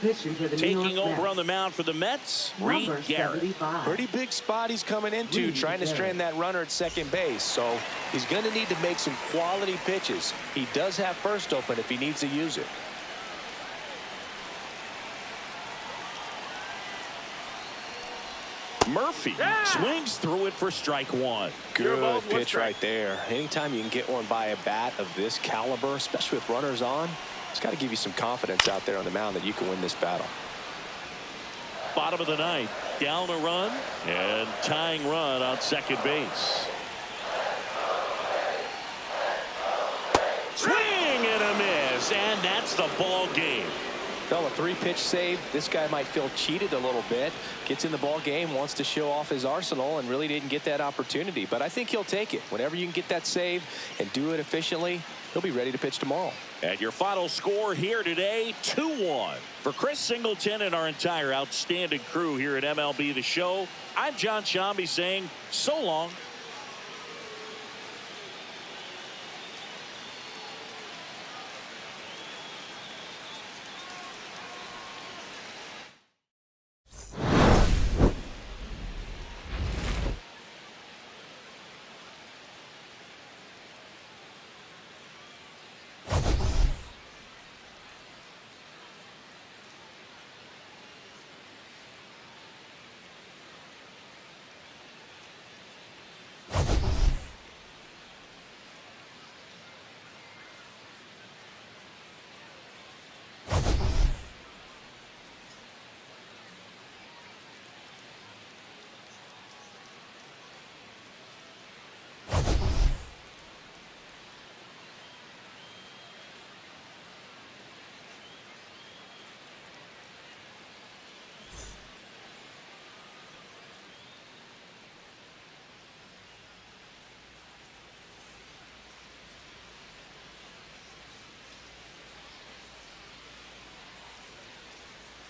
Pitching for the New Taking York over Mets. on the mound for the Mets, Reed Number Garrett. 75. Pretty big spot he's coming into, Reed trying to Garrett. strand that runner at second base. So he's going to need to make some quality pitches. He does have first open if he needs to use it. Murphy swings through it for strike 1. Good pitch right there. Anytime you can get one by a bat of this caliber, especially with runners on, it's got to give you some confidence out there on the mound that you can win this battle. Bottom of the ninth. Down a run and tying run on second base. Swing and a miss, and that's the ball game. Well, a 3-pitch save. This guy might feel cheated a little bit. Gets in the ball game, wants to show off his arsenal, and really didn't get that opportunity. But I think he'll take it. Whenever you can get that save and do it efficiently, he'll be ready to pitch tomorrow. And your final score here today, 2-1. For Chris Singleton and our entire outstanding crew here at MLB The Show, I'm John Shambi saying so long.